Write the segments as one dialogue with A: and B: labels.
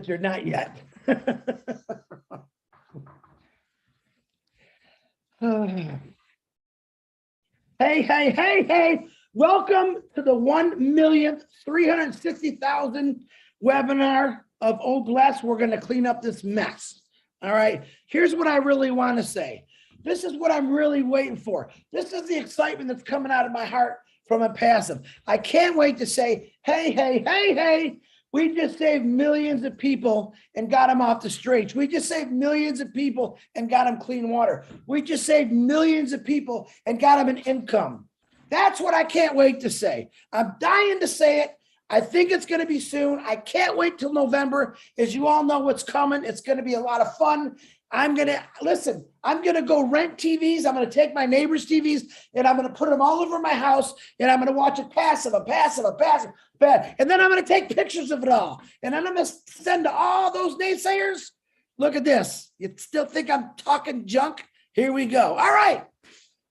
A: You're not yet. Hey. Welcome to the 1,360,000 webinar of Oh Bless. We're going to clean up this mess. All right. Here's what I really want to say. This is what I'm really waiting for. This is the excitement that's coming out of my heart from ONPASSIVE. I can't wait to say, hey. We just saved millions of people and got them off the streets. We just saved millions of people and got them clean water. We just saved millions of people and got them an income. That's what I can't wait to say. I'm dying to say it. I think it's going to be soon. I can't wait till November. As you all know what's coming. It's going to be a lot of fun. I'm going to go rent TVs. I'm going to take my neighbor's TVs and I'm going to put them all over my house and I'm going to watch it passive. And then I'm going to take pictures of it all. And then I'm going to send to all those naysayers. Look at this. You still think I'm talking junk? Here we go. All right.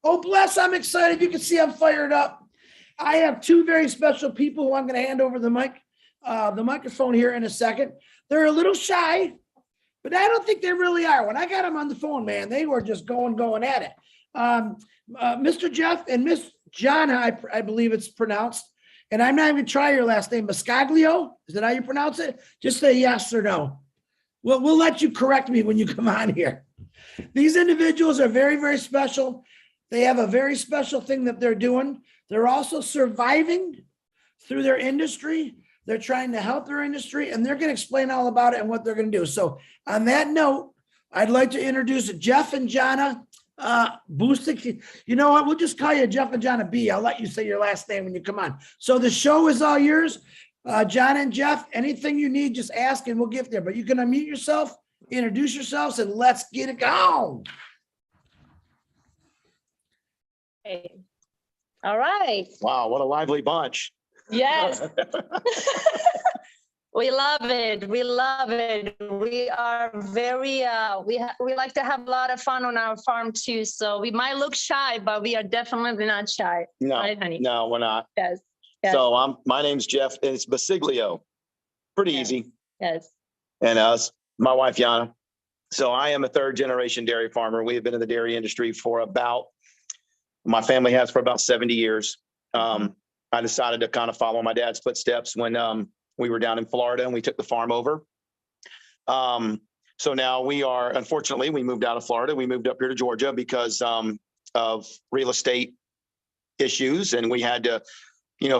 A: Oh, bless. I'm excited. You can see I'm fired up. I have two very special people who I'm going to hand over the microphone here in a second. They're a little shy, but I don't think they really are. When I got them on the phone, man, they were just going at it. Mr. Jeff and Miss Jana, I believe it's pronounced, and I'm not even trying your last name, Mascaglio. Is that how you pronounce it? Just say yes or no. We'll let you correct me when you come on here. These individuals are very, very special. They have a very special thing that they're doing. They're also surviving through their industry. They're trying to help their industry, and they're going to explain all about it and what they're going to do. So on that note, I'd like to introduce Jeff and Jana Busek. You know what? We'll just call you Jeff and Jana B. I'll let you say your last name when you come on. So the show is all yours. Jana and Jeff, anything you need, just ask and we'll get there. But you can unmute yourself, introduce yourselves, and let's get it going.
B: Okay. All right.
C: Wow, what a lively bunch.
B: Yes. We love it. We love it. We are very, we like to have a lot of fun on our farm too. So we might look shy, but we are definitely not shy.
C: No,
B: right, honey?
C: no, we're not.
B: Yes.
C: So my name's Jeff and it's Basiglio. Pretty easy.
B: Yes.
C: And my wife, Yana. So I am a third generation dairy farmer. We have been in the dairy industry my family has for about 70 years. I decided to kind of follow my dad's footsteps when we were down in Florida and we took the farm over. So now unfortunately, we moved out of Florida. We moved up here to Georgia because of real estate issues. And we had to,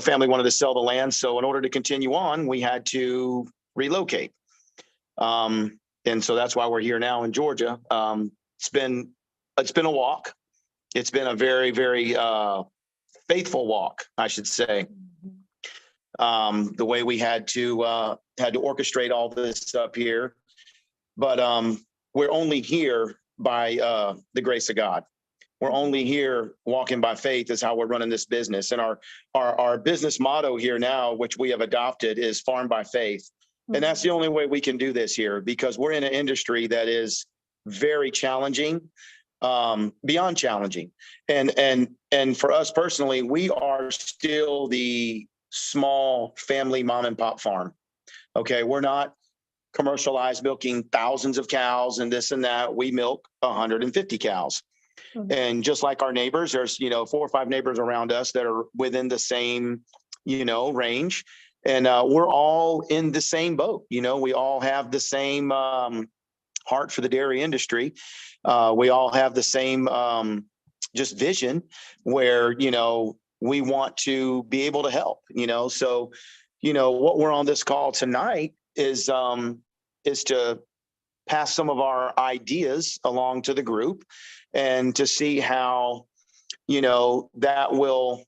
C: family wanted to sell the land. So in order to continue on, we had to relocate. And so that's why we're here now in Georgia. It's been a walk. It's been a very, very faithful walk, I should say. The way we had to orchestrate all this up here, but we're only here by the grace of God. We're only here walking by faith is how we're running this business. And our business motto here now, which we have adopted, is farm by faith. And that's the only way we can do this here because we're in an industry that is very challenging. Beyond challenging. And for us personally, we are still the small family mom and pop farm. Okay. We're not commercialized milking thousands of cows and this and that. We milk 150 cows. Mm-hmm. And just like our neighbors, there's, 4 or 5 neighbors around us that are within the same, range. And we're all in the same boat. We all have the same heart for the dairy industry. We all have the same just vision where, we want to be able to help, So, what we're on this call tonight is to pass some of our ideas along to the group and to see how, that will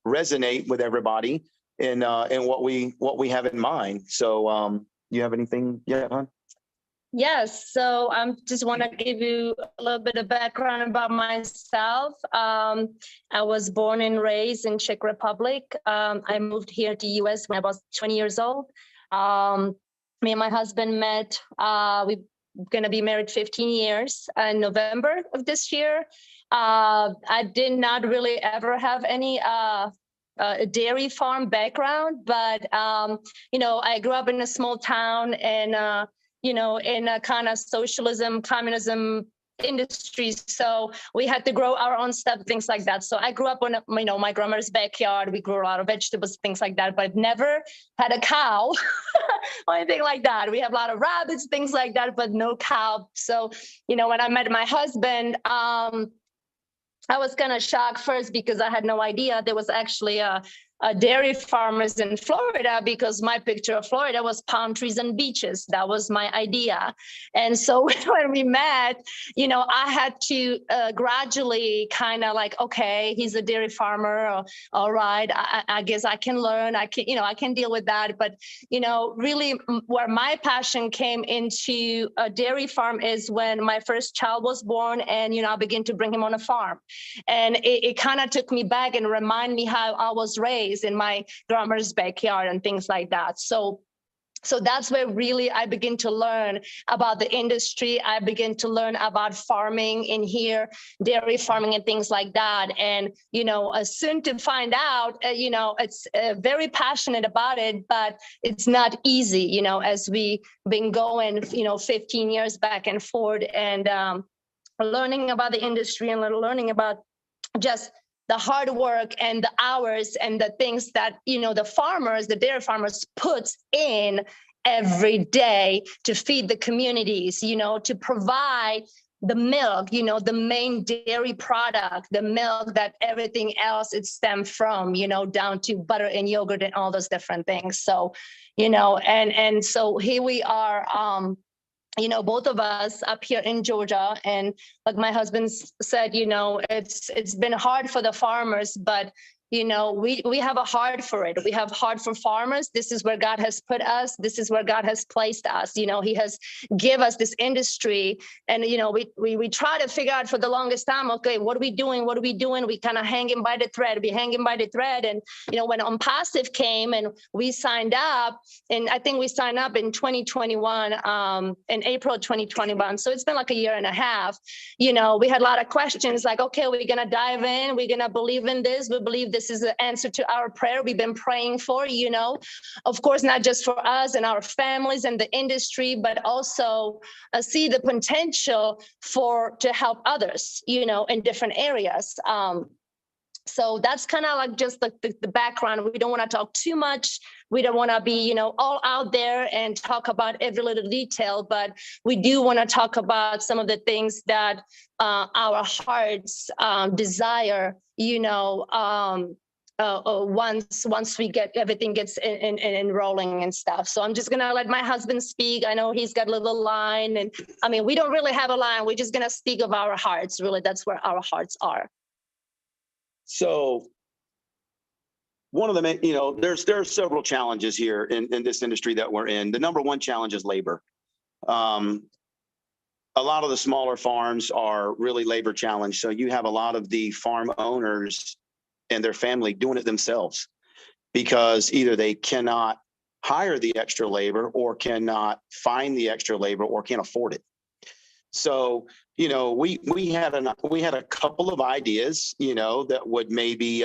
C: resonate with everybody in what we have in mind. So you have anything yet, hon?
B: Yes, so I just want to give you a little bit of background about myself. I was born and raised in Czech Republic. I moved here to US when I was 20 years old. Me and my husband met. We're going to be married 15 years in November of this year. I did not really ever have any a dairy farm background, but you know, I grew up in a small town and you know, in a kind of socialism, communism industries, so we had to grow our own stuff, things like that. So I grew up on, you know, my grandmother's backyard. We grew a lot of vegetables, things like that, but never had a cow or anything like that. We have a lot of rabbits, things like that, but no cow. So, you know, when I met my husband, I was kind of shocked first because I had no idea there was actually a dairy farmers in Florida, because my picture of Florida was palm trees and beaches. That was my idea. And so when we met, you know, I had to gradually kind of like, okay, he's a dairy farmer. All right, I guess I can learn. I can, you know, I can deal with that. But, you know, really where my passion came into a dairy farm is when my first child was born, and, you know, I began to bring him on a farm. And it kind of took me back and reminded me how I was raised in my grandmother's backyard and things like that. So that's where really I begin to learn about the industry. I begin to learn about farming in here, dairy farming and things like that. And, you know, soon to find out, you know, it's very passionate about it, but it's not easy, you know, as we been going, you know, 15 years back and forth, and learning about the industry and learning about just the hard work and the hours and the things that, you know, the farmers, the dairy farmers puts in every day to feed the communities, you know, to provide the milk, you know, the main dairy product, the milk that everything else is stemmed from, you know, down to butter and yogurt and all those different things. So, you know, and so here we are, you know, both of us up here in Georgia, and like my husband said, you know, it's been hard for the farmers, but you know, we have a heart for it. We have heart for farmers. This is where God has put us. This is where God has placed us. You know, he has give us this industry, and you know, we try to figure out for the longest time, okay, what are we doing? What are we doing? We kind of hanging by the thread. We hanging by the thread, and you know, when ONPASSIVE came and we signed up, and I think we signed up in 2021, in April 2021. So it's been like a year and a half. You know, we had a lot of questions like, okay, we're gonna dive in. We're gonna believe in this. We believe this is the answer to our prayer we've been praying for, you know, of course, not just for us and our families and the industry, but also see the potential to help others, you know, in different areas. So that's kind of like just the background. We don't want to talk too much. We don't want to be, you know, all out there and talk about every little detail, but we do want to talk about some of the things that our hearts desire, you know, once we get everything gets in rolling and stuff. So I'm just gonna let my husband speak. I know he's got a little line, and I mean, we don't really have a line. We're just gonna speak of our hearts. Really, that's where our hearts are.
C: So one of the main, you know, there are several challenges here in this industry that we're in. The number one challenge is labor. A lot of the smaller farms are really labor challenged. So you have a lot of the farm owners and their family doing it themselves, because either they cannot hire the extra labor or cannot find the extra labor or can't afford it. So, you know, we had a couple of ideas, you know, that would maybe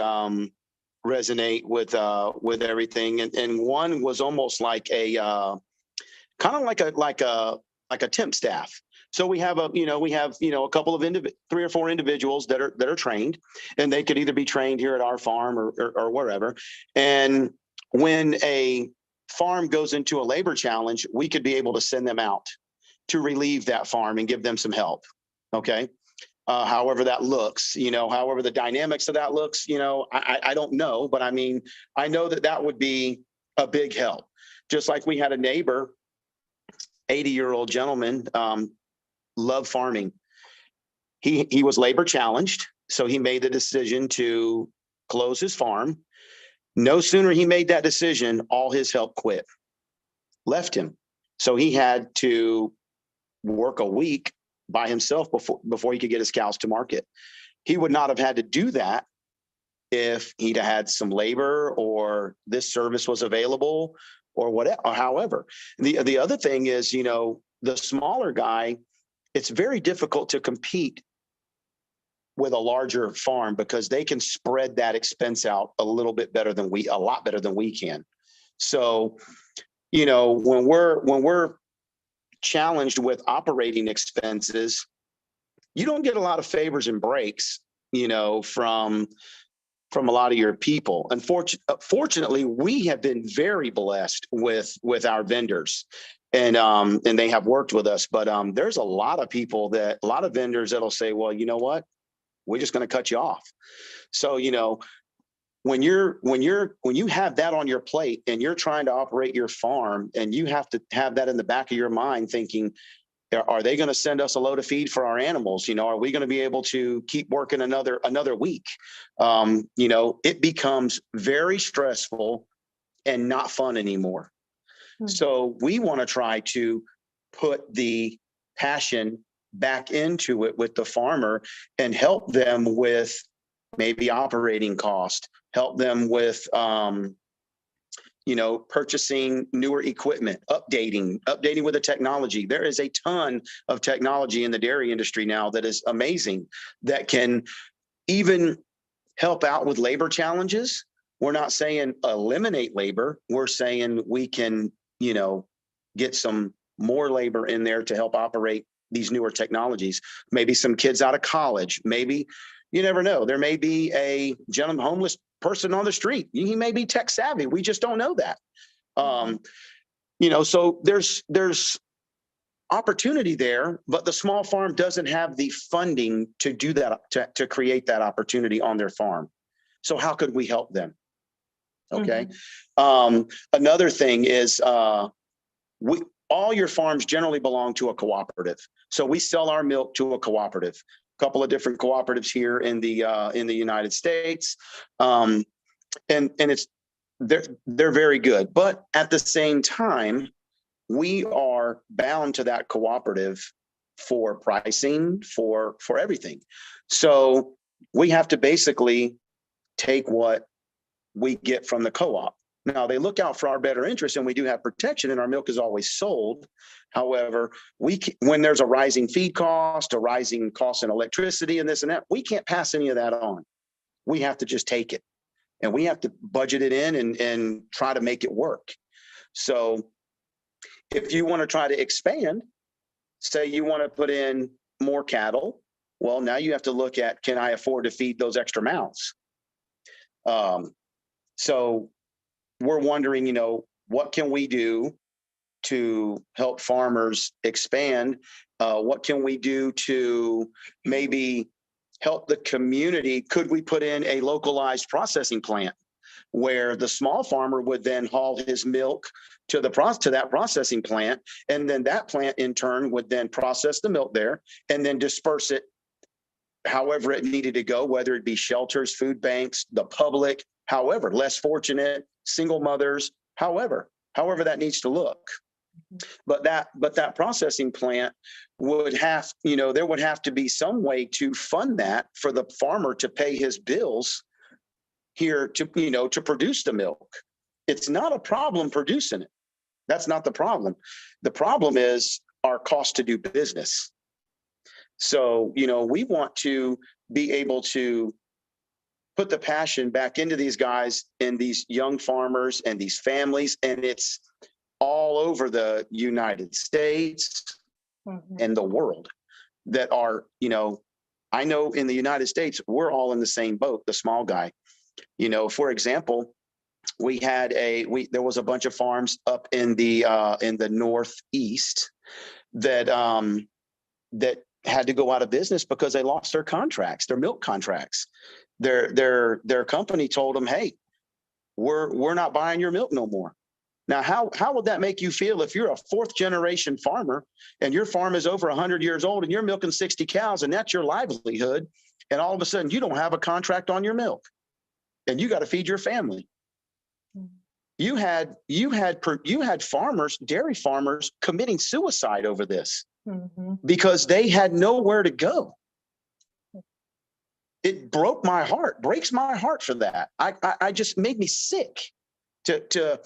C: resonate with everything, and one was almost like a kind of like a temp staff. So we have a couple of 3 or 4 individuals that are trained, and they could either be trained here at our farm or wherever. And when a farm goes into a labor challenge, we could be able to send them out to relieve that farm and give them some help. Okay. However that looks, you know, however the dynamics of that looks, you know, I don't know, but I mean, I know that would be a big help. Just like we had a neighbor, 80-year-old gentleman, loved farming. He was labor challenged, so he made the decision to close his farm. No sooner he made that decision, all his help quit, left him. So he had to work a week by himself before he could get his cows to market. He would not have had to do that if he'd had some labor or this service was available or whatever, or however. The other thing is, you know, the smaller guy, it's very difficult to compete with a larger farm because they can spread that expense out a lot better than we can. So, when we're challenged with operating expenses, you don't get a lot of favors and breaks, from a lot of your people. Fortunately, we have been very blessed with our vendors, and they have worked with us. But there's a lot of vendors that'll say, well, you know what, we're just going to cut you off. So, when you have that on your plate and you're trying to operate your farm, and you have to have that in the back of your mind thinking, are they going to send us a load of feed for our animals? Are we going to be able to keep working another week? It becomes very stressful and not fun anymore. So we want to try to put the passion back into it with the farmer and help them with maybe operating cost, help them with, purchasing newer equipment, updating with the technology. There is a ton of technology in the dairy industry now that is amazing, that can even help out with labor challenges. We're not saying eliminate labor. We're saying we can, get some more labor in there to help operate these newer technologies. Maybe some kids out of college, maybe, you never know. There may be a gentleman, homeless person on the street. He may be tech savvy. We just don't know that. So there's opportunity there, but the small farm doesn't have the funding to do that, to create that opportunity on their farm. So how could we help them? Okay. Another thing is, all your farms generally belong to a cooperative. So we sell our milk to a cooperative. Couple of different cooperatives here in the United States, and they're very good. But at the same time, we are bound to that cooperative for pricing, for everything. So we have to basically take what we get from the co-op. Now, they look out for our better interest, and we do have protection, and our milk is always sold. However, when there's a rising feed cost, a rising cost in electricity and this and that, we can't pass any of that on. We have to just take it, and we have to budget it in and try to make it work. So if you want to try to expand, say you want to put in more cattle, well, now you have to look at, can I afford to feed those extra mouths? So we're wondering, what can we do to help farmers expand? What can we do to maybe help the community? Could we put in a localized processing plant where the small farmer would then haul his milk to that processing plant, and then that plant in turn would then process the milk there and then disperse it however it needed to go, whether it be shelters, food banks, the public, however, less fortunate, single mothers, however that needs to look. But that processing plant would have, there would have to be some way to fund that for the farmer to pay his bills here to produce the milk. It's not a problem producing it. That's not the problem. The problem is our cost to do business. So, we want to be able to put the passion back into these guys and these young farmers and these families. And it's all over the United States and the world that are, I know in the United States, we're all in the same boat, the small guy. For example, there was a bunch of farms up in the Northeast that had to go out of business because they lost their contracts, their milk contracts. Their company told them, hey, we're not buying your milk no more. Now, how would that make you feel if you're a fourth generation farmer and your farm is over 100 years old and you're milking 60 cows and that's your livelihood, and all of a sudden you don't have a contract on your milk and you got to feed your family? You had farmers, dairy farmers, committing suicide over this because they had nowhere to go. It breaks my heart for that. I just made me sick to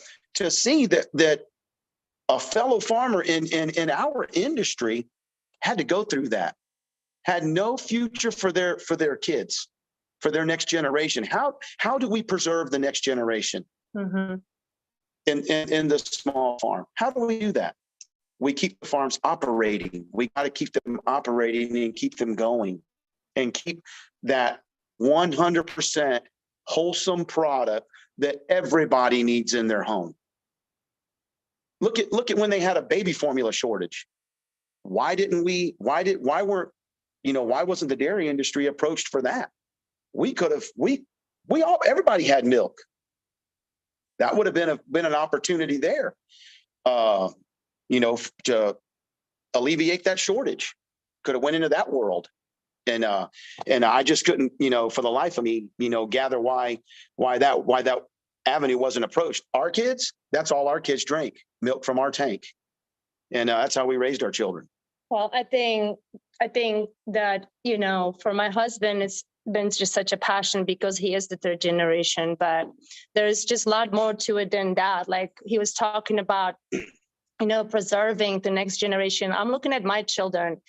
C: see that a fellow farmer in our industry had to go through that, had no future for their kids, for their next generation. How do we preserve the next generation in the small farm? How do we do that? We keep the farms operating. We got to keep them operating and keep them going and keep that 100% wholesome product that everybody needs in their home. Look at when they had a baby formula shortage. Why wasn't the dairy industry approached for that? Everybody had milk. That would have been an opportunity there. To alleviate that shortage. Could have went into that world. And I just couldn't, for the life of me, gather why that avenue wasn't approached. Our kids, that's all our kids drank, milk from our tank. And that's how we raised our children.
B: Well, I think that, for my husband, it's been just such a passion because he is the third generation, but there's just a lot more to it than that. Like he was talking about, preserving the next generation. I'm looking at my children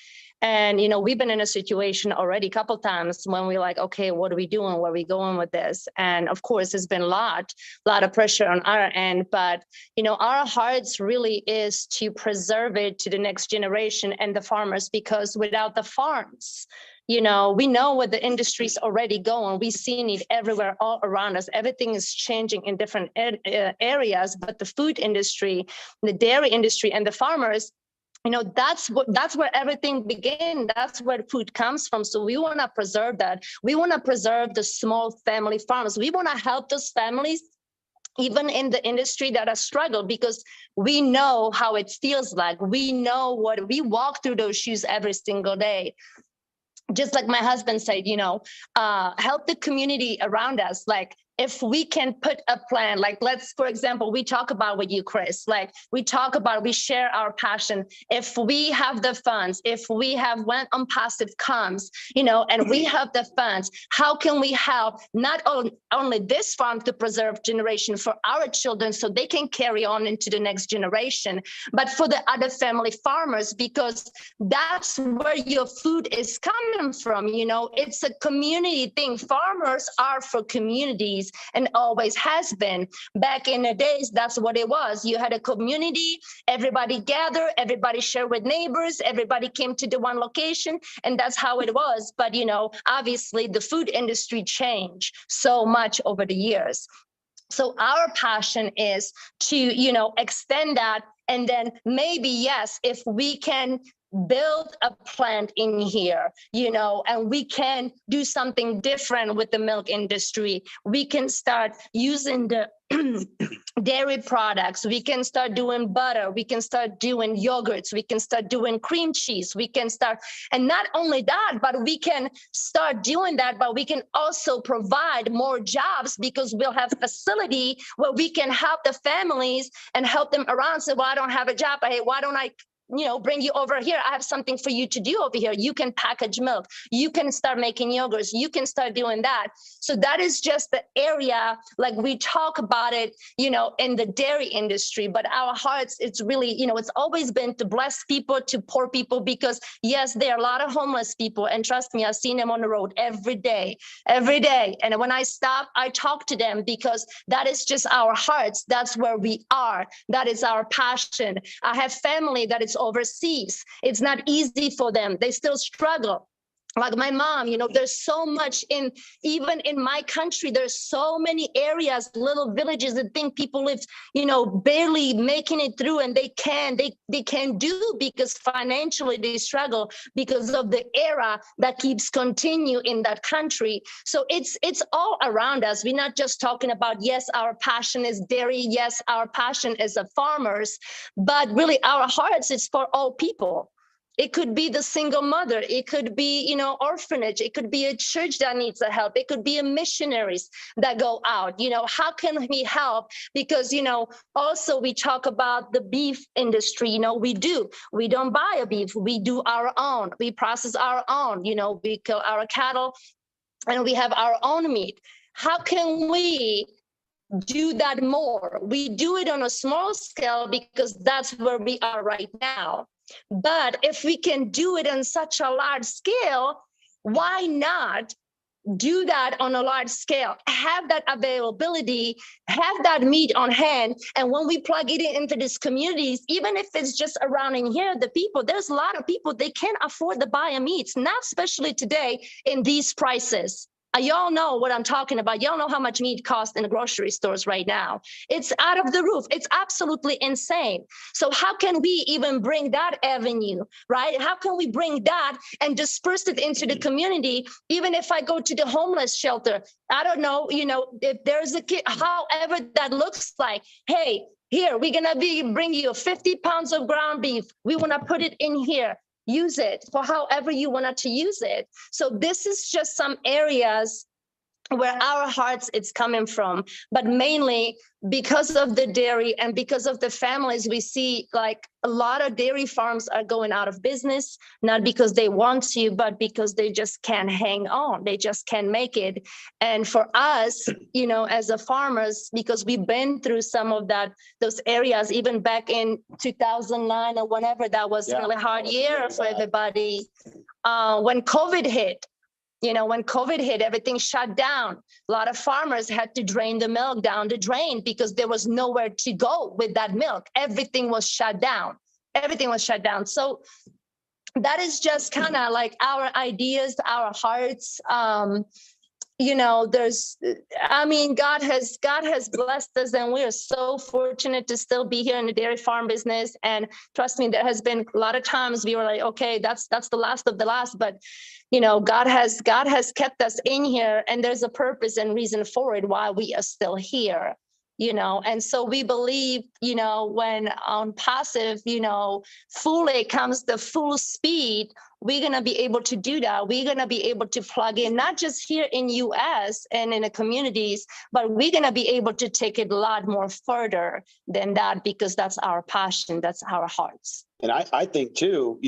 B: and, we've been in a situation already a couple times when we're like, okay, what are we doing? Where are we going with this? And of course, there's been a lot of pressure on our end, but, our hearts really is to preserve it to the next generation and the farmers, because without the farms, we know where the industry's already going. We've seen it everywhere, all around us. Everything is changing in different areas, but the food industry, the dairy industry, and the farmers, that's where everything began. That's where food comes from. So we want to preserve that. We want to preserve the small family farms. We want to help those families, even in the industry that has struggled, because we know how it feels like. We know what we walk through those shoes every single day. Just like my husband said, help the community around us. Like if we can put a plan, like for example, we talk about with you, Chris, like we share our passion. If we have the funds, if we have when ONPASSIVE comes, and we have the funds, how can we help not only this farm to preserve generation for our children so they can carry on into the next generation, but for the other family farmers, because that's where your food is coming from. It's a community thing. Farmers are for communities and always has been. Back in the days, that's what it was. You had a community, everybody gathered, everybody shared with neighbors, everybody came to the one location, and that's how it was. But, obviously the food industry changed so much over the years. So our passion is to, extend that. And then maybe, yes, if we can build a plant in here, and we can do something different with the milk industry. We can start using the dairy products. We can start doing butter. We can start doing yogurts. We can start doing cream cheese. We can start, and not only that, but we can start doing that, but we can also provide more jobs because we'll have facility where we can help the families and help them around. So, well, I don't have a job. Hey, why don't I bring you over here? I have something for you to do over here. You can package milk. You can start making yogurts. You can start doing that. So that is just the area, like we talk about it, in the dairy industry, but our hearts, it's really, it's always been to bless people, to poor people, because yes, there are a lot of homeless people. And trust me, I've seen them on the road every day. And when I stop, I talk to them because that is just our hearts. That's where we are. That is our passion. I have family that is overseas. It's not easy for them. They still struggle. Like my mom, there's so much even in my country, there's so many areas, little villages that think people live, barely making it through, and they can do because financially they struggle because of the era that keeps continue in that country. So it's all around us. We're not just talking about, yes, our passion is dairy. Yes, our passion is a farmers, but really our hearts is for all people. It could be the single mother. It could be, orphanage. It could be a church that needs the help. It could be a missionaries that go out. How can we help? Because, also we talk about the beef industry. We don't buy a beef. We do our own. We process our own. We kill our cattle and we have our own meat. How can we do that more? We do it on a small scale because that's where we are right now. But if we can do it on such a large scale, why not do that on a large scale, have that availability, have that meat on hand. And when we plug it into these communities, even if it's just around in here, the people, there's a lot of people, they can't afford to buy a meat, not especially today in these prices. Y'all know what I'm talking about. Y'all know how much meat costs in the grocery stores right now. It's out of the roof. It's absolutely insane. So how can we even bring that avenue, right? How can we bring that and disperse it into the community? Even if I go to the homeless shelter, I don't know, if there's a kid, however that looks like, hey, here, we're gonna bring you 50 pounds of ground beef. We wanna put it in here. Use it for however you wanted to use it. So this is just some areas where our hearts it's coming from, but mainly because of the dairy and because of the families, we see like a lot of dairy farms are going out of business, not because they want to, but because they just can't hang on. They just can't make it. And for us, as a farmers, because we've been through some of those areas, even back in 2009 or whenever, that was really hard year for everybody. When COVID hit, everything shut down. A lot of farmers had to drain the milk down the drain because there was nowhere to go with that milk. Everything was shut down. So that is just kind of like our ideas, our hearts. God has blessed us, and we are so fortunate to still be here in the dairy farm business. And trust me, there has been a lot of times we were like, okay, that's the last of the last, but God has kept us in here, and there's a purpose and reason for it why we are still here. And so we believe, when on passive, fully comes the full speed, we're going to be able to do that. We're going to be able to plug in, not just here in US and in the communities, but we're going to be able to take it a lot more further than that, because that's our passion. That's our hearts.
C: And I think too,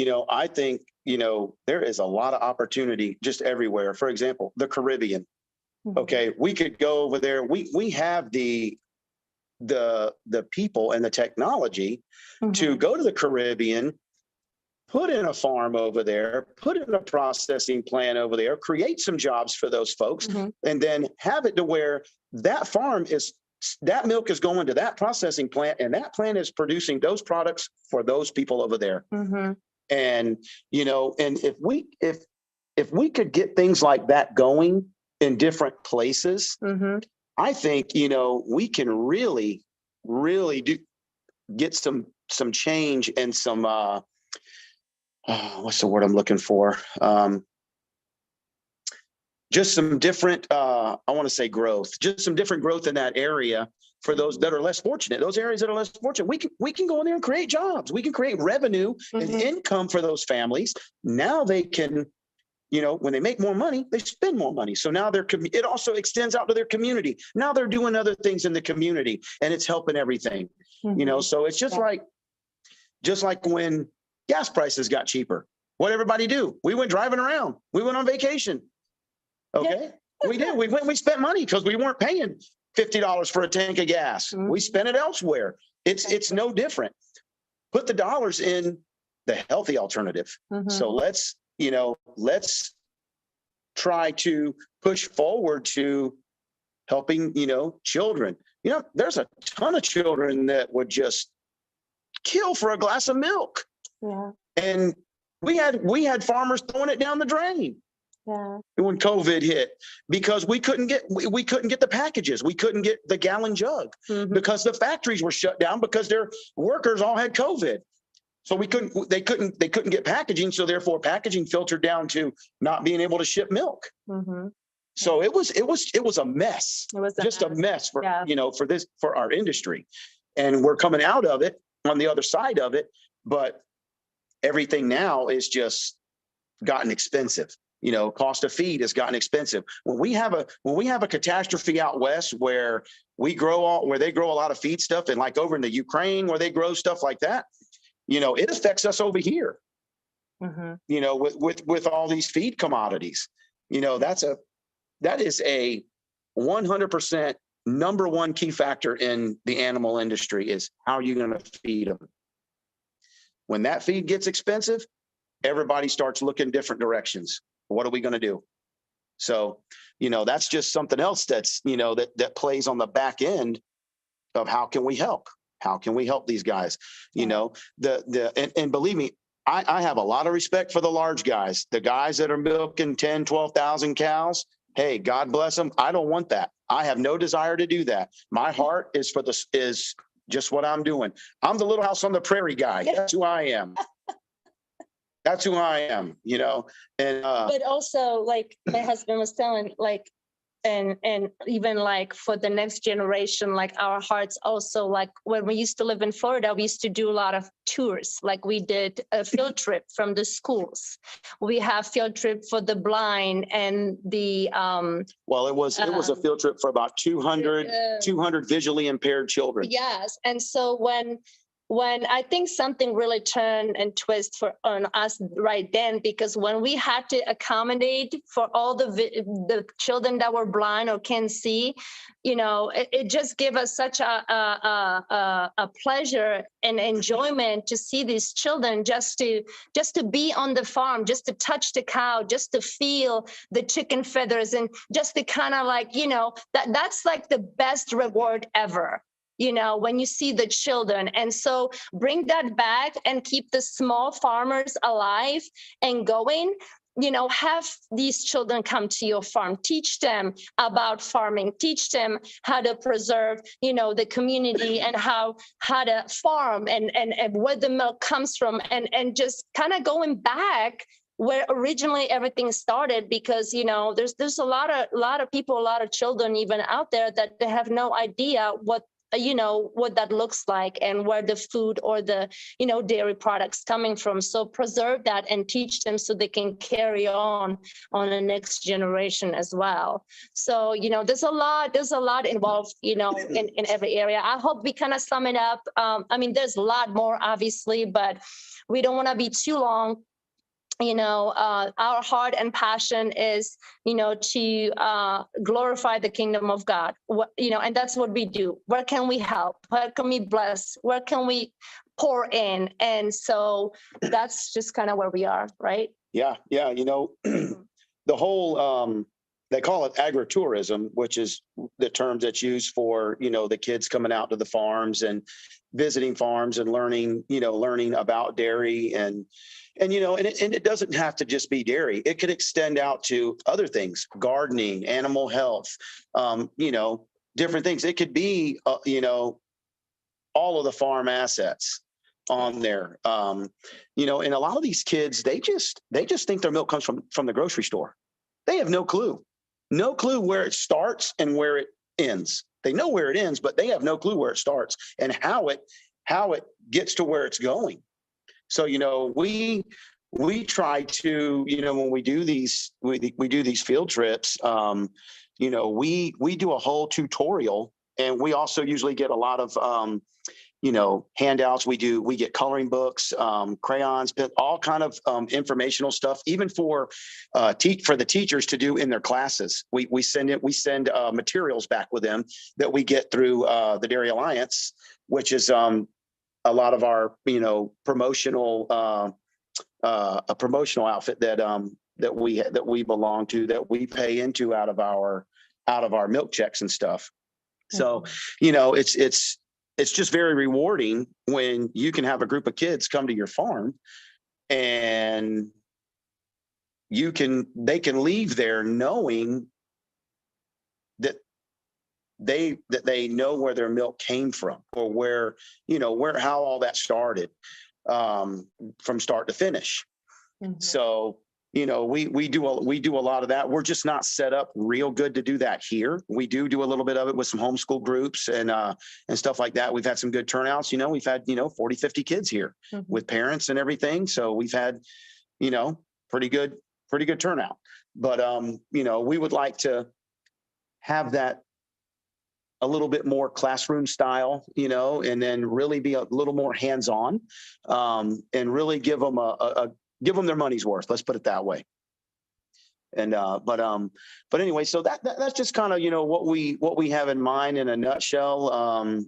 C: there is a lot of opportunity just everywhere. For example, the Caribbean. Okay, we could go over there. We have the people and the technology to go to the Caribbean, put in a farm over there, put in a processing plant over there, create some jobs for those folks, and then have it to where that milk is going to that processing plant, and that plant is producing those products for those people over there. And, and if we could get things like that going in different places, I think, we can really, really get some change and some, what's the word I'm looking for? Just some different, I want to say growth, just some different growth in that area for those that are less fortunate, those areas that are less fortunate. We can go in there and create jobs. We can create revenue and income for those families. Now they can, when they make more money, they spend more money. So now it also extends out to their community. Now they're doing other things in the community, and it's helping everything, so it's just like when gas prices got cheaper, what everybody do? We went driving around. We went on vacation. Okay. We did. We spent money because we weren't paying $50 for a tank of gas. We spent it elsewhere. It's no different. Put the dollars in the healthy alternative. So let's try to push forward to helping, children. There's a ton of children that would just kill for a glass of milk. Yeah. And we had farmers throwing it down the drain. Yeah. When COVID hit, because we couldn't get the packages, we couldn't get the gallon jug because the factories were shut down because their workers all had COVID. So they couldn't get packaging. So therefore packaging filtered down to not being able to ship milk. So it was a mess. It was a mess for, for our industry. And we're coming out of it on the other side of it, but everything now is just gotten expensive. Cost of feed has gotten expensive. When we have a catastrophe out west where they grow a lot of feed stuff, and like over in the Ukraine where they grow stuff like that, it affects us over here. With all these feed commodities, that is a 100% number one key factor in the animal industry is how are you going to feed them? When that feed gets expensive, everybody starts looking different directions. What are we going to do? So, that's just something else that's, that plays on the back end of how can we help? How can we help these guys? And believe me, I have a lot of respect for the large guys, the guys that are milking 10, 12,000 cows. Hey, God bless them. I don't want that. I have no desire to do that. My heart is is just what I'm doing. I'm the little house on the prairie guy. That's who I am. That's who I am, and
B: But also, like my husband was telling, like, and even like for the next generation, like our hearts also, like when we used to live in Florida, we used to do a lot of tours. Like we did a field trip from the schools. We have field trip for the blind and the
C: well, it was a field trip for about 200 visually impaired children.
B: Yes. And so when I think something really turned and twist on us right then, because when we had to accommodate for all the children that were blind or can't see, it just gave us such a pleasure and enjoyment to see these children just to be on the farm, just to touch the cow, just to feel the chicken feathers, and just to kind of like, that's like the best reward ever. When you see the children. And so bring that back and keep the small farmers alive and going. Have these children come to your farm, teach them about farming, teach them how to preserve, the community and how to farm and where the milk comes from, and just kind of going back where originally everything started, because there's a lot of people, a lot of children even out there that they have no idea what that looks like and where the food or the dairy products coming from. So preserve that and teach them so they can carry on the next generation as well. So there's a lot involved in every area. I hope we kind of sum it up. There's a lot more obviously, but we don't want to be too long. Our heart and passion is, to glorify the kingdom of God, and that's what we do. Where can we help? Where can we bless? Where can we pour in? And so that's just kind of where we are, right?
C: Yeah. The whole, they call it agritourism, which is the term that's used for, the kids coming out to the farms and visiting farms and learning about dairy and it doesn't have to just be dairy. It could extend out to other things, gardening, animal health, different things. It could be, all of the farm assets on there. And a lot of these kids, they just think their milk comes from the grocery store. They have no clue where it starts and where it ends. They know where it ends, but they have no clue where it starts and how it gets to where it's going. So, we try to, when we do these, we do these field trips, we do a whole tutorial, and we also usually get a lot of, handouts. We get coloring books, crayons, all kind of informational stuff, even for the teachers to do in their classes. We send materials back with them that we get through the Dairy Alliance, which is a lot of our, promotional, a promotional outfit that we belong to, that we pay into out of our milk checks and stuff. So, it's just very rewarding when you can have a group of kids come to your farm and they can leave there knowing that they know where their milk came from, or how all that started, from start to finish. Mm-hmm. So, we do a lot of that. We're just not set up real good to do that here. We do a little bit of it with some homeschool groups and stuff like that. We've had some good turnouts. We've had, 40, 50 kids here, mm-hmm. with parents and everything. So we've had, pretty good turnout. But, we would like to have that a little bit more classroom style, and then really be a little more hands-on, and really give them give them their money's worth. Let's put it that way. And but anyway, so that's just kind of what we have in mind in a nutshell.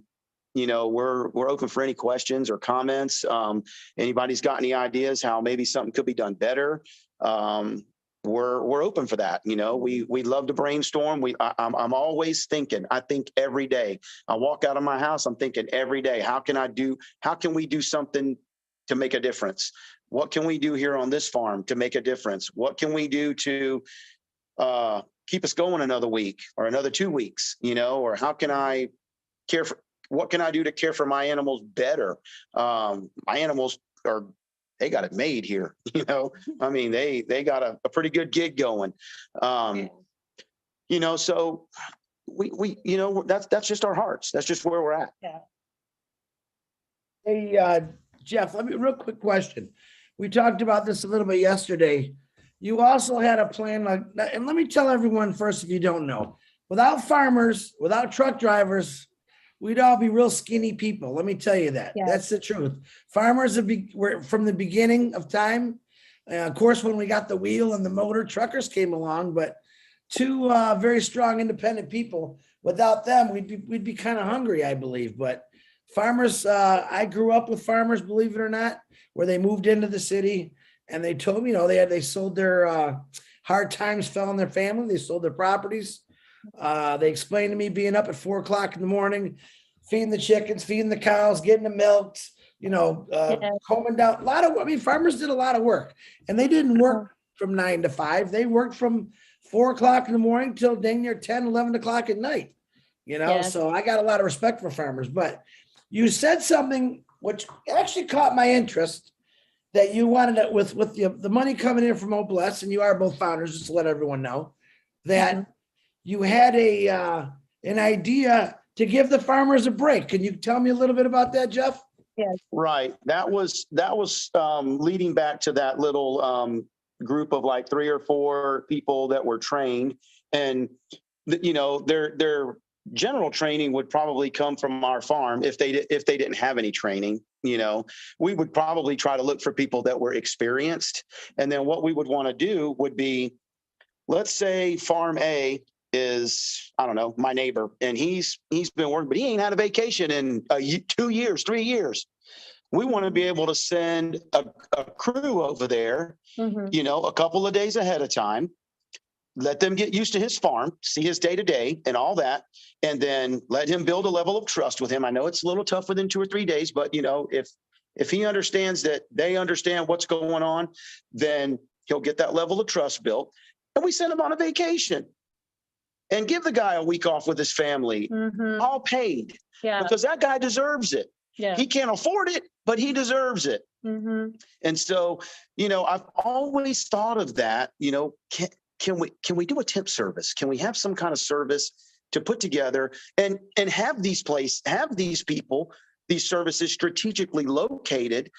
C: we're open for any questions or comments. Anybody's got any ideas how maybe something could be done better? We're open for that. We love to brainstorm. I'm always thinking. I think every day. I walk out of my house, I'm thinking every day, how can we do something to make a difference? What can we do here on this farm to make a difference? What can we do to keep us going another week or another 2 weeks? Or how can I what can I do to care for my animals better? My animals they got it made here. I mean, they got a pretty good gig going. So we that's just our hearts. That's just where we're at.
A: Yeah. Hey, Jeff, real quick question. We talked about this a little bit yesterday. You also had a plan, and let me tell everyone first, if you don't know, without farmers, without truck drivers, we'd all be real skinny people. Let me tell you that.
B: Yes.
A: That's the truth. Farmers were from the beginning of time. Of course, when we got the wheel and the motor, truckers came along, but two very strong, independent people. Without them, we'd be kind of hungry, I believe. But farmers, I grew up with farmers, believe it or not, where they moved into the city and they told me, they sold their hard times fell on their family. They sold their properties. They explained to me being up at 4 o'clock in the morning, feeding the chickens, feeding the cows, getting the milks, combing down farmers did a lot of work, and they didn't work from 9 to 5. They worked from 4 o'clock in the morning till dang near 10, 11 o'clock at night,
B: Yes.
A: So I got a lot of respect for farmers, but you said something which actually caught my interest, that you wanted it with the money coming in from OBLES, and you are both founders, just to let everyone know that you had an idea to give the farmers a break. Can you tell me a little bit about that, Jeff?
B: Yes.
C: Right. That was leading back to that little group of like 3 or 4 people that were trained, and their general training would probably come from our farm if they didn't have any training. We would probably try to look for people that were experienced, and then what we would want to do would be, let's say Farm A is, I don't know, my neighbor, and he's been working, but he ain't had a vacation in 2 years, 3 years. We want to be able to send a crew over there, a couple of days ahead of time, let them get used to his farm, see his day to day and all that, and then let him build a level of trust with him. I know it's a little tough within 2 or 3 days, but if he understands that they understand what's going on, then he'll get that level of trust built. And we send him on a vacation and give the guy a week off with his family, all paid, because that guy deserves it.
B: Yeah.
C: He can't afford it, but he deserves it. And so, I've always thought of that, can we do a temp service? Can we have some kind of service to put together and have these people, these services strategically located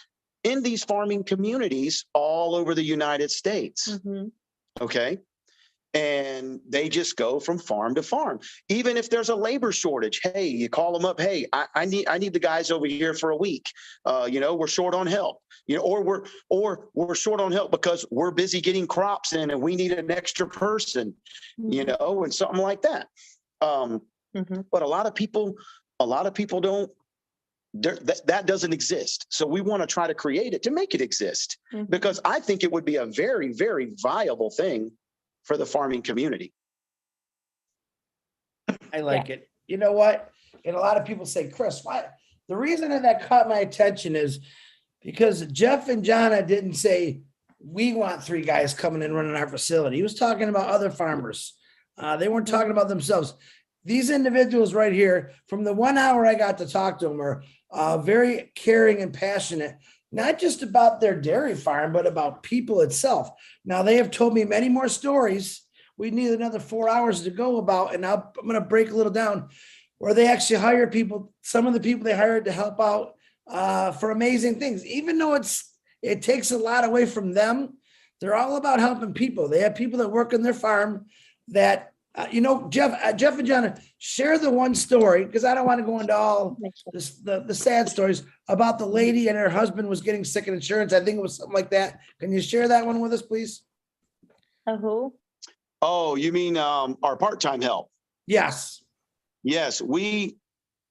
C: in these farming communities all over the United States? Okay. And they just go from farm to farm. Even if there's a labor shortage, hey, you call them up. Hey, I need the guys over here for a week. We're short on help. Or we're short on help because we're busy getting crops in and we need an extra person. And something like that. But a lot of people don't. That doesn't exist. So we want to try to create it to make it exist, because I think it would be a very, very viable thing for the farming community.
A: I like it. You know what? And a lot of people say, Chris, why? The reason that caught my attention is because Jeff and Jonna didn't say, we want 3 guys coming and running our facility. He was talking about other farmers. They weren't talking about themselves. These individuals right here, from the 1 hour I got to talk to them, are very caring and passionate, not just about their dairy farm, but about people itself. Now, they have told me many more stories. We need another 4 hours to go about, and I'm going to break a little down, where they actually hire people. Some of the people they hired to help out for amazing things, even though it takes a lot away from them. They're all about helping people. They have people that work on their farm that, Jeff and John, share the one story, because I don't want to go into all the sad stories about the lady and her husband was getting sick in insurance. I think it was something like that. Can you share that one with us, please?
B: Who?
C: Oh, you mean our part-time help?
A: Yes.
C: Yes, we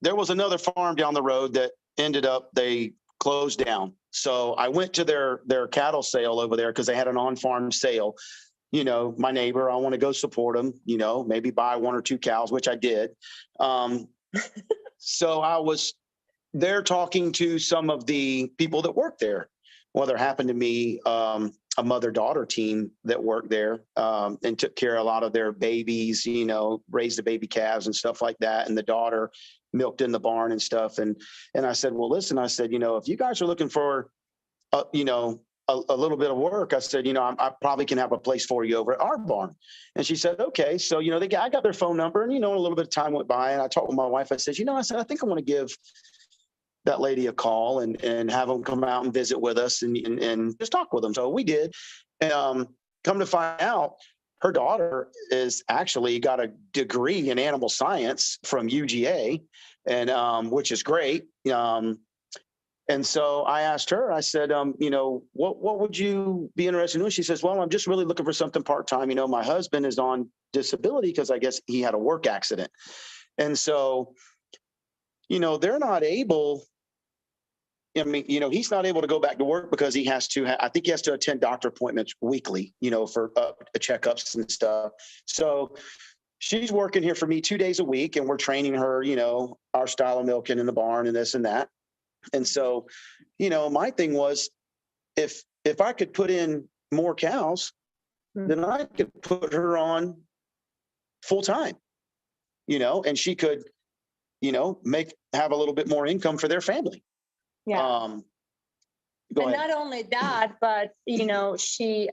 C: there was another farm down the road that ended up, they closed down. So I went to their cattle sale over there because they had an on-farm sale. You know, my neighbor, I want to go support them, you know, maybe buy 1 or 2 cows, which I did. So I was there talking to some of the people that work there. Well, there happened to be a mother-daughter team that worked there and took care of a lot of their babies, you know, raised the baby calves and stuff like that. And the daughter milked in the barn and stuff. And I said, well, listen, I said, you know, if you guys are looking for, you know, a little bit of work, I said, you know, I probably can have a place for you over at our barn. And she said, okay. So, you know, I got their phone number, and, you know, a little bit of time went by, and I talked with my wife. I said, you know, I think I want to give that lady a call and have them come out and visit with us and just talk with them. So we did. Come to find out, her daughter is actually got a degree in animal science from UGA, and which is great. And so I asked her, I said, you know, what would you be interested in doing? She says, well, I'm just really looking for something part-time. You know, my husband is on disability because I guess he had a work accident. And so, you know, they're not able, I mean, you know, he's not able to go back to work because he has to, I think he has to attend doctor appointments weekly, you know, for checkups and stuff. So she's working here for me 2 days a week, and we're training her, you know, our style of milking in the barn and this and that. And so, you know, my thing was, if I could put in more cows, then I could put her on full time, you know, and she could, you know, have a little bit more income for their family.
B: Yeah.
C: Go
B: And
C: ahead.
B: not only that, but, you know, she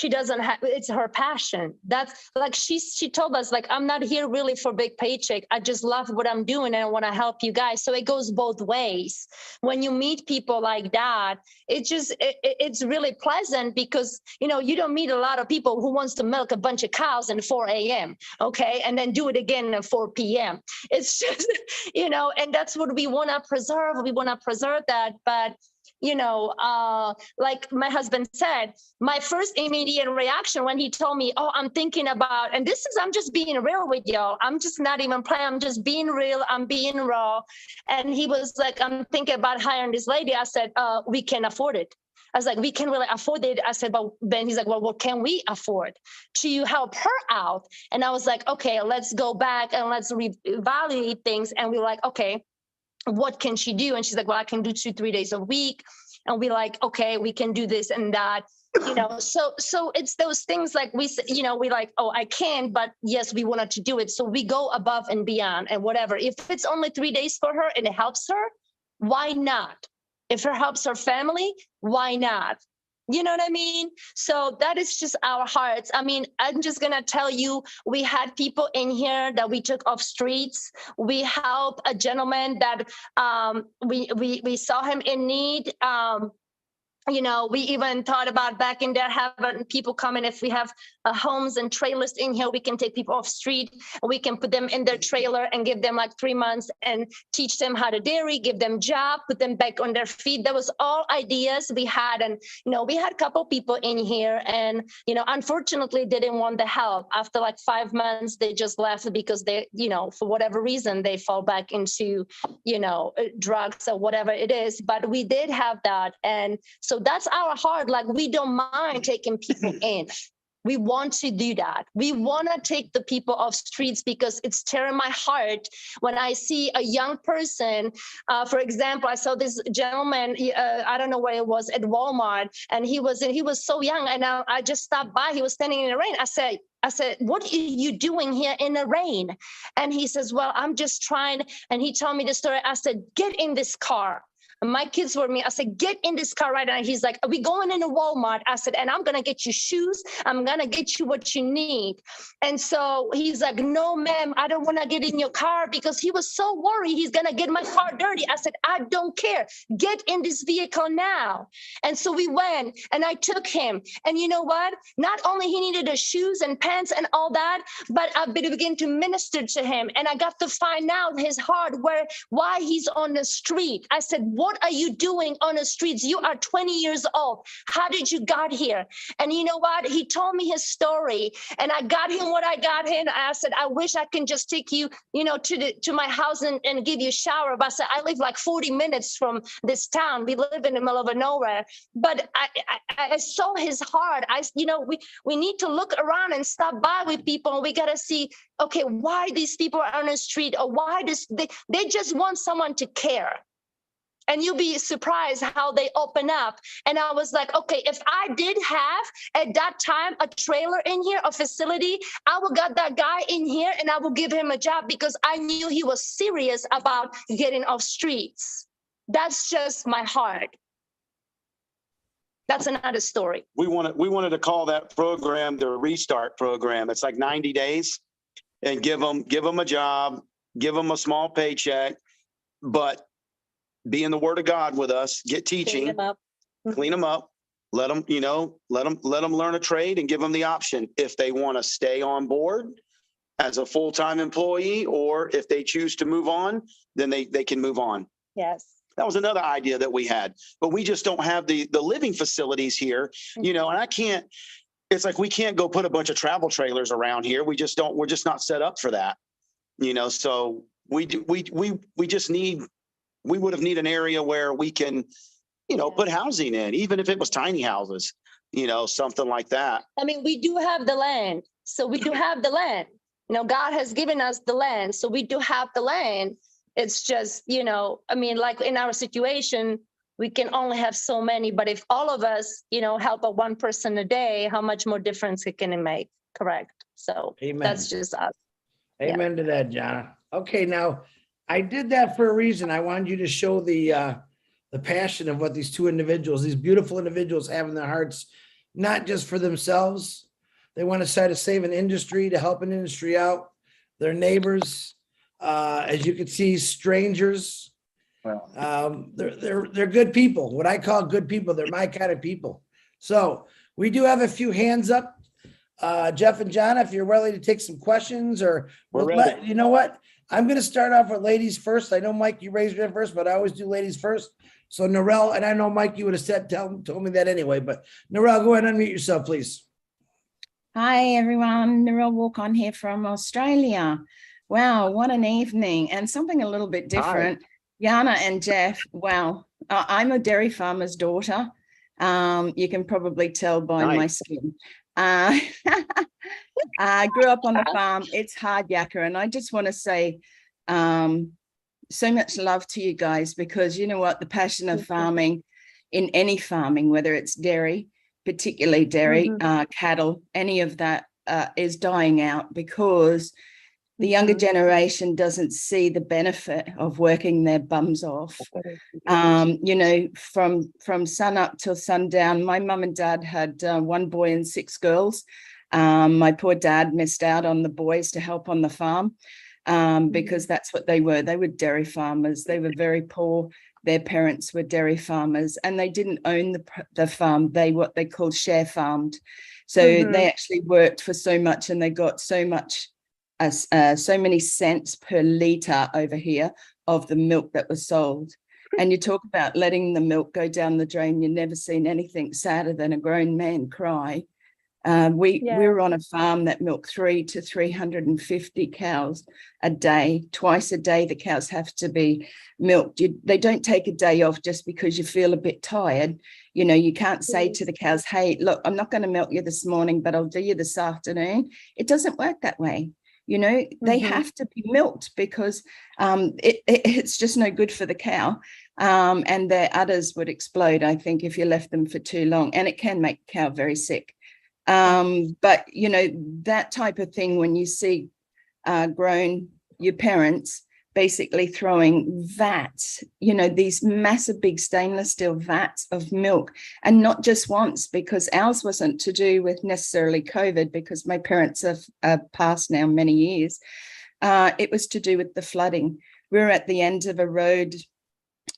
B: doesn't have, it's her passion. That's like, she told us, like, I'm not here really for big paycheck. I just love what I'm doing and I want to help you guys. So it goes both ways. When you meet people like that, it's really pleasant, because, you know, you don't meet a lot of people who wants to milk a bunch of cows at 4 a.m. Okay. And then do it again at 4 p.m. It's just, you know, and that's what we want to preserve. We want to preserve that. But, you know, like my husband said, my first immediate reaction when he told me, oh, I'm thinking about, and I'm just being real with y'all. I'm just not even playing. I'm just being real. I'm being raw. And he was like, I'm thinking about hiring this lady. I said, we can afford it. I was like, we can really afford it. I said, but then he's like, well, what can we afford to help her out? And I was like, okay, let's go back and let's reevaluate things. And we're like, okay, what can she do? And she's like, well, I can do 2-3 days a week. And we're like, okay, we can do this and that, you know. So it's those things, like we, you know, we like, oh, I can, but yes, we wanted to do it. So we go above and beyond and whatever. If it's only 3 days for her and it helps her, why not? If it helps her family, why not? You know what I mean? So that is just our hearts. I mean, I'm just going to tell you, we had people in here that we took off streets. We helped a gentleman that we saw him in need. You know, we even thought about back in there having people come in. If we have homes and trailers in here, we can take people off street. We can put them in their trailer and give them like 3 months and teach them how to dairy, give them job, put them back on their feet. That was all ideas we had. And, you know, we had a couple people in here, and, you know, unfortunately they didn't want the help. After like 5 months, they just left because they, you know, for whatever reason, they fall back into, you know, drugs or whatever it is. But we did have that. And so that's our heart. Like, we don't mind taking people in. We want to do that. We want to take the people off streets, because it's tearing my heart when I see a young person. For example, I saw this gentleman, I don't know where it was, at Walmart, and he was so young, and I just stopped by. He was standing in the rain. I said, what are you doing here in the rain? And he says, well, I'm just trying. And he told me the story. I said, get in this car. And my kids were me. I said, get in this car right now. He's like, are we going into Walmart? I said, and I'm going to get you shoes. I'm going to get you what you need. And so he's like, no, ma'am, I don't want to get in your car, because he was so worried he's going to get my car dirty. I said, I don't care. Get in this vehicle now. And so we went, and I took him. And you know what? Not only he needed the shoes and pants and all that, but I began to minister to him. And I got to find out his heart, why he's on the street. I said, what what are you doing on the streets? You are 20 years old. How did you got here? And you know what? He told me his story, and I got him what I got him. I said, I wish I can just take you, to my house and give you a shower. But I said, I live like 40 minutes from this town. We live in the middle of nowhere. But I saw his heart. We need to look around and stop by with people. And we got to see, okay, why these people are on the street, or why they just want someone to care. And you'll be surprised how they open up. And I was like, okay, if I did have at that time a trailer in here, a facility, I would got that guy in here and I would give him a job, because I knew he was serious about getting off streets. That's just my heart. That's another story.
C: We wanted to call that program the Restart Program. It's like 90 days, and give them a job, give them a small paycheck, but be in the Word of God with us, get teaching, clean them up, let them learn a trade, and give them the option if they want to stay on board as a full-time employee, or if they choose to move on, then they can move on.
B: Yes.
C: That was another idea that we had, but we just don't have the living facilities here, and I can't, it's like, we can't go put a bunch of travel trailers around here. We're just not set up for that, so we would have need an area where we can, put housing in, even if it was tiny houses, something like that.
B: I mean, we do have the land. So we do have the land. God has given us the land. So we do have the land. It's just, like in our situation, we can only have so many. But if all of us, help a one person a day, how much more difference it can make? Correct. So
A: Amen.
B: That's just us.
A: Amen to that, Jana. Okay, now I did that for a reason. I wanted you to show the passion of what these two individuals, these beautiful individuals, have in their hearts, not just for themselves. They want to try to save an industry, to help an industry out, their neighbors, as you can see, strangers. They're good people. What I call good people. They're my kind of people. So we do have a few hands up. Jeff and Jana, if you're ready to take some questions, or you know what? I'm going to start off with ladies first. I know, Mike, you raised your hand first, but I always do ladies first. So Narelle, and I know, Mike, you would have told me that anyway, but Narelle, go ahead and unmute yourself, please.
D: Hi, everyone. Narelle Walk-on here from Australia. Wow, what an evening, and something a little bit different. Hi. Jana and Jeff, wow. I'm a dairy farmer's daughter. You can probably tell by my skin. I grew up on the farm. It's hard yakka, and I just want to say so much love to you guys, because you know what, the passion of farming, in any farming, whether it's dairy, particularly dairy, cattle, any of that is dying out, because the younger generation doesn't see the benefit of working their bums off. From sun up till sundown. My mum and dad had one boy and 6 girls. My poor dad missed out on the boys to help on the farm, because that's what they were. They were dairy farmers. They were very poor. Their parents were dairy farmers, and they didn't own the farm. What they called share farmed. So they actually worked for so much, and they got so many cents per litre over here of the milk that was sold. And you talk about letting the milk go down the drain. You've never seen anything sadder than a grown man cry. We were on a farm that milked 300 to 350 cows a day. Twice a day, the cows have to be milked. They don't take a day off just because you feel a bit tired. You can't say to the cows, hey, look, I'm not going to milk you this morning, but I'll do you this afternoon. It doesn't work that way. They have to be milked, because it's just no good for the cow. And their udders would explode, I think, if you left them for too long. And it can make the cow very sick. But, that type of thing, when you see your parents basically throwing vats, these massive big stainless steel vats of milk, and not just once, because ours wasn't to do with necessarily COVID, because my parents have passed now many years. It was to do with the flooding. We were at the end of a road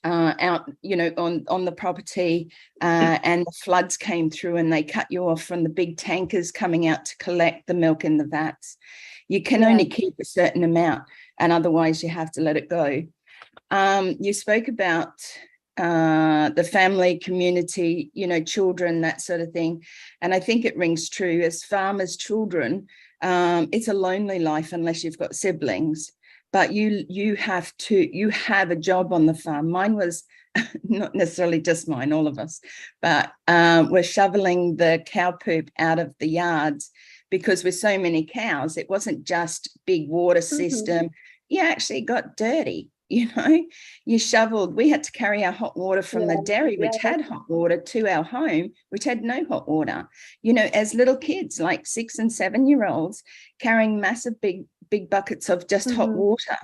D: out, on the property, and the floods came through, and they cut you off from the big tankers coming out to collect the milk in the vats. You can only keep a certain amount, and otherwise you have to let it go. You spoke about the family, community, you know, children, that sort of thing. And I think it rings true as farmers' children. It's a lonely life unless you've got siblings, but you have a job on the farm. Mine was not necessarily just mine, all of us, but we're shoveling the cow poop out of the yards because with so many cows, it wasn't just big water system. You actually got dirty. You know, you shoveled, we had to carry our hot water from the dairy, which had hot water, to our home, which had no hot water. You know, as little kids, like 6 and 7 year olds, carrying massive big buckets of just hot water.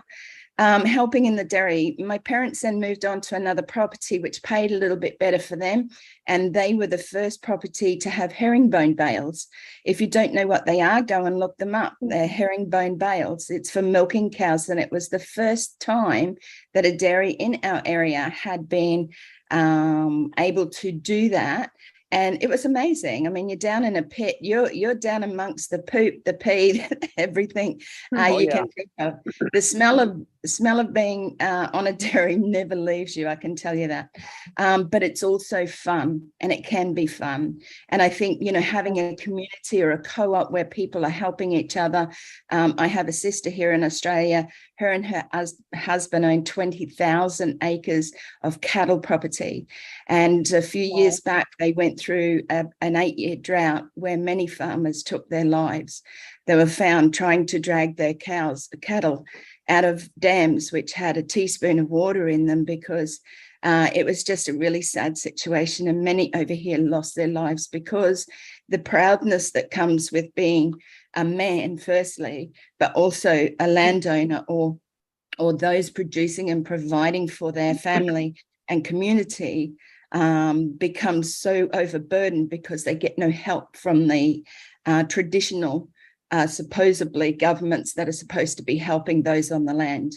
D: Helping in the dairy. My parents then moved on to another property which paid a little bit better for them, and they were the first property to have herringbone bales. If you don't know what they are, go and look them up. They're herringbone bales. It's for milking cows, and it was the first time that a dairy in our area had been able to do that. And it was amazing. I mean, you're down in a pit, you're down amongst the poop, the pee, everything you can think of. The smell of being on a dairy never leaves you, I can tell you that. But it's also fun, and it can be fun. And I think, you know, having a community or a co-op where people are helping each other. I have a sister here in Australia. Her and her husband own 20,000 acres of cattle property. And a few years back, they went through an 8-year drought where many farmers took their lives. They were found trying to drag their cattle out of dams which had a teaspoon of water in them because it was just a really sad situation. And many over here lost their lives because the proudness that comes with being a man, firstly, but also a landowner or those producing and providing for their family and community becomes so overburdened because they get no help from the traditional, supposedly governments that are supposed to be helping those on the land.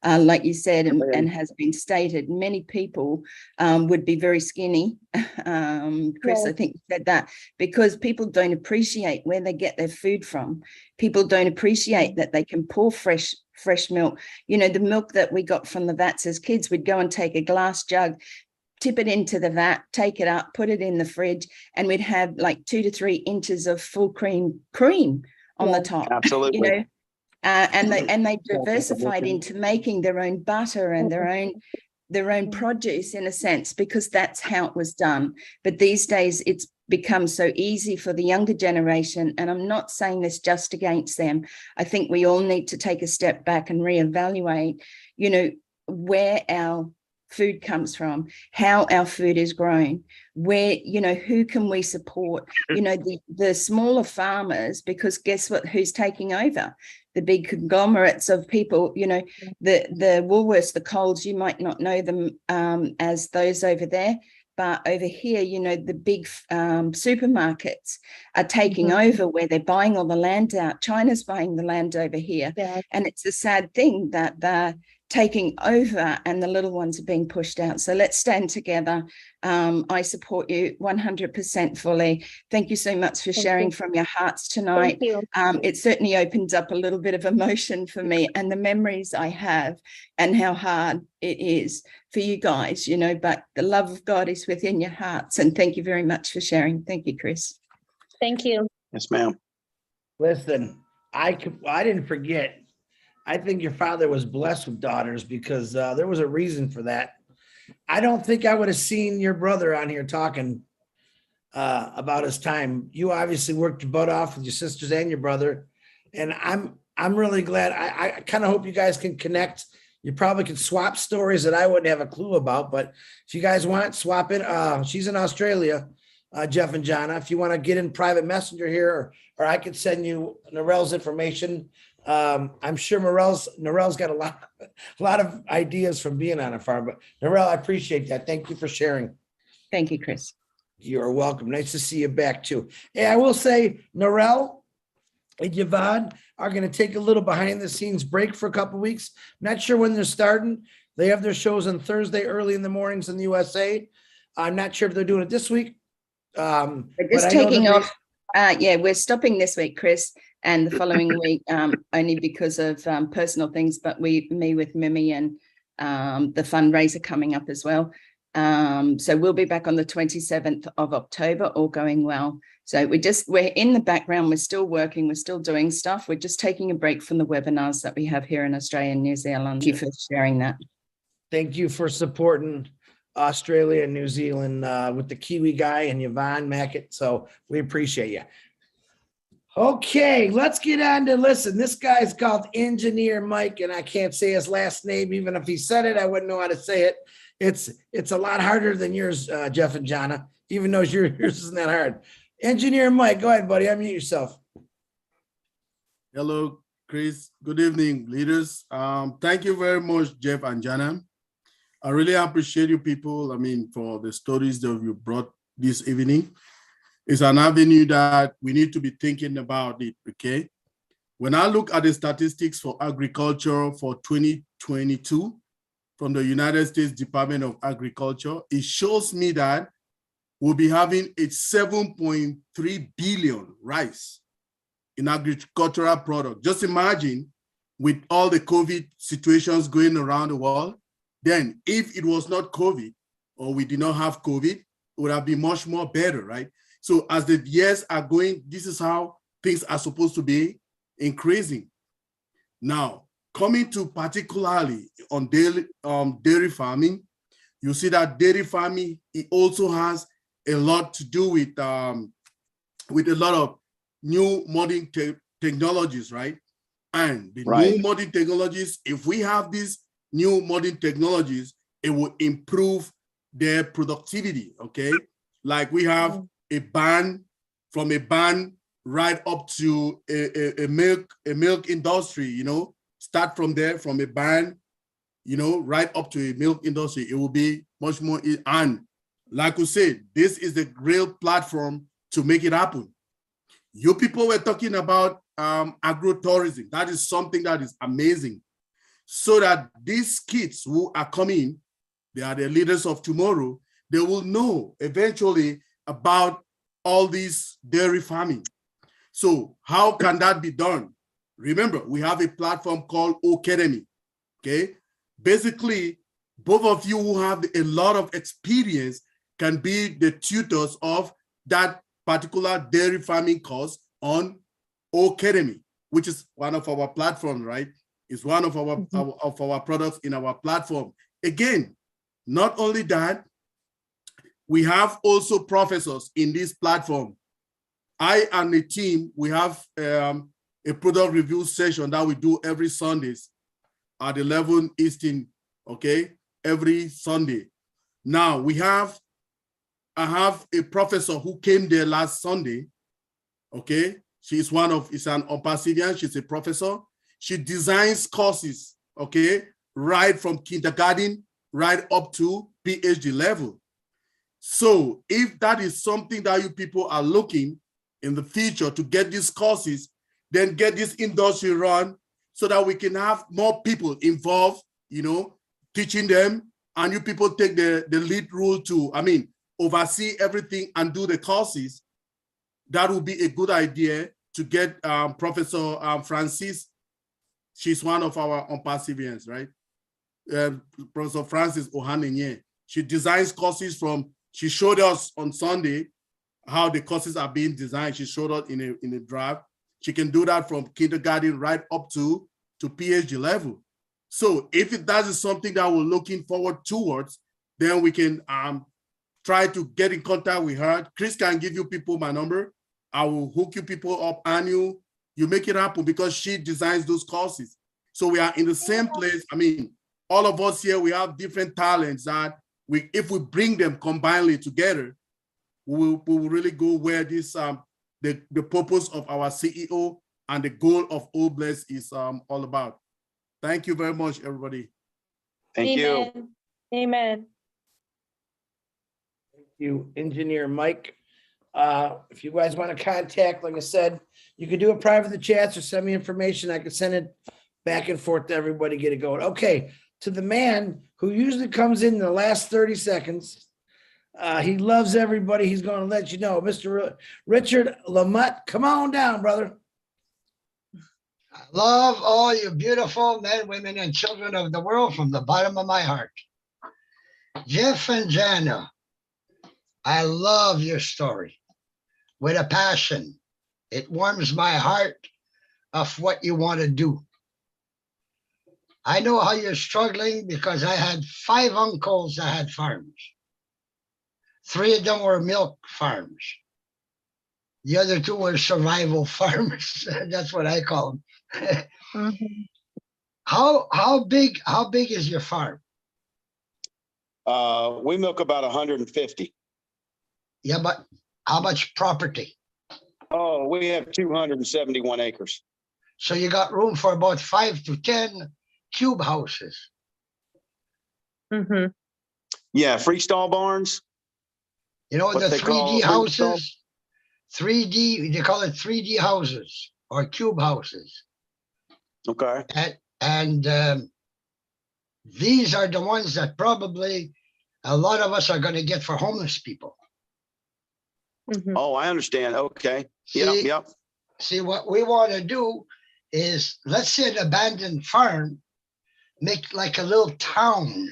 D: Like you said, and has been stated, many people would be very skinny. Chris, I think you said that, because people don't appreciate where they get their food from. People don't appreciate that they can pour fresh milk. You know, the milk that we got from the vats as kids, we'd go and take a glass jug, tip it into the vat, take it up, put it in the fridge, and we'd have like 2 to 3 inches of full cream on the top.
C: Absolutely.
D: You know, and they diversified into making their own butter and their own produce, in a sense, because that's how it was done. But these days it's become so easy for the younger generation, and I'm not saying this just against them. I think we all need to take a step back and reevaluate, you know, where our food comes from, how our food is grown, where, you know, who can we support, you know, the smaller farmers, because guess what, who's taking over? The big conglomerates of people, you know, the Woolworths, the Coles, you might not know them as those over there, but over here, you know, the big supermarkets are taking over, where they're buying all the land out. China's buying the land over here. And it's a sad thing that they're taking over and the little ones are being pushed out. So let's stand together. I support you 100% fully. Thank you so much for sharing from your hearts tonight. It certainly opens up a little bit of emotion for me, and the memories I have and how hard it is for you guys, you know, but the love of God is within your hearts. And thank you very much for sharing. Thank you, Chris.
B: Thank you.
C: Yes, ma'am.
A: Listen, I didn't forget. I think your father was blessed with daughters, because there was a reason for that. I don't think I would have seen your brother on here talking about his time. You obviously worked your butt off with your sisters and your brother, and I'm really glad. I kind of hope you guys can connect. You probably could swap stories that I wouldn't have a clue about, but if you guys want, swap it. She's in Australia, Jeff and Jonna. If you want to get in private messenger here, or I could send you Narelle's information. I'm sure Narelle's got a lot of ideas from being on a farm, but Narelle, I appreciate that. Thank you for sharing.
D: Thank you, Chris.
A: You're welcome. Nice to see you back too. Hey, I will say Narelle and Yvonne are going to take a little behind the scenes break for a couple of weeks. Not sure when they're starting. They have their shows on Thursday early in the mornings in the USA. I'm not sure if they're doing it this week.
D: We're just taking off. We're stopping this week, Chris, and the following week, only because of personal things, but me with Mimi and the fundraiser coming up as well. So we'll be back on the 27th of October, all going well. So we're in the background, we're still working, we're still doing stuff. We're just taking a break from the webinars that we have here in Australia and New Zealand. Thank you for sharing that.
A: Thank you for supporting Australia and New Zealand with the Kiwi guy and Yvonne Mackett. So we appreciate you. Okay, let's get on to listen. This guy's called Engineer Mike, and I can't say his last name. Even if he said it, I wouldn't know how to say it. It's a lot harder than yours, Jeff and Jonna, even though yours isn't that hard. Engineer Mike, go ahead, buddy. Unmute yourself.
E: Hello, Chris. Good evening, leaders. Thank you very much, Jeff and Jana. I really appreciate you people, for the stories that you brought this evening. It's an avenue that we need to be thinking about it, okay? When I look at the statistics for agriculture for 2022 from the United States Department of Agriculture, it shows me that we'll be having a 7.3 billion rise in agricultural product. Just imagine with all the COVID situations going around the world, then if it was not COVID or we did not have COVID, it would have been much more better, right? So as the years are going, this is how things are supposed to be increasing. Now, coming to particularly on dairy farming, you see that dairy farming, it also has a lot to do with a lot of new modern technologies, right? And the new modern technologies, if we have these new modern technologies, it will improve their productivity, okay? Like we have a barn, from a barn right up to a milk industry, you know, start from there, from a barn, you know, right up to a milk industry. It will be much more, and like we said, this is the real platform to make it happen. You people were talking about agritourism. That is something that is amazing. So that these kids who are coming, they are the leaders of tomorrow, they will know eventually about all this dairy farming. So how can that be done? Remember, we have a platform called Academy, okay? Basically, both of you who have a lot of experience can be the tutors of that particular dairy farming course on Academy, which is one of our platforms, right? It's one of our products in our platform. Again, not only that, we have also professors in this platform. I and the team, we have a product review session that we do every Sundays at 11 Eastern, okay? Every Sunday. Now I have a professor who came there last Sunday, okay? She's an ONPASSIVE, she's a professor. She designs courses, okay? Right from kindergarten, right up to PhD level. So if that is something that you people are looking in the future to get these courses, then get this industry run so that we can have more people involved, you know, teaching them, and you people take the lead role to, oversee everything and do the courses. That would be a good idea to get Professor Francis. She's one of our ONPASSIVians, right? Professor Francis Ohanenye. She designs courses she showed us on Sunday how the courses are being designed. She showed us in a draft. She can do that from kindergarten right up to PhD level. So if that is something that we're looking forward towards, then we can try to get in contact with her. Chris can give you people my number. I will hook you people up, and you make it happen, because she designs those courses. So we are in the same place. All of us here, we have different talents that if we bring them combinedly together, we will really go where this the purpose of our CEO and the goal of All Bless is all about. Thank you very much, everybody.
C: Thank
B: Amen.
C: you.
B: Amen.
A: Thank you, Engineer Mike. If you guys want to contact, like I said, you can do it private in the chats or send me information. I can send it back and forth to everybody, get it going. Okay, to the man who usually comes in the last 30 seconds. He loves everybody. He's going to let you know. Mr. Richard Lamott, come on down, brother.
F: I love all you beautiful men, women, and children of the world from the bottom of my heart. Jeff and Jana, I love your story with a passion. It warms my heart of what you want to do. I know how you're struggling because I had 5 uncles that had farms. 3 of them were milk farms. The other 2 were survival farmers. That's what I call them.
B: Mhm.
F: How big is your farm?
C: We milk about 150.
F: Yeah, but how much property?
C: Oh, we have 271 acres.
F: So you got room for about 5 to 10 cube houses.
B: Mhm.
C: Yeah, freestall barns.
F: You know,
C: What
F: the
C: they call
F: 3D
C: freestall?
F: houses, 3D, they call it 3D houses or cube houses.
C: Okay.
F: And these are the ones that probably a lot of us are going to get for homeless people.
B: Mhm.
C: Oh, I understand. Okay.
F: See,
C: Yep.
F: see what we want to do is, let's say an abandoned farm, make like a little town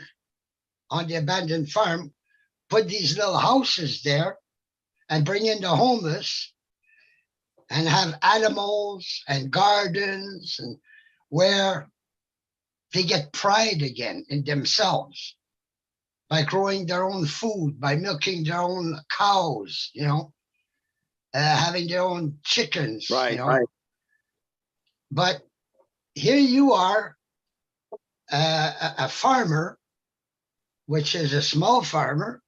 F: on the abandoned farm, put these little houses there and bring in the homeless and have animals and gardens, and where they get pride again in themselves by growing their own food, by milking their own cows, you know, having their own chickens,
C: Right.
F: you know.
C: Right.
F: But here you are, a farmer, which is a small farmer.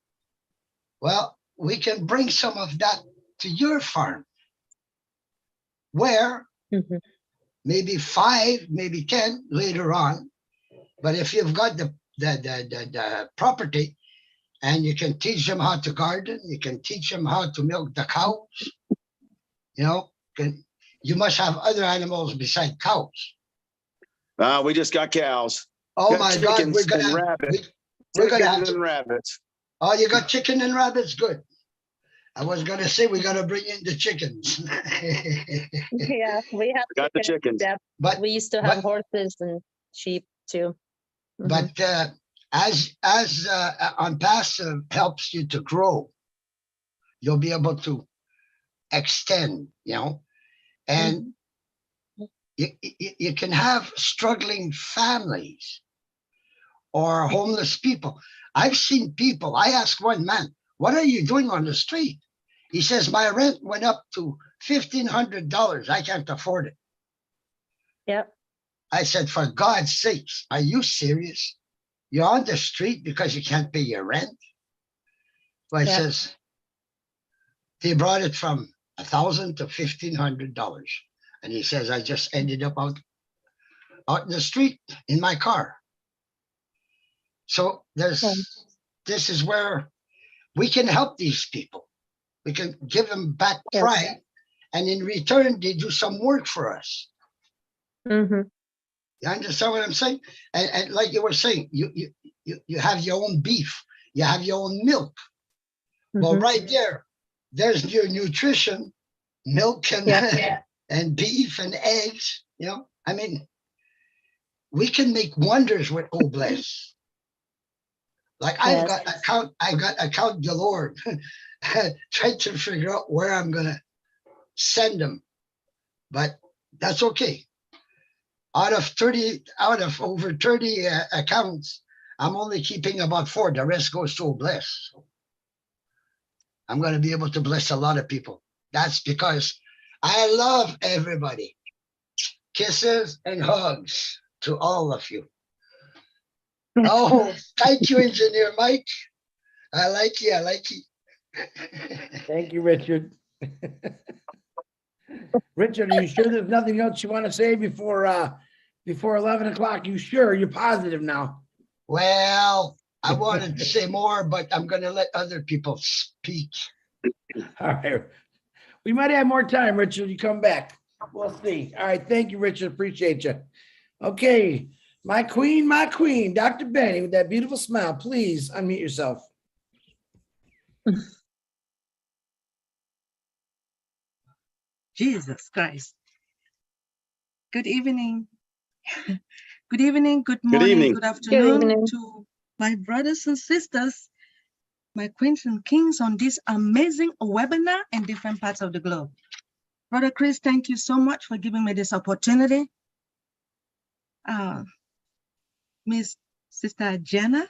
F: Well, we can bring some of that to your farm, where
B: Mhm.
F: maybe 5, maybe 10 later on. But if you've got the property, and you can teach them how to garden, you can teach them how to milk the cows, you know, you must have other animals beside cows.
C: We just got cows.
F: Oh
C: Got
F: my God,
C: chickens and rabbits.
F: we're gonna
C: Chickens
F: have
C: and rabbits.
F: oh, you got chicken and rabbits? Good. I was gonna say we gotta bring in the chickens.
B: Yeah, we have
C: Got the
B: chickens.
C: chickens.
B: Yeah,
F: but
B: we used to have
F: but
B: horses and sheep too. Mhm.
F: but as ONPASSIVE helps you to grow, you'll be able to extend, you know, and you can have struggling families or homeless people. I've seen people, I asked one man, what are you doing on the street? He says, my rent went up to $1,500. I can't afford it.
B: Yep.
F: I said, for God's sakes, are you serious? You're on the street because you can't pay your rent? Well, he
B: Yeah.
F: says, they brought it from $1,000 to $1,500. And he says, I just ended up out in the street in my car. So this is where we can help these people. We can give them back
B: Yes.
F: pride, and in return, they do some work for us.
B: Mhm.
F: You understand what I'm saying? And like you were saying, you have your own beef, you have your own milk. Well,
B: Mhm.
F: right there's your nutrition, milk and
B: Yeah.
F: and beef and eggs. You know, I mean, we can make wonders with Obless. Like
B: Yes.
F: I got account galore, trying to figure out where I'm gonna send them, but that's okay. Out of over 30 accounts, I'm only keeping about 4. The rest goes to Obless. I'm gonna be able to bless a lot of people. That's because I love everybody. Kisses and hugs to all of you. Oh, thank you, Engineer Mike. I like you. I like you.
A: Thank you, Richard. Richard, are you sure there's nothing else you want to say before 11 o'clock? You sure? You're positive now?
F: Well, I wanted to say more, but I'm going to let other people speak.
A: All right. We might have more time, Richard. You come back. We'll see. All right. Thank you, Richard. Appreciate you. Okay. My queen, Dr. Benny, with that beautiful smile, please unmute yourself.
G: Jesus Christ. Good evening. Good evening, good morning,
C: evening.
G: good afternoon
B: evening.
G: to my brothers and sisters, my queens and kings on this amazing webinar in different parts of the globe. Brother Chris, thank you so much for giving me this opportunity. Miss Sister Jenna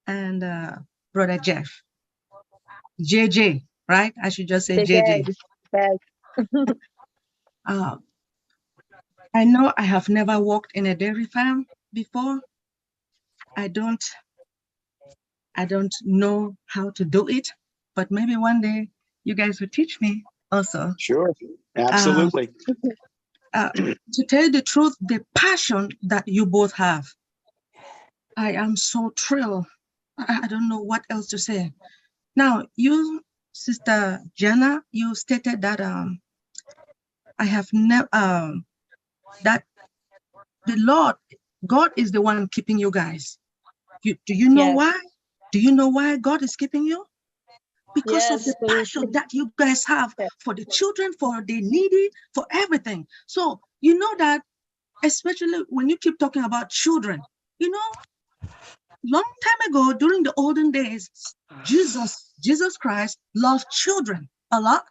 G: and Brother Jeff. JJ, right? I should just say JJ.
B: Yes.
G: I know I have never worked in a dairy farm before. I don't know how to do it, but maybe one day you guys will teach me also.
C: Sure, absolutely.
G: To tell you the truth, the passion that you both have, I am so thrilled. I don't know what else to say. Now, you, Sister Jenna, you stated that I have never that the Lord, God is the one keeping you guys. Do you know
B: Yes.
G: why? Do you know why God is keeping you? Because of the
B: Yes,
G: passion that you guys have
B: Yes.
G: for the children, for the needy, for everything. So you know that, especially when you keep talking about children, you know, long time ago, during the olden days, Jesus Christ loved children a lot.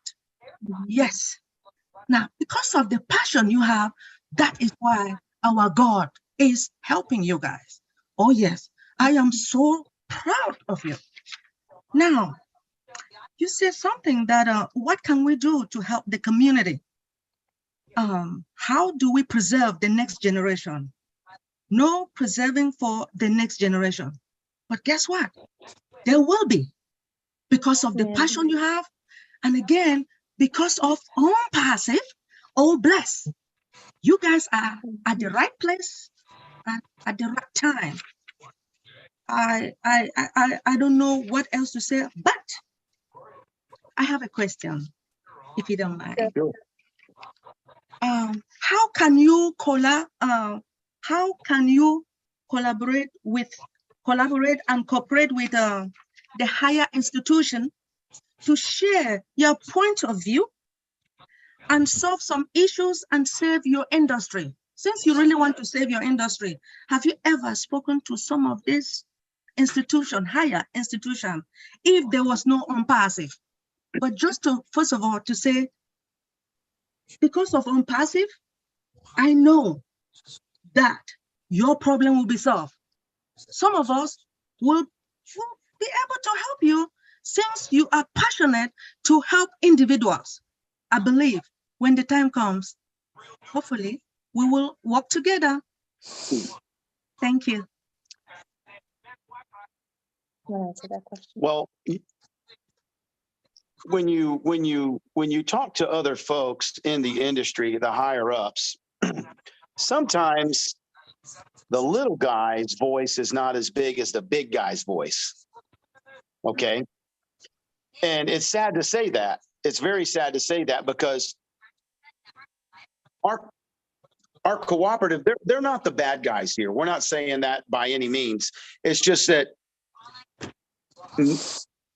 G: Yes. Now, because of the passion you have, that is why our God is helping you guys. Oh, yes. I am so proud of you. Now, you said something that what can we do to help the community? How do we preserve the next generation? No preserving for the next generation. But guess what? There will be, because of the
B: Yeah.
G: passion you have. And again, because of ONPASSIVE, oh bless. You guys are at the right place and at the right time. I don't know what else to say, but I have a question, if you don't mind.
C: Sure.
G: How can you collaborate and cooperate with the higher institution to share your point of view and solve some issues and save your industry? Since you really want to save your industry, have you ever spoken to some of these higher institution, if there was no ONPASSIVE? But just to, first of all, to say, because of ONPASSIVE, I know that your problem will be solved. Some of us will be able to help you, since you are passionate to help individuals. I believe when the time comes, hopefully, we will work together. Thank you.
B: Answer that question.
C: Well, when you talk to other folks in the industry, the higher ups, sometimes the little guy's voice is not as big as the big guy's voice. Okay. And it's sad to say that. It's very sad to say that, because our cooperative, they're not the bad guys here. We're not saying that by any means. It's just that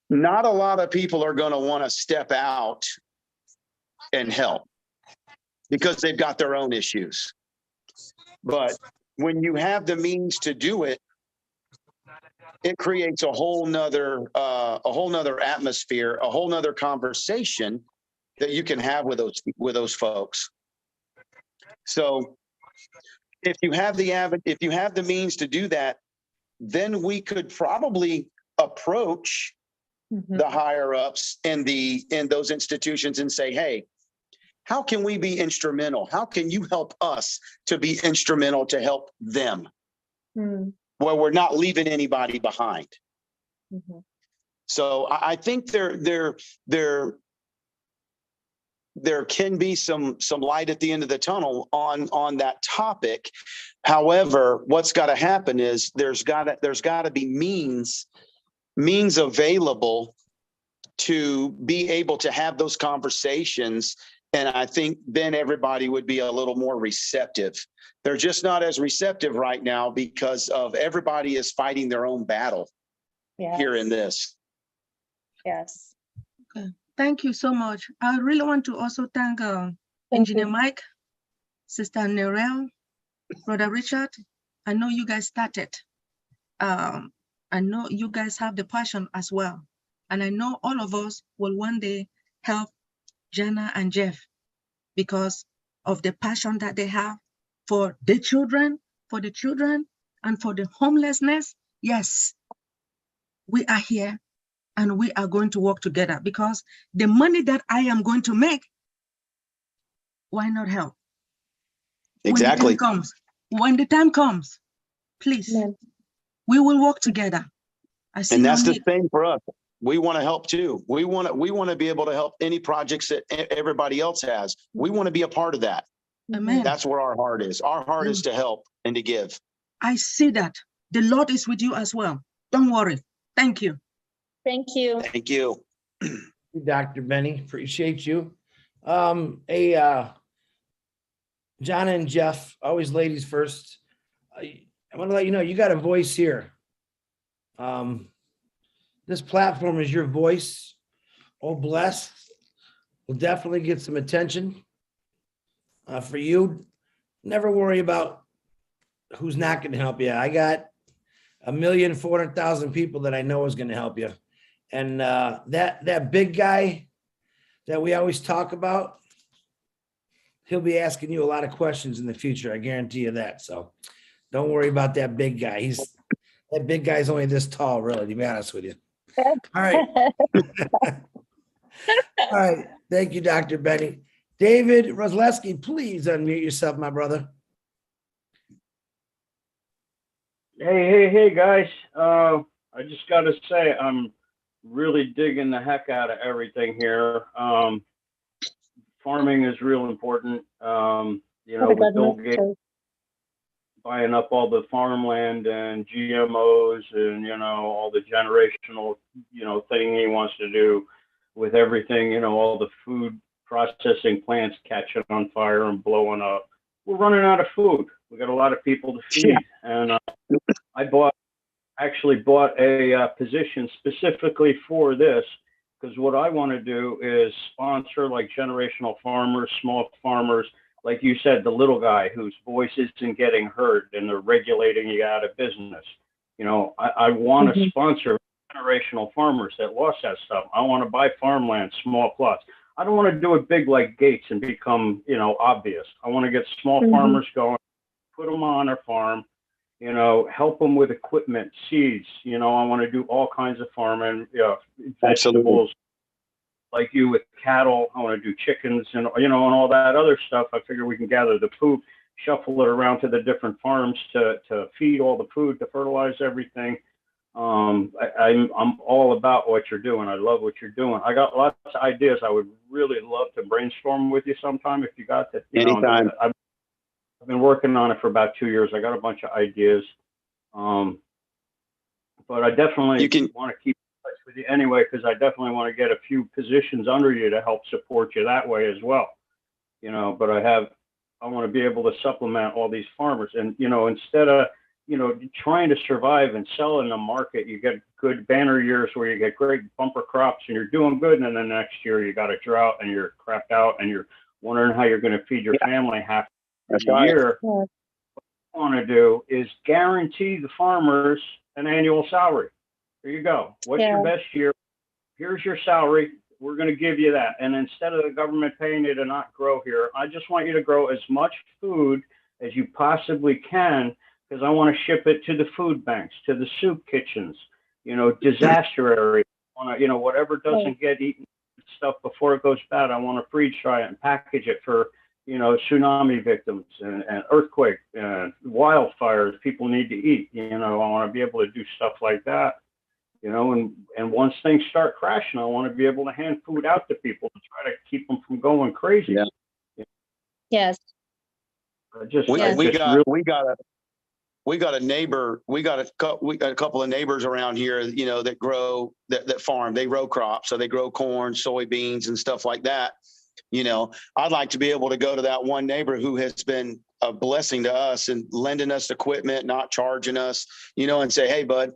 C: not a lot of people are going to want to step out and help because they've got their own issues. But when you have the means to do it, it creates a whole nother atmosphere, a whole nother conversation that you can have with those folks. So if you have the means to do that, then we could probably approach the higher ups in those institutions and say, hey, how can we be instrumental? How can you help us to be instrumental to help them? Where we're not leaving anybody behind. So I think there can be some light at the end of the tunnel on that topic. However, what's got to happen is there's got to be means available to be able to have those conversations. And I think then everybody would be a little more receptive. They're just not as receptive right now because of everybody is fighting their own battle here in this.
B: Yes.
G: Okay. Thank you so much. I really want to also thank Engineer Mike, Sister Nerel, Brother Richard. I know you guys started I know you guys have the passion as well. And I know all of us will one day help Jana and Jeff because of the passion that they have for the children, and for the homelessness. Yes, we are here and we are going to work together because the money that I am going to make, why not help?
C: Exactly.
G: When the time comes, please, we will work together.
C: And that's the thing for us. We want to help too. We want to be able to help any projects that everybody else has. We want to be a part of that.
G: Amen.
C: That's where our heart is. Our heart is to help and to give.
G: I see that. The Lord is with you as well. Don't worry. Thank you.
B: Thank you.
C: Thank you.
A: Dr. Benny, appreciate you. John and Jeff, always ladies first. I want to let you know, you got a voice here. This platform is your voice. Oh, blessed. Will definitely get some attention for you. Never worry about who's not going to help you. I got 1,400,000 people that I know is going to help you. And that big guy that we always talk about, he'll be asking you a lot of questions in the future. I guarantee you that. So don't worry about that big guy. That big guy's only this tall, really, to be honest with you. All right. All right. Thank you, Dr. Benny. David Rosleski, please unmute yourself, my brother.
H: Hey, guys. I just got to say, I'm really digging the heck out of everything here. Farming is real important. With Bill Gates buying up all the farmland and GMOs and, all the generational, thing he wants to do with everything, all the food processing plants catching on fire and blowing up. We're running out of food. We got a lot of people to feed. And I actually bought a position specifically for this, because what I want to do is sponsor like generational farmers, small farmers, like you said, the little guy whose voice isn't getting heard and they're regulating you out of business. I want to sponsor generational farmers that lost that stuff. I want to buy farmland, small plots. I don't want to do it big like Gates and become, obvious. I want to get small farmers going, put them on their farm, help them with equipment, seeds. I want to do all kinds of farming, vegetables, like you with cattle. I want to do chickens and, and all that other stuff. I figure we can gather the poop, shuffle it around to the different farms to feed all the food, to fertilize everything. I'm all about what you're doing. I love what you're doing. I got lots of ideas. I would really love to brainstorm with you sometime if you got that.
C: Anytime.
H: I've been working on it for about 2 years. I got a bunch of ideas. But I definitely want to keep in touch with you anyway, because I definitely want to get a few positions under you to help support you that way as well. But I want to be able to supplement all these farmers. And, instead of, trying to survive and sell in the market, you get good banner years where you get great bumper crops and you're doing good. And then the next year you got a drought and you're crapped out and you're wondering how you're going to feed your family half the year. What I want to do is guarantee the farmers an annual salary. There you go. What's your best year? Here's your salary. We're going to give you that. And instead of the government paying you to not grow here, I just want you to grow as much food as you possibly can, because I want to ship it to the food banks, to the soup kitchens, disaster areas. Whatever doesn't get eaten stuff before it goes bad, I want to freeze dry it and package it for, tsunami victims and earthquake and wildfires people need to eat. I want to be able to do stuff like that, and once things start crashing, I want to be able to hand food out to people to try to keep them from going crazy.
B: Yeah. Yes.
C: We got a neighbor. We got a couple of neighbors around here, that grow that farm. They row crops, so they grow corn, soybeans, and stuff like that. I'd like to be able to go to that one neighbor who has been a blessing to us and lending us equipment, not charging us, and say, hey, bud,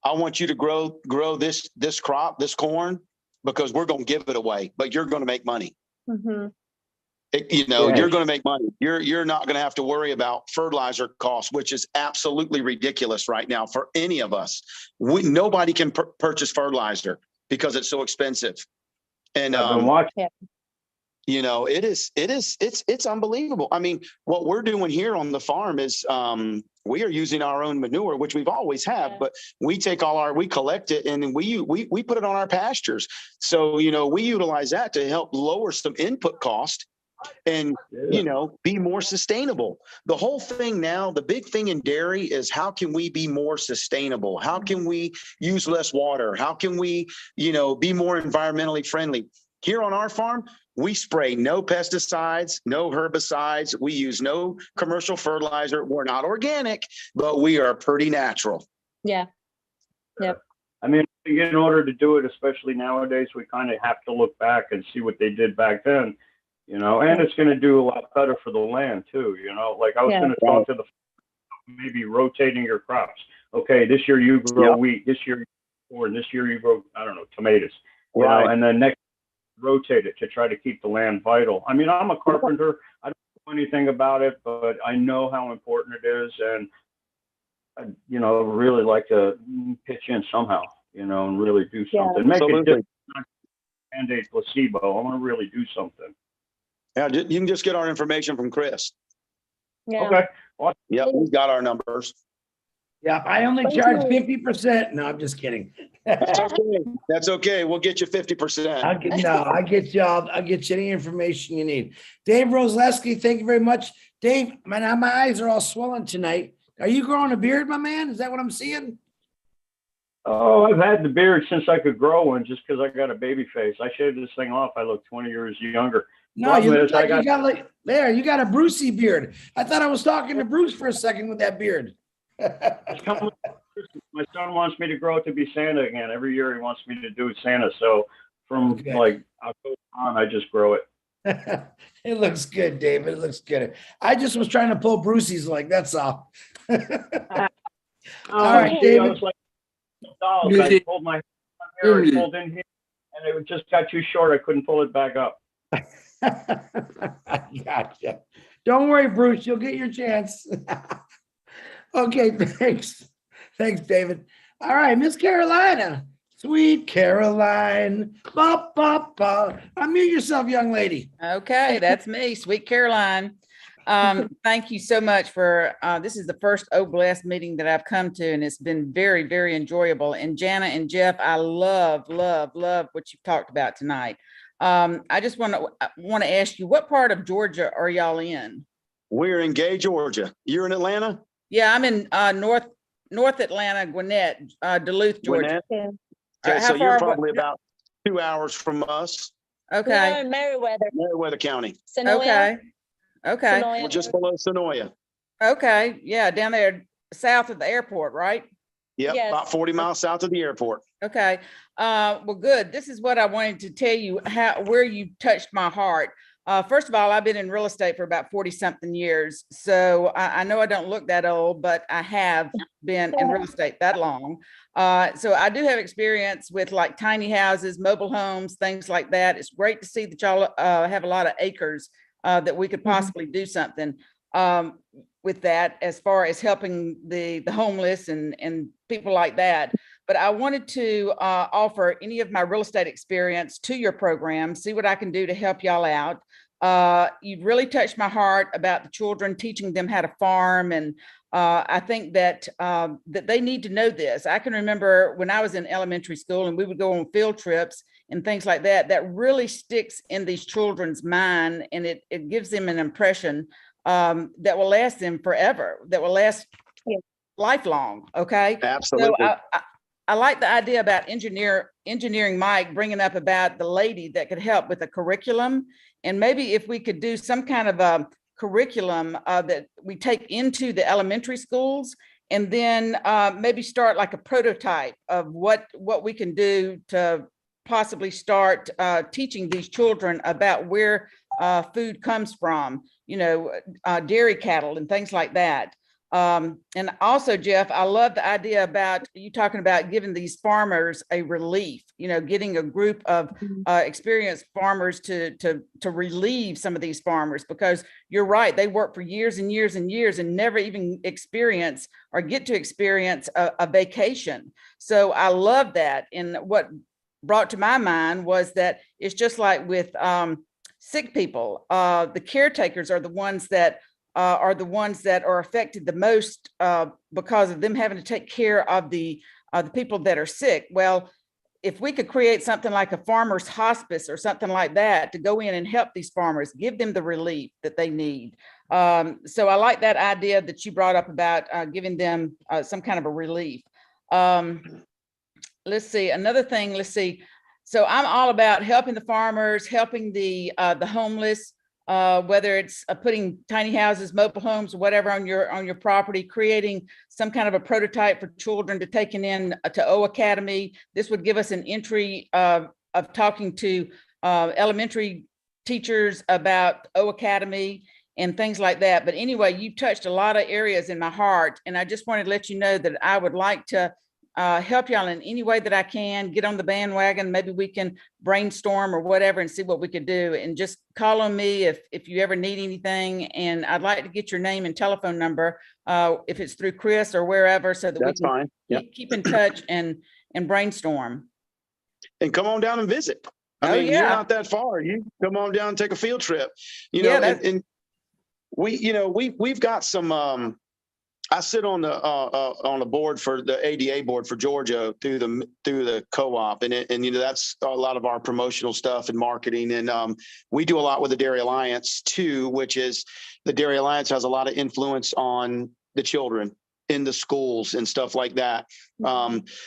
C: I want you to grow this crop, this corn, because we're going to give it away, but you're going to make money. You're going to make money. You're not going to have to worry about fertilizer costs, which is absolutely ridiculous right now for any of us. Nobody can purchase fertilizer because it's so expensive. And
H: I've been watching.
C: it's unbelievable. I mean, what we're doing here on the farm is we are using our own manure, which we've always have, but we take we collect it and we put it on our pastures. So, we utilize that to help lower some input cost and, be more sustainable. The whole thing now, the big thing in dairy is how can we be more sustainable? How can we use less water? How can we, be more environmentally friendly? Here on our farm, we spray no pesticides, no herbicides. We use no commercial fertilizer. We're not organic, but we are pretty natural.
B: Yeah. Yep.
H: I mean, in order to do it, especially nowadays, we kind of have to look back and see what they did back then, and it's going to do a lot better for the land too. Like I was going to talk to maybe rotating your crops. Okay, this year you grow wheat, this year you grow corn, this year you grow, I don't know, tomatoes, and then next rotate it to try to keep the land vital. I mean, I'm a carpenter. I don't know anything about it, but I know how important it is, and I, really like to pitch in somehow, and really do something. Make a difference. Band-aid placebo. I want to really do something.
C: Yeah, you can just get our information from Chris.
B: Yeah.
H: Okay. Awesome.
C: Yep, he's got our numbers.
A: Yeah, I only charge 50%. No, I'm just kidding.
C: That's okay. We'll get you 50%.
A: I'll get you any information you need. Dave Rosleski, thank you very much. Dave, my eyes are all swollen tonight. Are you growing a beard, my man? Is that what I'm seeing?
H: Oh, I've had the beard since I could grow one, just because I got a baby face. I shaved this thing off. I look 20 years younger.
A: No, you look like you got a Brucey beard. I thought I was talking to Bruce for a second with that beard.
H: My son wants me to grow it to be Santa again. Every year he wants me to do Santa. So from like October on, I just grow it.
A: It looks good, David. It looks good. I just was trying to pull Brucey's leg. That's all. All right, David.
H: I was like, I pulled my hair, I pulled in here, and it just got too short. I couldn't pull it back up.
A: I gotcha. Don't worry, Bruce. You'll get your chance. Okay, thanks. Thanks, David. All right, Miss Carolina. Sweet Caroline. Ba, ba, ba. Unmute yourself, young lady.
I: Okay, that's me, Sweet Caroline. Thank you so much for, this is the first OBLESS meeting that I've come to, and it's been very, very enjoyable. And Jana and Jeff, I love what you've talked about tonight. I just want to ask you, what part of Georgia are y'all in?
C: We're in Gay, Georgia. You're in Atlanta?
I: Yeah, I'm in North Atlanta, Gwinnett, Duluth, Georgia.
C: Gwinnett? Okay, so you're probably about 2 hours from us.
I: Okay.
B: Yeah,
C: Meriwether County.
B: Sonoya.
I: Okay.
C: We're just below Sonoya.
I: Okay. Yeah, down there south of the airport, right?
C: Yep,
B: Yes.
C: about 40 miles south of the airport.
I: Okay. Well, good. This is what I wanted to tell you, where you touched my heart. First of all, I've been in real estate for about 40 something years. So I know I don't look that old, but I have been in real estate that long. So I do have experience with like tiny houses, mobile homes, things like that. It's great to see that y'all have a lot of acres that we could possibly do something with that as far as helping the homeless and people like that. But I wanted to offer any of my real estate experience to your program, see what I can do to help y'all out. You've really touched my heart about the children, teaching them how to farm. And I think that they need to know this. I can remember when I was in elementary school and we would go on field trips and things like that, that really sticks in these children's mind, and it gives them an impression that will last them forever, that will last lifelong. Okay.
C: Absolutely.
I: So I like the idea about engineering Mike bringing up about the lady that could help with a curriculum. And maybe if we could do some kind of a curriculum that we take into the elementary schools, and then maybe start like a prototype of what we can do to possibly start teaching these children about where food comes from, dairy cattle and things like that. And also, Jeff, I love the idea about you talking about giving these farmers a relief, you know, getting a group of experienced farmers to relieve some of these farmers, because you're right, they work for years and years and years and never even experience or get to experience a vacation. So I love that. And what brought to my mind was that it's just like with sick people, the caretakers are the ones that are affected the most because of them having to take care of the people that are sick. Well, if we could create something like a farmer's hospice or something like that to go in and help these farmers, give them the relief that they need. So I like that idea that you brought up about giving them some kind of a relief. Let's see, another thing, let's see. So I'm all about helping the farmers, helping the homeless, whether it's putting tiny houses, mobile homes, or whatever on your property, creating some kind of a prototype for children to take in to O Academy. This would give us an entry of talking to elementary teachers about O Academy and things like that. But anyway, you touched a lot of areas in my heart, and I just wanted to let you know that I would like to help y'all in any way that I can. Get on the bandwagon. Maybe we can brainstorm or whatever and see what we could do. And just call on me if you ever need anything. And I'd like to get your name and telephone number if it's through Chris or wherever, so that
C: That's
I: we can
C: fine.
I: keep in touch and brainstorm.
C: And come on down and visit. I mean, you're not that far. You come on down and take a field trip. You know, and we've got some. I sit on the board for the ADA board for Georgia through the co-op, and that's a lot of our promotional stuff and marketing, and we do a lot with the Dairy Alliance too, which is the Dairy Alliance has a lot of influence on the children in the schools and stuff like that.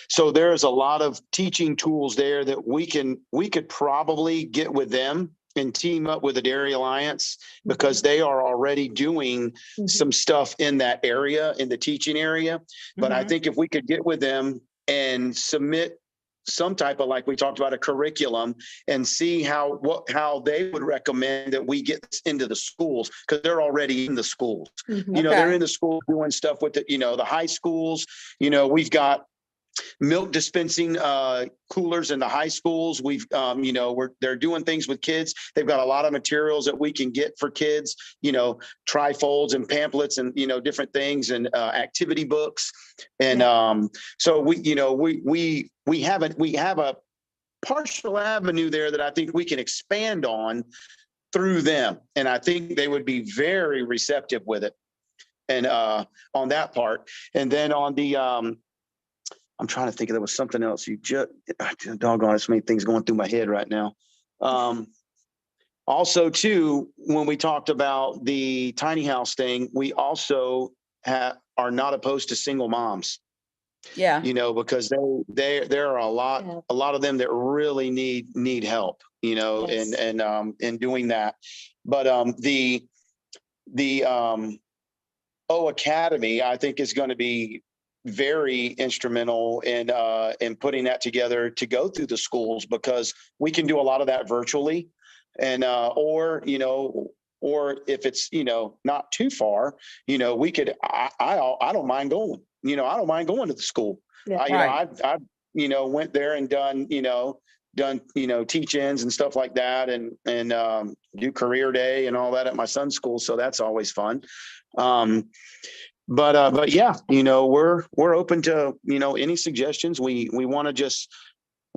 C: So there's a lot of teaching tools there that we could probably get with them and team up with the Dairy Alliance, because they are already doing some stuff in that area, in the teaching area. But I think if we could get with them and submit some type of, like we talked about, a curriculum, and see how they would recommend that we get this into the schools, because they're already in the schools. They're in the schools doing stuff with the high schools. We've got milk dispensing coolers in the high schools. We've they're doing things with kids. They've got a lot of materials that we can get for kids, trifolds and pamphlets and different things, and activity books. And so we have a partial avenue there that I think we can expand on through them, and I think they would be very receptive with it. And on that part, and then on the I'm trying to think, there was something else. You just, doggone it, so many things going through my head right now. Also, too, when we talked about the tiny house thing, we also are not opposed to single moms. Yeah. Because there are a lot of them that really need help. And doing that. But the O Academy, I think, is going to be very instrumental in putting that together to go through the schools, because we can do a lot of that virtually, and or if it's not too far, we could. I don't mind going. I don't mind going to the school. I went there and done teach-ins and stuff like that, and do career day and all that at my son's school, so that's always fun. But yeah, we're open to any suggestions. We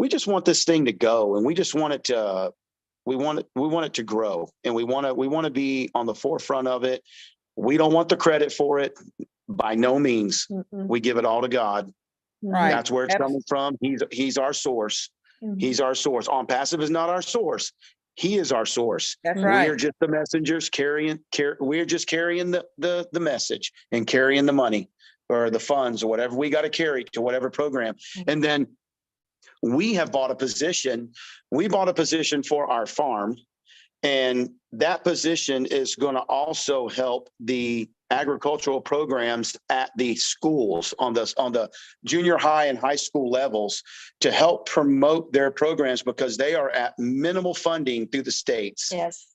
C: just want this thing to go, and we just want it to we want it to grow, and we want to be on the forefront of it. We don't want the credit for it by no means. We give it all to God. Right. That's where it's coming from. He's our source. He's our source. ONPASSIVE is not our source. He is our source. That's right. We are just the messengers we're just carrying the message and carrying the money or the funds or whatever we got to carry to whatever program. And then we have bought a position. We bought a position for our farm, and that position is going to also help the agricultural programs at the schools on the junior high and high school levels to help promote their programs, because they are at minimal funding through the states. Yes.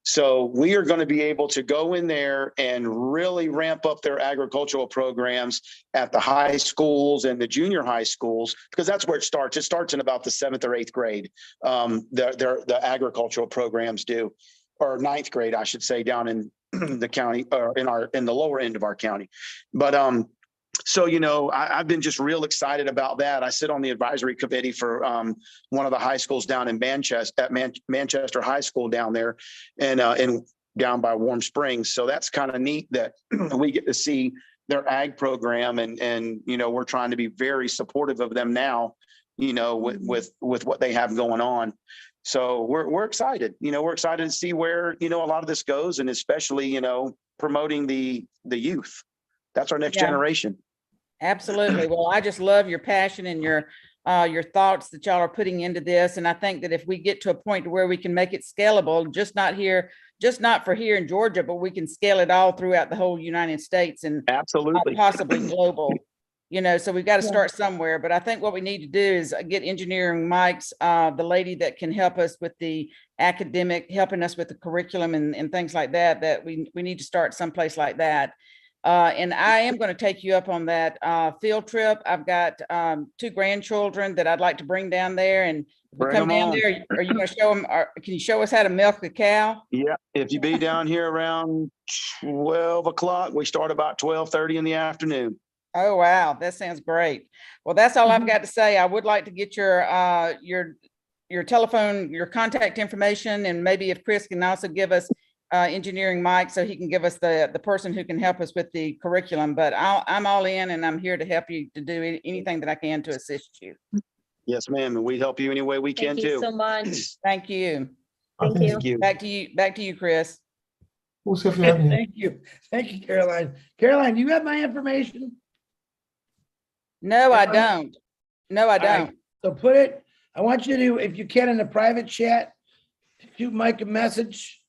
C: So we are going to be able to go in there and really ramp up their agricultural programs at the high schools and the junior high schools, because that's where it starts. It starts in about the 7th or 8th grade. The agricultural programs do, or 9th grade, I should say, down in the county, or in the lower end of our county. But so, you know, I've been just real excited about that. I sit on the advisory committee for one of the high schools down in Manchester, Manchester High School down there, and down by Warm Springs. So that's kind of neat that we get to see their ag program, and you know, we're trying to be very supportive of them now, you know, with what they have going on. So we're excited. You know, we're excited to see where, you know, a lot of this goes, and especially, you know, promoting the youth. That's our next generation.
I: Absolutely. Well, I just love your passion and your thoughts that y'all are putting into this. And I think that if we get to a point to where we can make it scalable, just not for here in Georgia, but we can scale it all throughout the whole United States and
C: absolutely
I: possibly global, you know, so we've got to start somewhere. But I think what we need to do is get engineering Mike's, the lady that can help us with the academic, helping us with the curriculum and things like that, that we need to start someplace like that. And I am going to take you up on that field trip. I've got 2 grandchildren that I'd like to bring down there, and if we come down there, are you going to show them, can you show us how to milk the cow?
C: Yeah, if you be down here around 12 o'clock, we start about 12:30 in the afternoon.
I: Oh, wow. That sounds great. Well, that's all I've got to say. I would like to get your telephone, your contact information, and maybe if Chris can also give us engineering Mike, so he can give us the person who can help us with the curriculum. But I'm all in, and I'm here to help you to do anything that I can to assist you.
C: Yes, ma'am. And we help you any way we can too.
B: Thank you so much.
I: Thank you.
B: Thank you.
C: Thank you.
I: Back to you, Chris.
A: Thank you. Thank you, Caroline. Caroline, do you have my information?
I: No, I don't. No, I don't.
A: Right. So put it, I want you to, if you can, in a private chat, shoot Mike a message,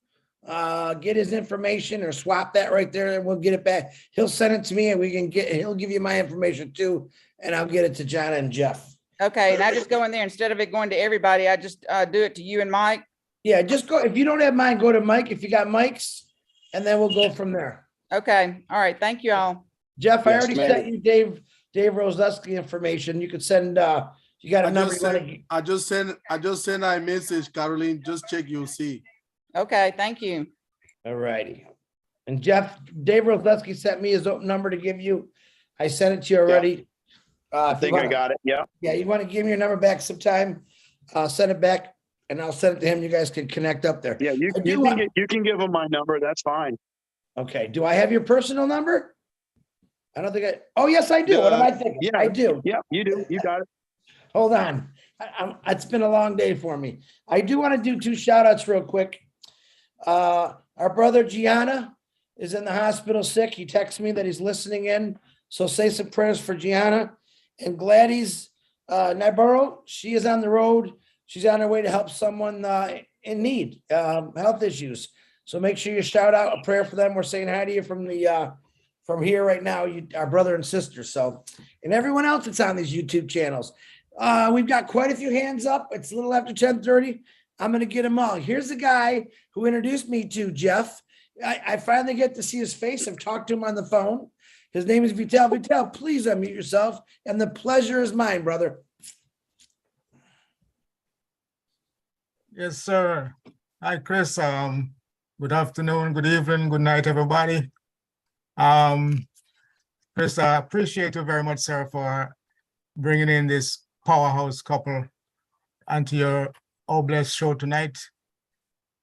A: get his information, or swap that right there, and we'll get it back. He'll send it to me, and he'll give you my information too, and I'll get it to John and Jeff.
I: Okay, and I just go in there, instead of it going to everybody, I just do it to you and Mike.
A: Yeah, just go, if you don't have mine, go to Mike, if you got Mike's, and then we'll go from there.
I: Okay, all right, thank you all.
A: Jeff, I
C: Yes,
A: already
C: ma'am.
A: sent you Dave Roseski information. You could send, you got a number.
E: I just sent a message, Caroline. Just check, you'll see.
I: Okay, thank you.
A: All righty. And Jeff, Dave Roseski sent me his number to give you. I sent it to you already.
C: I think I got it. Yeah.
A: Yeah, you want to give me your number back sometime? Send it back, and I'll send it to him. You guys can connect up there.
C: Yeah, you can give him my number. That's fine.
A: Okay. Do I have your personal number? I don't think oh, yes, I do. What am I thinking?
C: Yeah,
A: I do.
C: Yeah, you do. You got it.
A: Hold on. It's been a long day for me. I do want to do 2 shout outs real quick. Our brother Gianna is in the hospital sick. He texted me that he's listening in. So say some prayers for Gianna. And Gladys Navarro, she is on the road. She's on her way to help someone in need, health issues. So make sure you shout out a prayer for them. We're saying hi to you from here right now, our brother and sister. So, and everyone else that's on these YouTube channels. We've got quite a few hands up. It's a little after 10:30. I'm going to get them all. Here's the guy who introduced me to Jeff. I finally get to see his face. I've talked to him on the phone. His name is Vital. Vital, please unmute yourself. And the pleasure is mine, brother.
J: Yes, sir. Hi, Chris. Good afternoon, good evening, good night, everybody. Chris, I appreciate you very much, sir, for bringing in this powerhouse couple onto your Oh Bless show tonight.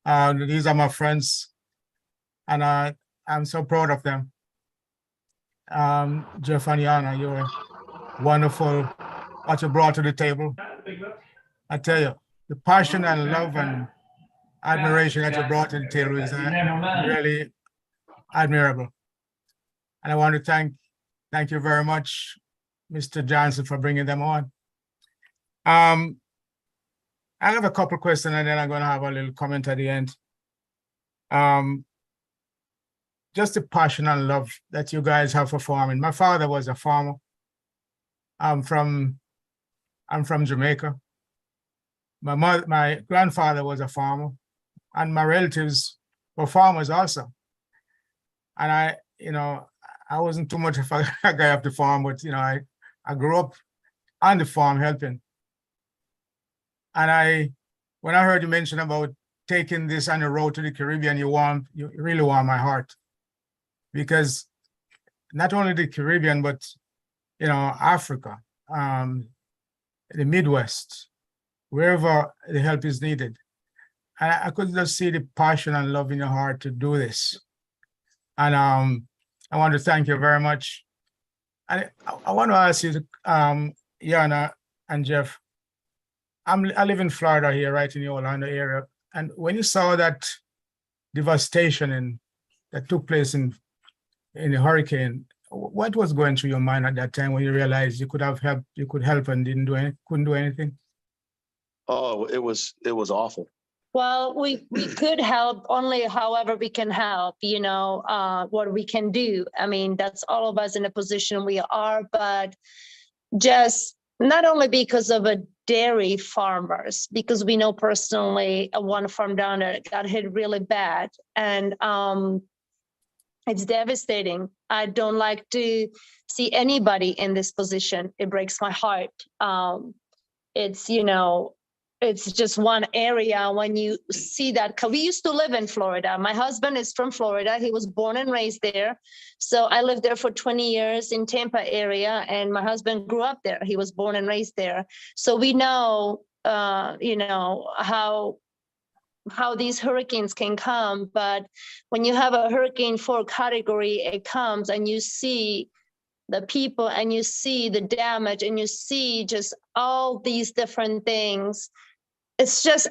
J: These are my friends, and I'm so proud of them. Jeff and Yana, you're wonderful, what you brought to the table. I tell you, the passion and love and admiration that you brought to the table is really admirable. And I want to thank you very much, Mr. Johnson, for bringing them on. I have a couple questions, and then I'm going to have a little comment at the end. Just the passion and love that you guys have for farming. My father was a farmer. I'm from Jamaica. My grandfather was a farmer. and my relatives were farmers also. And I wasn't too much of a guy of the farm, but I grew up on the farm helping. And when I heard you mention about taking this on the road to the Caribbean, you really warm my heart, because not only the Caribbean, but Africa, the Midwest, wherever the help is needed. And I could just see the passion and love in your heart to do this. And I want to thank you very much. And I want to ask you, Yana and Jeff, I live in Florida here, right in the Orlando area. And when you saw that devastation that took place in the hurricane, what was going through your mind at that time when you realized you could have helped, you could help and couldn't do anything?
C: Oh, it was awful.
B: Well, we could help only however we can help, what we can do. I mean, that's all of us in a position we are, but just not only because of a dairy farmers, because we know personally one farm down there got hit really bad, and it's devastating. I don't like to see anybody in this position. It breaks my heart. It's just one area when you see that. We used to live in Florida. My husband is from Florida. He was born and raised there. So I lived there for 20 years in Tampa area, and my husband grew up there. He was born and raised there. So we know, how these hurricanes can come. But when you have a hurricane 4 category, it comes and you see the people and you see the damage and you see just all these different things. It's just,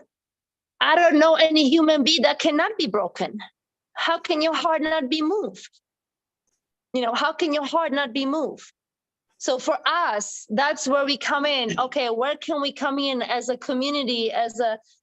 B: I don't know any human being that cannot be broken. How can your heart not be moved? How can your heart not be moved? So for us, that's where we come in. Okay, where can we come in as a community,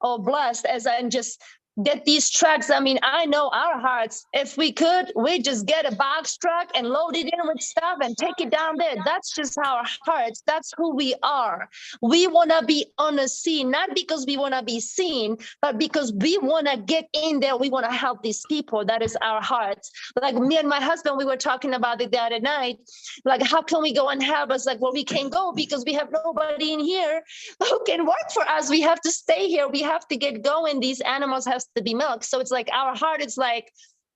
B: blessed, and just get these trucks? I mean, I know our hearts, if we could, we just get a box truck and load it in with stuff and take it down there. That's just our hearts. That's who we are. We want to be on the scene, not because we want to be seen, but because we want to get in there. We want to help these people. That is our hearts. Like me and my husband, we were talking about it the other night. Like, how can we go and help us? Like, well, we can't go because we have nobody in here who can work for us. We have to stay here. We have to get going. These animals have to be milked. So it's like our heart, it's like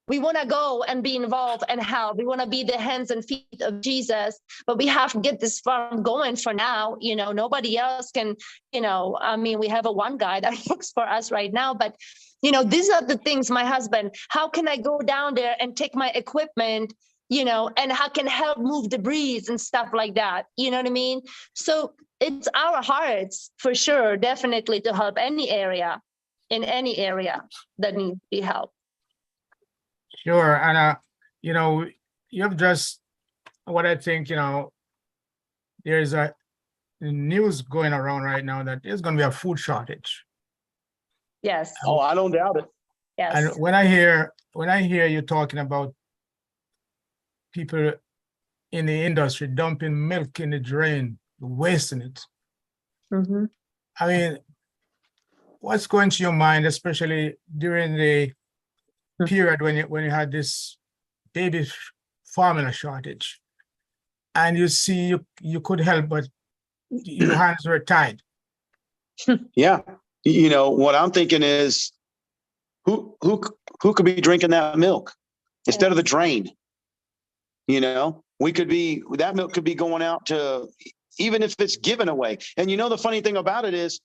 B: we want to go and be involved and help. We want to be the hands and feet of Jesus, but we have to get this farm going for now. Nobody else can, we have one guy that works for us right now, but these are the things, my husband, how can I go down there and take my equipment, and how can help move debris and stuff like that? You know what I mean? So it's our hearts for sure, definitely, to help any area, in any area that needs to be helped.
J: Sure. And, you've just, what I think, there's a news going around right now that there's going to be a food shortage.
B: Yes.
C: Oh, I don't doubt it.
B: Yes.
J: And when I hear you talking about people in the industry dumping milk in the drain, wasting it,
B: Mm-hmm.
J: I mean, what's going to your mind, especially during the period when you had this baby formula shortage, and you see you could help, but your hands were tied?
C: Yeah. What I'm thinking is who could be drinking that milk instead of the drain? That milk could be going out to, even if it's given away. And the funny thing about it is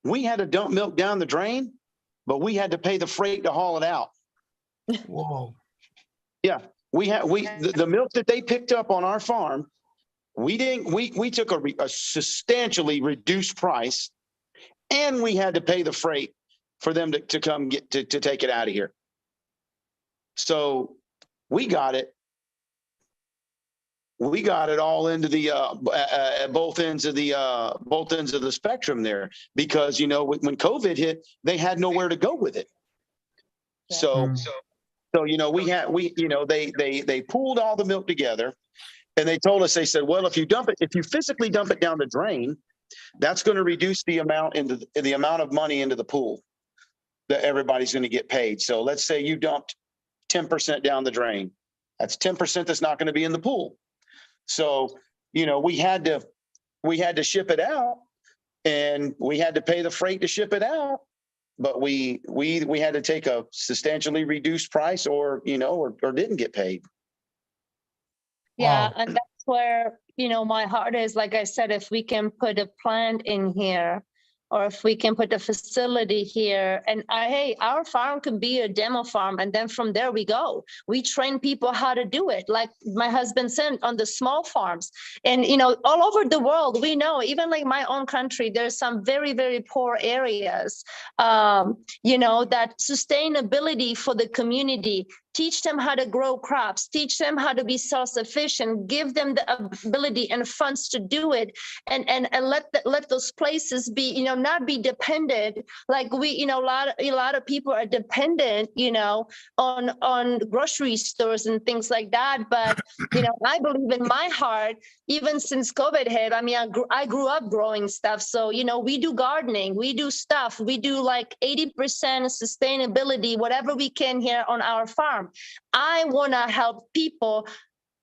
C: we had to dump milk down the drain, but we had to pay the freight to haul it out.
J: Whoa.
C: Yeah. The milk that they picked up on our farm, we took a substantially reduced price, and we had to pay the freight for them to come to take it out of here. So we got it. We got it all into the both ends of the spectrum there, because when COVID hit, they had nowhere to go with it.
B: Yeah.
C: So they pooled all the milk together, and they told us, they said, well, if you physically dump it down the drain, that's going to reduce the amount of money into the pool. that everybody's going to get paid. So let's say you dumped 10% down the drain. That's 10% that's not going to be in the pool. So, you know, we had to ship it out, and we had to pay the freight to ship it out. But we had to take a substantially reduced price, or, you know, or didn't get paid.
B: Yeah,
J: Wow.
B: and that's where, you know, my heart is. Like I said, if we can put a plant in here, or if we can put a facility here, and hey, our farm can be a demo farm, and then from there we go. We train people how to do it, like my husband said, on the small farms. And, you know, all over the world, we know, even like my own country, there's some very, very poor areas, you know, that sustainability for the community. Teach them how to grow crops, teach them how to be self-sufficient, give them the ability and funds to do it, and let those places be, you know, not be dependent. Like we, you know, a lot of people are dependent, you know, on grocery stores and things like that. But, you know, I believe in my heart, even since COVID hit, I mean, I grew up growing stuff. So, you know, we do gardening, we do stuff, we do like 80% sustainability, whatever we can here on our farm. I want to help people,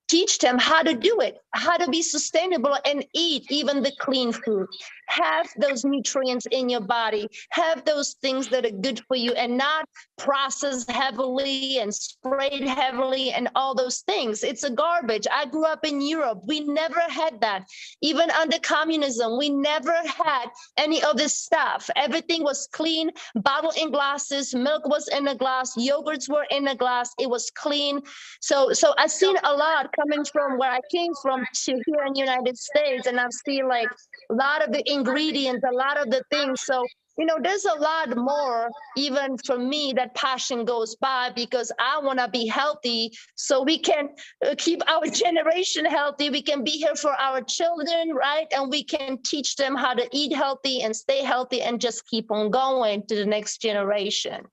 B: teach them how to do it, how to be sustainable and eat even the clean food. Have those nutrients in your body, have those things that are good for you, and not processed heavily and sprayed heavily and all those things. It's a garbage. I grew up in Europe. We never had that. Even under communism, we never had any of this stuff. Everything was clean, bottled in glasses, milk was in a glass, yogurts were in a glass, it was clean. So I've seen a lot coming from where I came from to here in the United States, and I've seen like a lot of the ingredients, a lot of the things. So, you know, there's a lot more, even for me, that passion goes by, because I want to be healthy so we can keep our generation healthy. We can be here for our children, right? And we can teach them how to eat healthy and stay healthy and just keep on going to the next generation.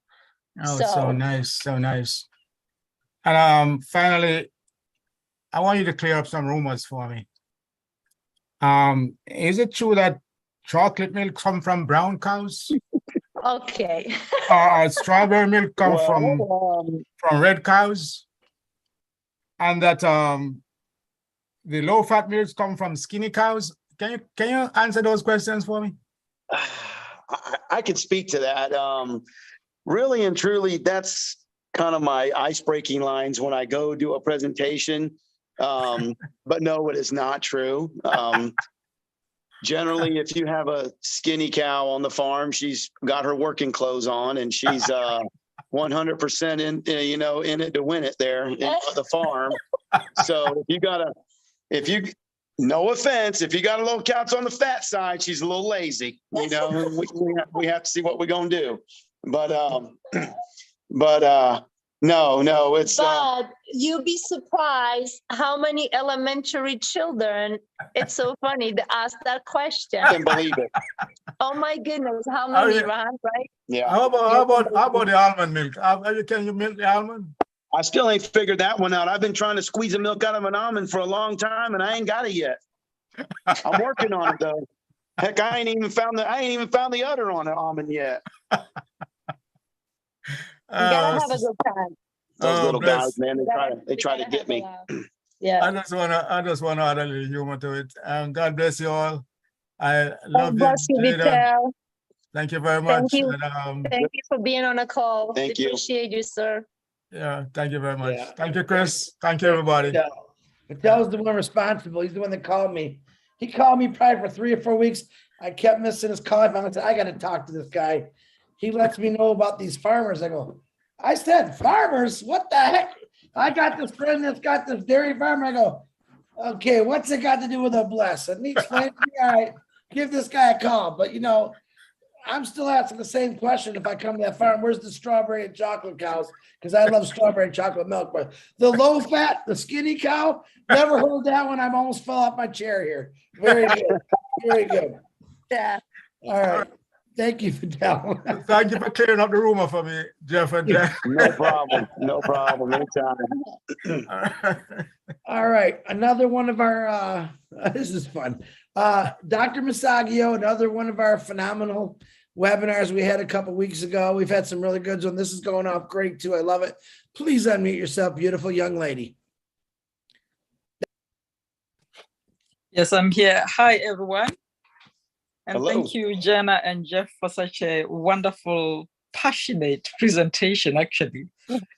J: Oh, so nice, so nice. And finally, I want you to clear up some rumors for me. Is it true that chocolate milk come from brown cows?
B: Okay.
J: Strawberry milk come from red cows? And that the low fat milks come from skinny cows? Can you answer those questions for me?
C: I could speak to that. Really and truly, that's kind of my ice-breaking lines when I go do a presentation. But no, it is not true. Generally, if you have a skinny cow on the farm, she's got her working clothes on, and she's 100% in, you know, in it to win it there in the farm. So no offense, if you got a little couch on the fat side, she's a little lazy. You know, we have to see what we're gonna do. But no, it's.
B: But you'll be surprised how many elementary children. It's so funny to ask that question.
C: I can believe it.
B: Oh my goodness, how many, Ron? Right?
C: Yeah.
J: How about the almond milk? Can you milk the almond?
C: I still ain't figured that one out. I've been trying to squeeze the milk out of an almond for a long time, and I ain't got it yet. I'm working on it though. Heck, I ain't even found the udder on an almond yet.
B: You gotta have a good time.
C: Those little guys, man, they try to get me.
B: Yeah.
J: I just wanna add a little humor to it. God bless you all. I love
B: bless you,
J: you.
B: Vitel.
J: Thank you very much.
B: Thank you.
J: And,
B: Thank you for being on a call.
C: Thank you.
B: Appreciate you, sir.
J: yeah, thank you very much.
A: Yeah.
J: Thank you, Chris. Thank you, everybody.
A: Vitel's the one responsible. He's the one that called me. He called me probably for 3 or 4 weeks. I kept missing his call. I finally said, I got to talk to this guy. He lets me know about these farmers. I said, farmers? What the heck? I got this friend that's got this dairy farm. I go, okay, what's it got to do with a bless? And he explained to me, all right, give this guy a call. But, you know, I'm still asking the same question if I come to that farm. Where's the strawberry and chocolate cows? Because I love strawberry and chocolate milk. But the low fat, the skinny cow, never heard that one. I almost fell off my chair here. Very good. Very good.
B: Yeah.
A: All right. Thank you, Fidel.
J: Thank you for clearing up the rumor for me, Jeff. And
C: No problem. No problem. Anytime.
A: All right. Another one of our, this is fun. Dr. Misagio, another one of our phenomenal webinars we had a couple weeks ago. We've had some really good ones. This is going off great too. I love it. Please unmute yourself, beautiful young lady.
K: Yes, I'm here. Hi, everyone. And
C: Hello.
K: thank you, Jenna and Jeff, for such a wonderful, passionate presentation, actually.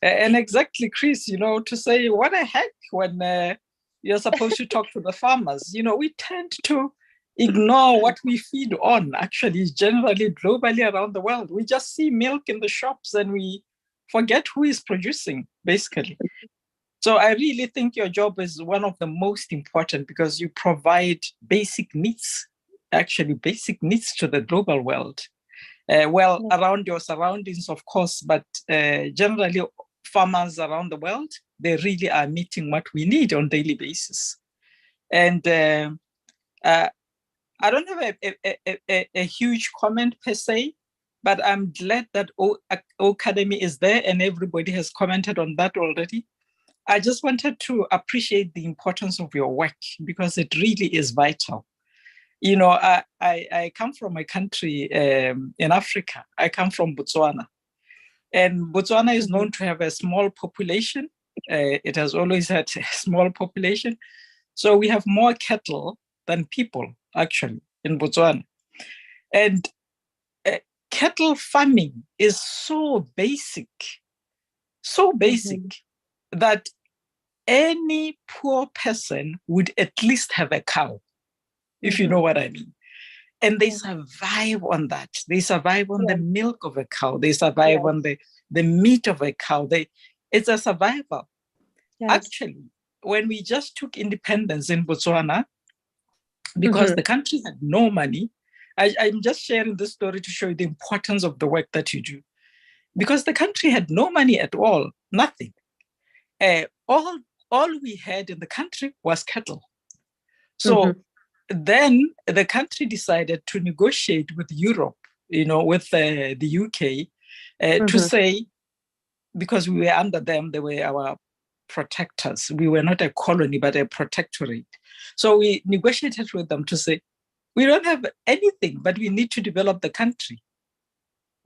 K: And exactly, Chris, to say, what the heck when you're supposed to talk to the farmers? We tend to ignore what we feed on, actually, generally, globally around the world. We just see milk in the shops and we forget who is producing, basically. So I really think your job is one of the most important because you provide basic needs, actually basic needs to the global world. Around your surroundings, of course, but generally farmers around the world, they really are meeting what we need on a daily basis. And I don't have a huge comment per se, but I'm glad that Academy is there and everybody has commented on that already. I just wanted to appreciate the importance of your work because it really is vital. I come from a country in Africa. I come from Botswana. And Botswana is known to have a small population. It has always had a small population. So we have more cattle than people, actually, in Botswana. And cattle farming is so basic that any poor person would at least have a cow, if you know what I mean. And they survive on that. They survive on the milk of a cow. They survive on the meat of a cow. It's a survival. Actually, when we just took independence in Botswana, because the country had no money, I'm just sharing this story to show you the importance of the work that you do. Because the country had no money at all, nothing. All we had in the country was cattle. So then the country decided to negotiate with Europe, with the UK, to say, because we were under them, they were our protectors. We were not a colony, but a protectorate. So we negotiated with them to say, we don't have anything, but we need to develop the country.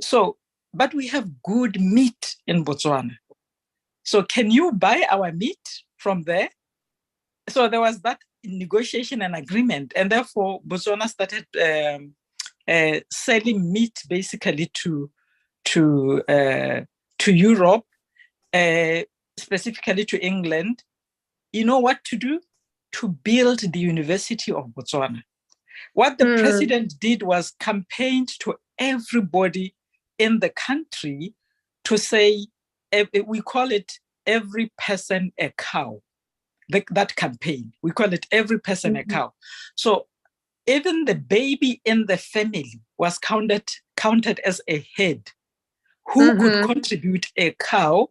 K: So, but we have good meat in Botswana. So can you buy our meat from there? So there was that negotiation and agreement. And therefore, Botswana started selling meat basically to Europe, specifically to England. You know what to do? To build the University of Botswana. What the president did was campaigned to everybody in the country to say, we call it every person a cow. That campaign, we call it every person a cow. So even the baby in the family was counted as a head who could contribute a cow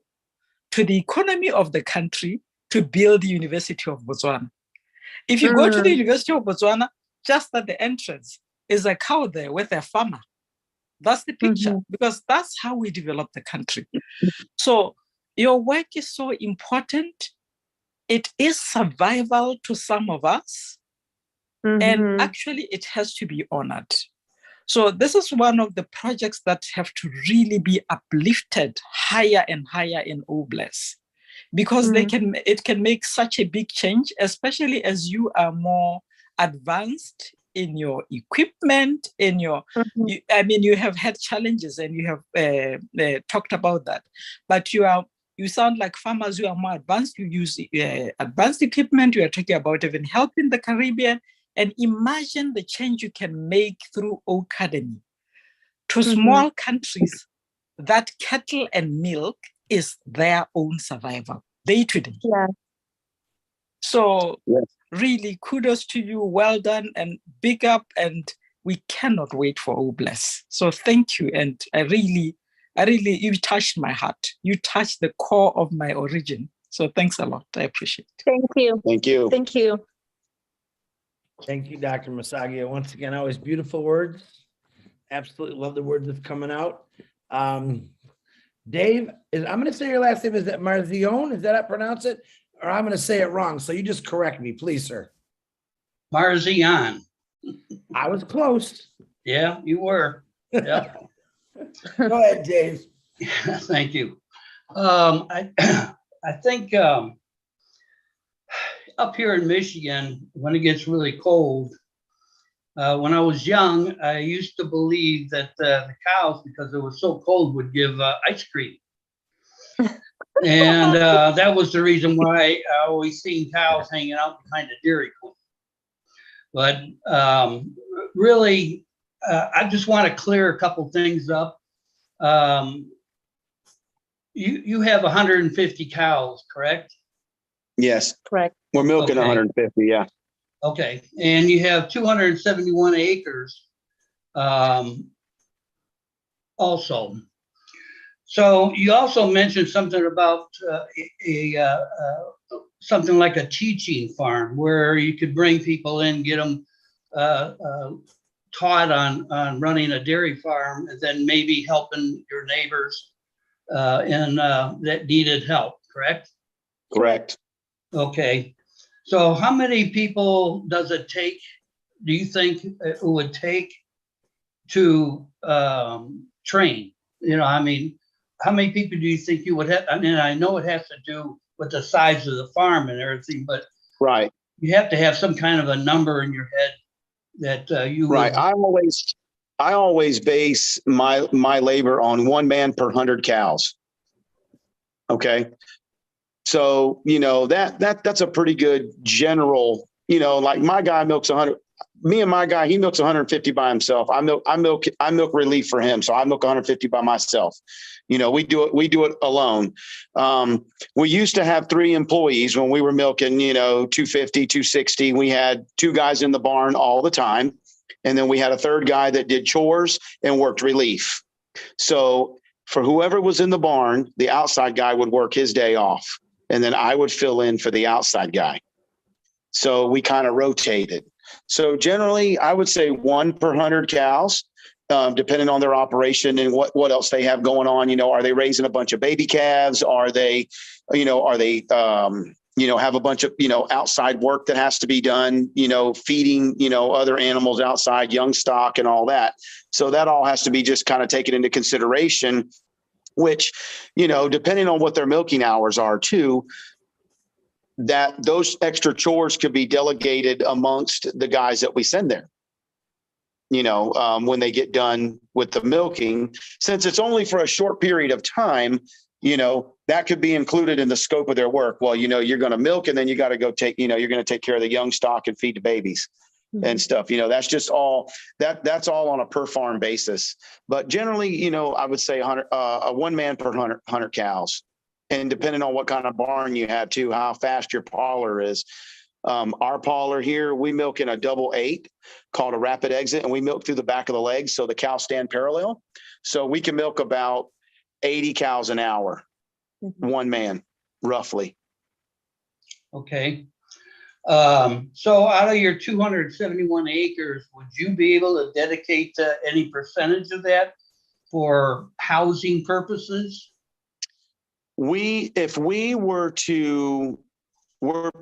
K: to the economy of the country to build the University of Botswana. If you go to the University of Botswana, just at the entrance is a cow there with a farmer. That's the picture, because that's how we develop the country. So your work is so important. It is survival to some of us, and actually it has to be honored. So this is one of the projects that have to really be uplifted higher and higher in OBLES, because it can make such a big change, especially as you are more advanced in your equipment, in your, you have had challenges and you have talked about that, but you sound like farmers who are more advanced. You use advanced equipment. You are talking about even helping the Caribbean. And imagine the change you can make through Academy to small countries that cattle and milk is their own survival day to day. So really kudos to you. Well done and big up. And we cannot wait for OBLES. So thank you. And I really, you touched my heart. You touched the core of my origin. So thanks a lot. I appreciate it.
B: Thank you.
C: Thank you.
B: Thank you.
A: Thank you, Dr. Masagio. Once again, always beautiful words. Absolutely love the words that's coming out. Dave, I'm going to say your last name. Is that Marzion? Is that how I pronounce it? Or I'm going to say it wrong. So you just correct me, please, sir.
L: Marzion.
A: I was close.
L: Yeah, you were.
F: Yeah.
A: Go ahead, James.
L: Thank you. I think up here in Michigan, when it gets really cold, when I was young, I used to believe that the cows, because it was so cold, would give ice cream. And that was the reason why I always seen cows hanging out behind a Dairy Queen. But really, I just want to clear a couple things up. You have 150 cows, correct?
C: Yes,
B: Correct.
C: we're milking
L: Okay.
C: 150. Yeah.
L: Okay, and you have 271 acres also. So you also mentioned something about something like a teaching farm where you could bring people in, get them taught on running a dairy farm, and then maybe helping your neighbors that needed help, correct?
C: Correct.
L: Okay, so how many people does it take, do you think it would take to train? You know, I mean, how many people do you think you would have? I mean, I know it has to do with the size of the farm and everything, but
C: Right.
L: you have to have some kind of a number in your head that you
C: Right.
L: would.
C: I always base my labor on 1 man per 100 cows. Okay. So, you know, that's a pretty good general, you know, like my guy milks 100. Me and my guy, he milks 150 by himself. I milk relief for him. So I milk 150 by myself. You know, we do it alone. We used to have 3 employees when we were milking, you know, 250, 260. We had 2 guys in the barn all the time. And then we had a 3rd guy that did chores and worked relief. So for whoever was in the barn, the outside guy would work his day off. And then I would fill in for the outside guy. So we kind of rotated. So generally, I would say 1 per 100 cows, depending on their operation and what else they have going on. You know, are they raising a bunch of baby calves? Are they have a bunch of, you know, outside work that has to be done, you know, feeding, you know, other animals outside, young stock and all that. So that all has to be just kind of taken into consideration, which, you know, depending on what their milking hours are too, that those extra chores could be delegated amongst the guys that we send there. You know, when they get done with the milking, since it's only for a short period of time, you know, that could be included in the scope of their work. Well, you know, you're going to milk and then you got to go you're going to take care of the young stock and feed the babies and stuff. You know, that's just all that's all on a per farm basis. But generally, you know, I would say 1 man per 100 cows. And depending on what kind of barn you have too, how fast your parlor is. Our parlor here, we milk in a 8 called a rapid exit, and we milk through the back of the legs so the cows stand parallel. So we can milk about 80 cows an hour, 1 man, roughly.
L: Okay. So out of your 271 acres, would you be able to dedicate any percentage of that for housing purposes?
C: We're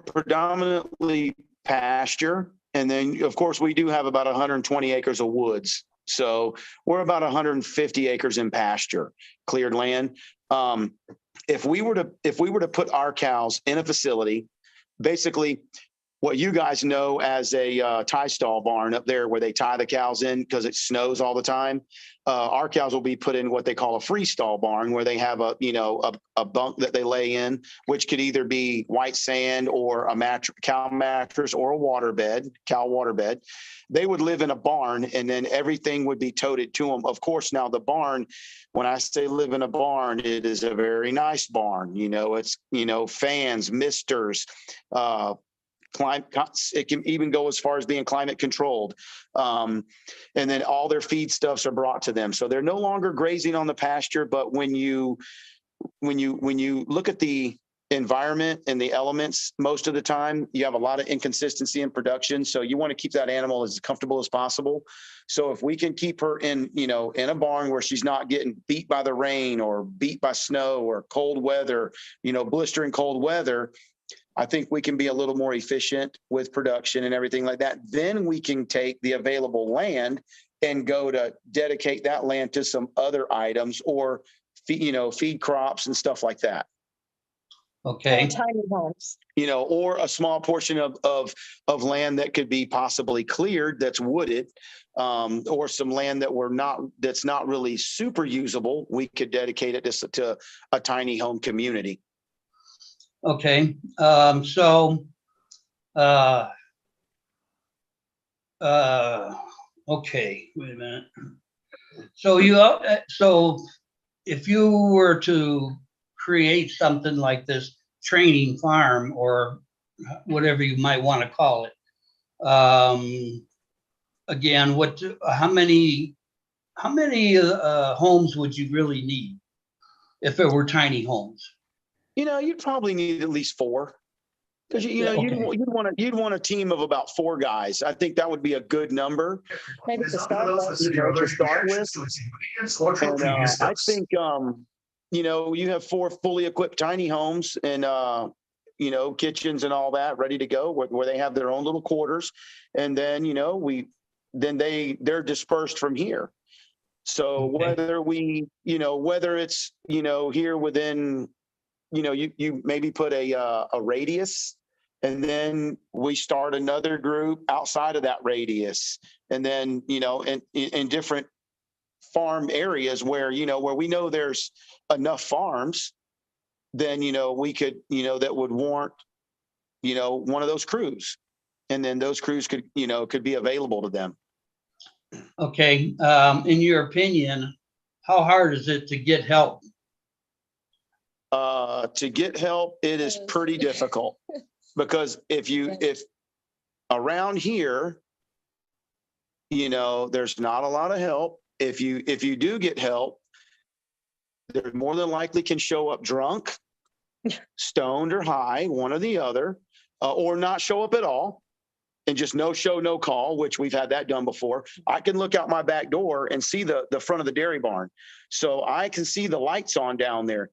C: predominantly pasture. And then of course we do have about 120 acres of woods. So we're about 150 acres in pasture, cleared land. If we were to put our cows in a facility, basically what you guys know as a tie stall barn up there where they tie the cows in because it snows all the time. Our cows will be put in what they call a freestall barn where they have a bunk that they lay in, which could either be white sand or a cow mattress or a cow water bed. They would live in a barn and then everything would be toted to them. Of course, now the barn, when I say live in a barn, it is a very nice barn. You know, it's, fans, misters, it can even go as far as being climate controlled. And then all their feedstuffs are brought to them. So they're no longer grazing on the pasture. But when you look at the environment and the elements, most of the time you have a lot of inconsistency in production. So you want to keep that animal as comfortable as possible. So if we can keep her in a barn where she's not getting beat by the rain or beat by snow or cold weather, blistering cold weather, I think we can be a little more efficient with production and everything like that. Then we can take the available land and go to dedicate that land to some other items or, feed crops and stuff like that.
L: Okay.
B: Tiny homes.
C: Or a small portion of land that could be possibly cleared that's wooded, or some land that's not really super usable. We could dedicate it to a tiny home community.
L: Okay. Okay, wait a minute. So if you were to create something like this training farm or whatever you might want to call it, again, how many homes would you really need if it were tiny homes?
C: You'd probably need at least 4. Because you'd want a team of about 4 guys. I think that would be a good number.
B: Maybe to start with.
C: To start with. And I think you have 4 fully equipped tiny homes and kitchens and all that ready to go, where they have their own little quarters, and then they're dispersed from here. So whether it's here within, you maybe put a radius, and then we start another group outside of that radius, and then in different farm areas where we know there's enough farms, then we could that would warrant one of those crews, and then those crews could be available to them.
L: Okay, in your opinion, how hard is it to get help?
C: To get help, it is pretty difficult, because if around here, there's not a lot of help. If you do get help, they're more than likely can show up drunk, stoned, or high, one or the other, or not show up at all, and just no show, no call, which we've had that done before. I can look out my back door and see the front of the dairy barn, so I can see the lights on down there.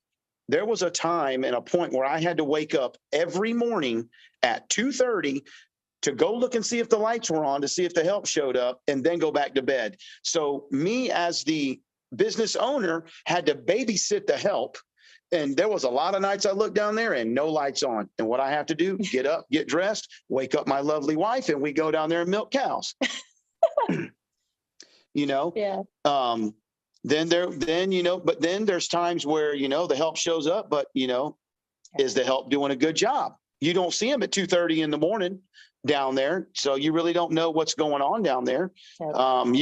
C: There was a time and a point where I had to wake up every morning at 2:30 to go look and see if the lights were on, to see if the help showed up, and then go back to bed. So me, as the business owner, had to babysit the help. And there was a lot of nights I looked down there and no lights on. And what I have to do, get up, get dressed, wake up my lovely wife, and we go down there and milk cows.
B: Yeah.
C: But then there's times where, the help shows up, but, is the help doing a good job? You don't see them at 2:30 in the morning down there. So you really don't know what's going on down there. Either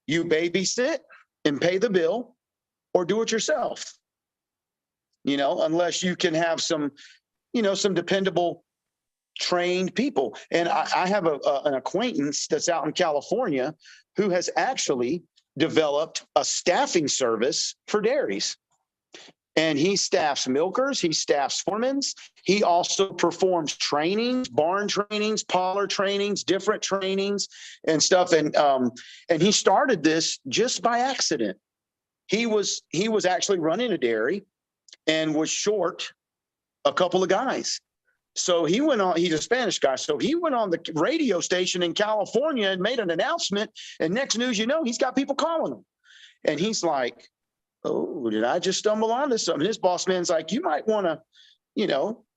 C: you babysit and pay the bill, or do it yourself, unless you can have some dependable, trained people. And I have an acquaintance that's out in California who has actually developed a staffing service for dairies. And he staffs milkers, he staffs foremans. He also performs trainings, barn trainings, parlor trainings, different trainings and stuff. And he started this just by accident. He was actually running a dairy and was short a couple of guys. So he went on, he's a Spanish guy. So he went on the radio station in California and made an announcement. And next news, he's got people calling him. And he's like, oh, did I just stumble onto something? His boss man's like, you might want to,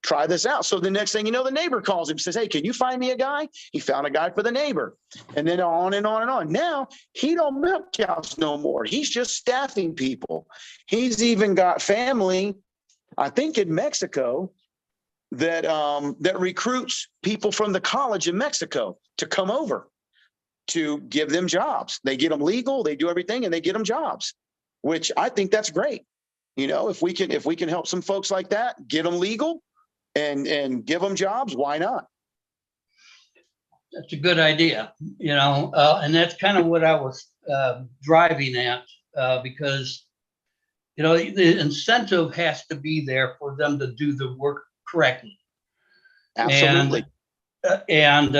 C: try this out. So the next thing you know, the neighbor calls him, says, hey, can you find me a guy? He found a guy for the neighbor. And then on and on and on. Now he don't milk cows no more. He's just staffing people. He's even got family, I think in Mexico, that recruits people from the college in Mexico to come over to give them jobs. They get them legal, they do everything, and they get them jobs, which I think that's great. If we can help some folks like that, get them legal and give them jobs, why not?
L: That's a good idea, and that's kind of what I was driving at, because, the incentive has to be there for them to do the work correctly.
C: Absolutely.
L: And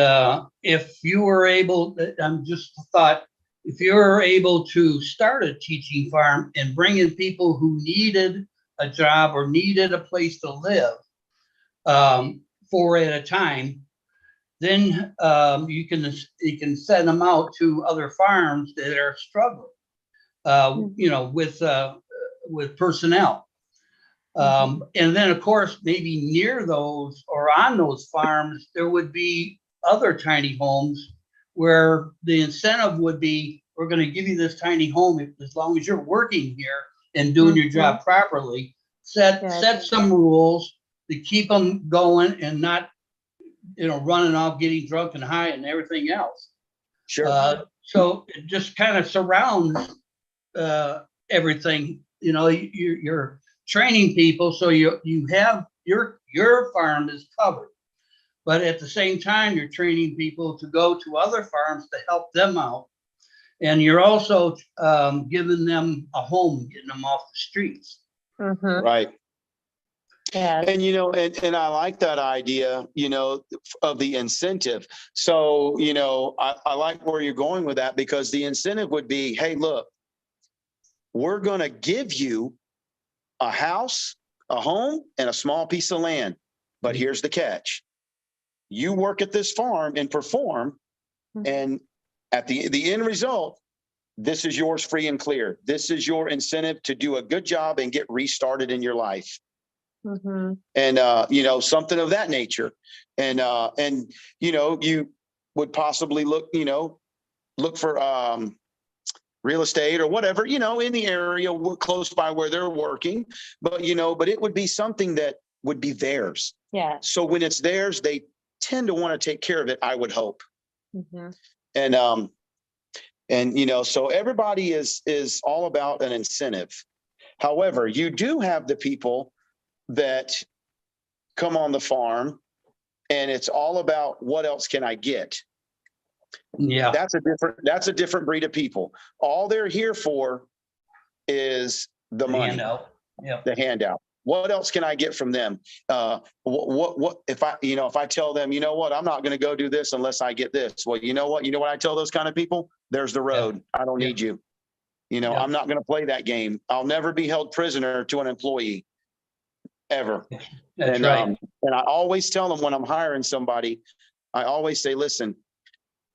L: if you were able, if you were able to start a teaching farm and bring in people who needed a job or needed a place to live, 4 at a time. Then you can send them out to other farms that are struggling, with personnel. And then, of course, maybe near those or on those farms, there would be other tiny homes where the incentive would be, we're going to give you this tiny home as long as you're working here and doing your job properly. Set some rules to keep them going and not, running off, getting drunk and high and everything else.
C: Sure.
L: So it just kind of surrounds everything. You're training people, so you have your farm is covered, but at the same time you're training people to go to other farms to help them out, and you're also giving them a home, getting them off the streets.
C: Right.
B: Yeah.
C: And, and I like that idea, of the incentive. So, I like where you're going with that, because the incentive would be, hey, look, we're going to give you a house, a home, and a small piece of land. But here's the catch. You work at this farm and perform, and at the end result, this is yours free and clear. This is your incentive to do a good job and get restarted in your life. And, something of that nature. And you would possibly look for real estate or whatever, in the area close by where they're working. But it would be something that would be theirs.
B: Yeah.
C: So when it's theirs, they tend to want to take care of it, I would hope. And so everybody is all about an incentive. However, you do have the people that come on the farm and it's all about what else can I get?
L: Yeah.
C: That's a different breed of people. All they're here for is the money,
L: handout.
C: The handout. What else can I get from them? What if I tell them, I'm not going to go do this unless I get this. Well, you know what I tell those kind of people? There's the road. I don't need you. I'm not going to play that game. I'll never be held prisoner to an employee. Ever.
L: That's right.
C: And I always tell them when I'm hiring somebody, I always say, listen,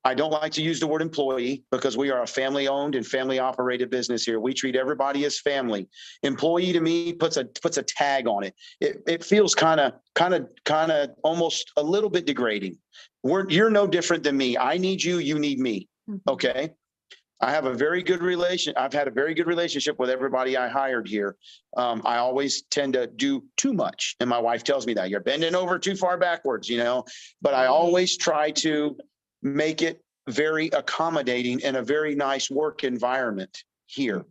C: I don't like to use the word employee because we are a family owned and family operated business here. We treat everybody as family. Employee to me puts a tag on it. It feels kind of almost a little bit degrading. You're no different than me. I need you. You need me. Okay. I've had a very good relationship with everybody I hired here. I always tend to do too much. And my wife tells me that you're bending over too far backwards, but I always try to make it very accommodating and a very nice work environment here.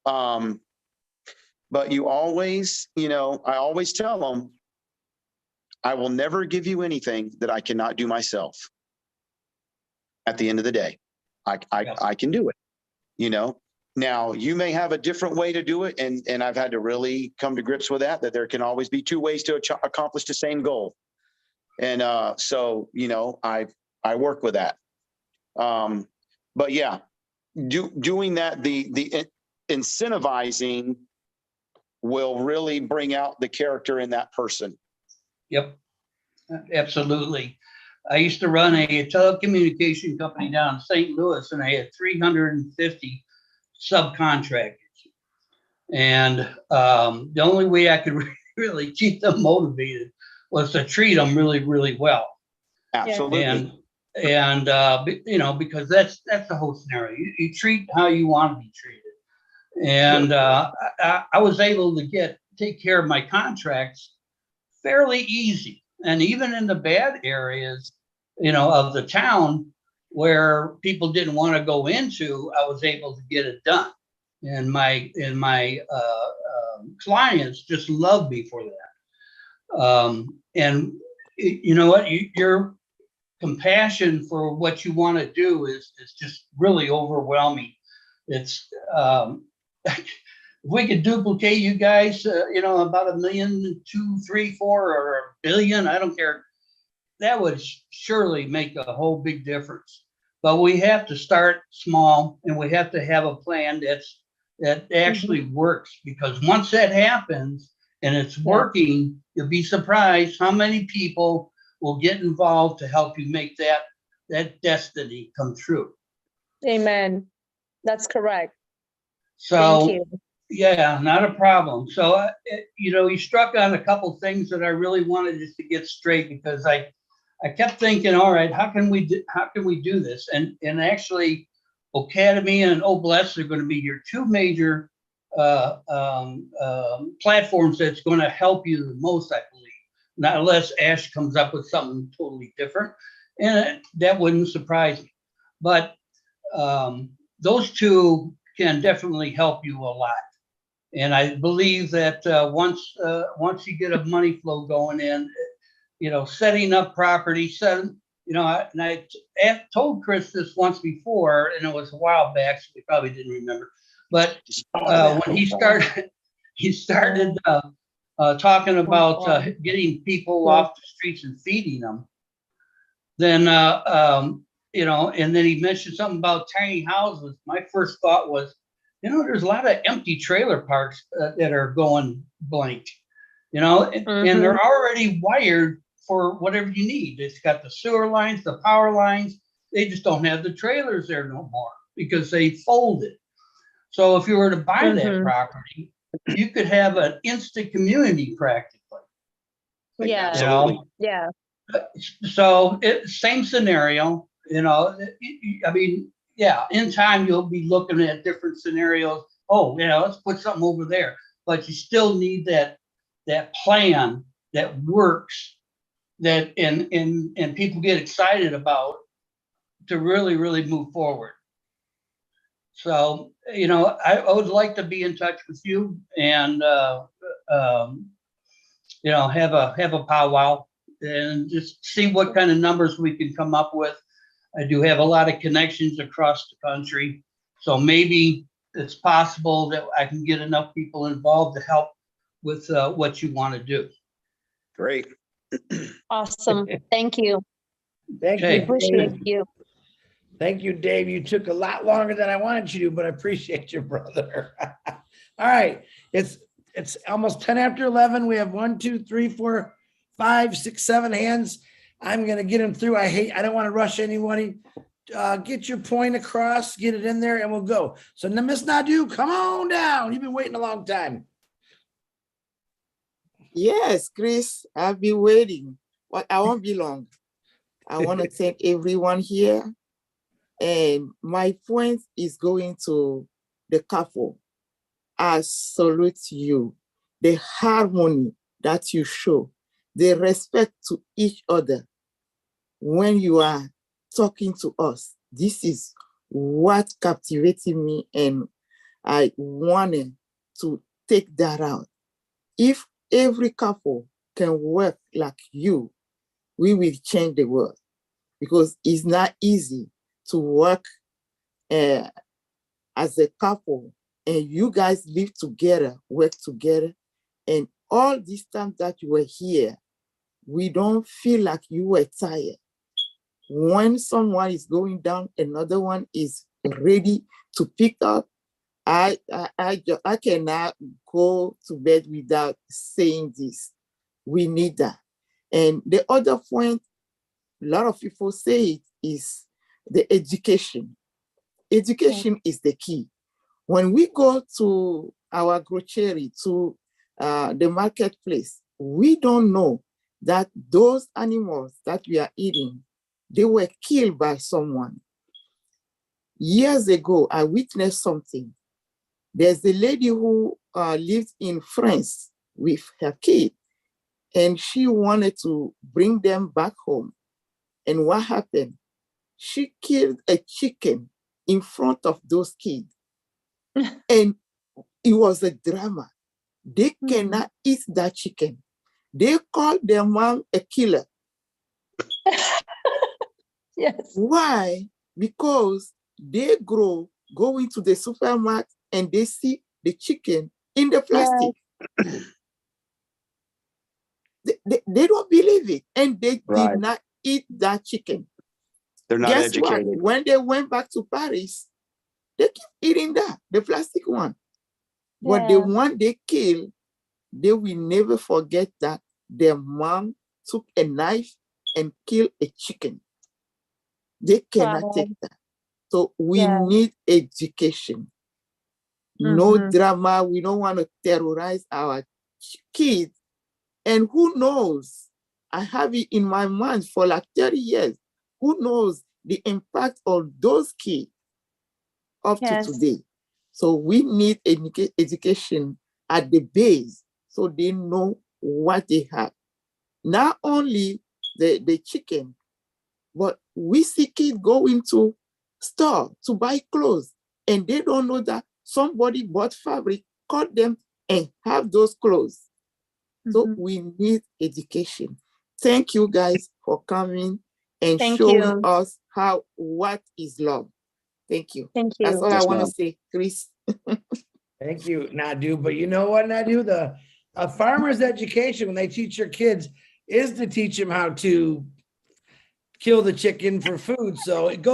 C: But you always, I always tell them, I will never give you anything that I cannot do myself. At the end of the day. I can do it, Now you may have a different way to do it. And I've had to really come to grips with that there can always be two ways to accomplish the same goal. And so, I work with that. But yeah, doing that, the incentivizing will really bring out the character in that person.
L: Yep, absolutely. I used to run a telecommunication company down in St. Louis, and I had 350 subcontractors. And the only way I could really keep them motivated was to treat them really, really well.
C: Absolutely.
L: And because that's the whole scenario. You treat how you want to be treated. And I was able to take care of my contracts fairly easy. And even in the bad areas, of the town where people didn't want to go into, I was able to get it done. And my clients just loved me for that. And you know what? Your compassion for what you want to do is just really overwhelming. It's if we could duplicate you guys, about 1 million, 2, 3, 4, or 1 billion, I don't care. That would surely make a whole big difference. But we have to start small, and we have to have a plan that actually works, because once that happens, and it's working, you'll be surprised how many people will get involved to help you make that destiny come true.
B: Amen. That's correct.
L: So,
B: Thank you.
L: yeah, not a problem. So, you struck on a couple things that I really wanted just to get straight, because I kept thinking, all right, how can we do this? And actually, Academy and Bless are going to be your two major platforms that's going to help you the most, I believe. Not unless Ash comes up with something totally different, and that wouldn't surprise me. But those two can definitely help you a lot. And I believe that once you get a money flow going in, setting up property, and I told Chris this once before, and it was a while back, so he probably didn't remember. But when he started talking about getting people off the streets and feeding them, then and then he mentioned something about tiny houses. My first thought was, there's a lot of empty trailer parks that are going blank, and they're already wired for whatever you need. It's got the sewer lines, the power lines. They just don't have the trailers there no more because they folded. So if you were to buy that property, you could have an instant community practically.
B: Yeah.
C: Absolutely.
B: Yeah.
L: So same scenario, I mean, yeah, in time, you'll be looking at different scenarios. Oh, let's put something over there. But you still need that plan that works, that and people get excited about, to really, really move forward. So, I would like to be in touch with you and, have a powwow and just see what kind of numbers we can come up with. I do have a lot of connections across the country, so maybe it's possible that I can get enough people involved to help with what you want to do.
C: Great.
B: Awesome. Thank you.
A: Thank
L: Okay.
A: you.
B: Appreciate
A: Dave.
B: you.
A: Thank you, Dave. You took a lot longer than I wanted you to, but I appreciate you, brother. All right. It's almost 10 after 11. We have 1, 2, 3, 4, 5, 6, 7 hands. I'm going to get them through. I don't want to rush anybody. Get your point across, get it in there, and we'll go. So Miss Nadu, come on down. You've been waiting a long time.
M: Yes, Chris, I've been waiting, but I won't be long. I want to thank everyone here. And my point is going to the couple. I salute you. The harmony that you show, the respect to each other when you are talking to us. This is what captivated me, and I wanted to take that out. If every couple can work like you, we will change the world, because it's not easy to work as a couple and you guys live together, work together. And all this time that you were here, we don't feel like you were tired. When someone is going down, another one is ready to pick up. I cannot go to bed without saying this. We need that. And the other point, a lot of people say it, is the education. Education is the key. When we go to our grocery, to the marketplace, we don't know that those animals that we are eating, they were killed by someone. Years ago, I witnessed something. There's a lady who lived in France with her kid, and she wanted to bring them back home. And what happened? She killed a chicken in front of those kids. And it was a drama. They cannot eat that chicken. They called their mom a killer.
B: Yes.
M: Why? Because they go into the supermarket and they see the chicken in the plastic. Yeah. They don't believe it, and they did not eat that chicken.
C: They're not
M: Guess
C: educated.
M: what? When they went back to Paris, they keep eating that, the plastic one. But the one they kill, they will never forget that their mom took a knife and killed a chicken. They cannot
B: Wow.
M: take that. So we
B: Yeah.
M: need education. No drama. We don't want to terrorize our kids. And who knows? I have it in my mind for like 30 years. Who knows the impact of those kids up
B: Yes.
M: to today? So we need education at the base so they know what they have. Not only the chicken, but we see kids go into store to buy clothes and they don't know that somebody bought fabric, cut them and have those clothes. So we need education. Thank you guys for coming and
B: Thank
M: showing
B: you.
M: us what is love. Thank you.
B: Thank
M: That's
B: you.
M: all I
C: Yes,
M: want to
C: ma'am.
M: say, Chris.
A: Thank you, Nadu. But you know what, Nadu? A farmer's education, when they teach your kids, is to teach them how to kill the chicken for food. So it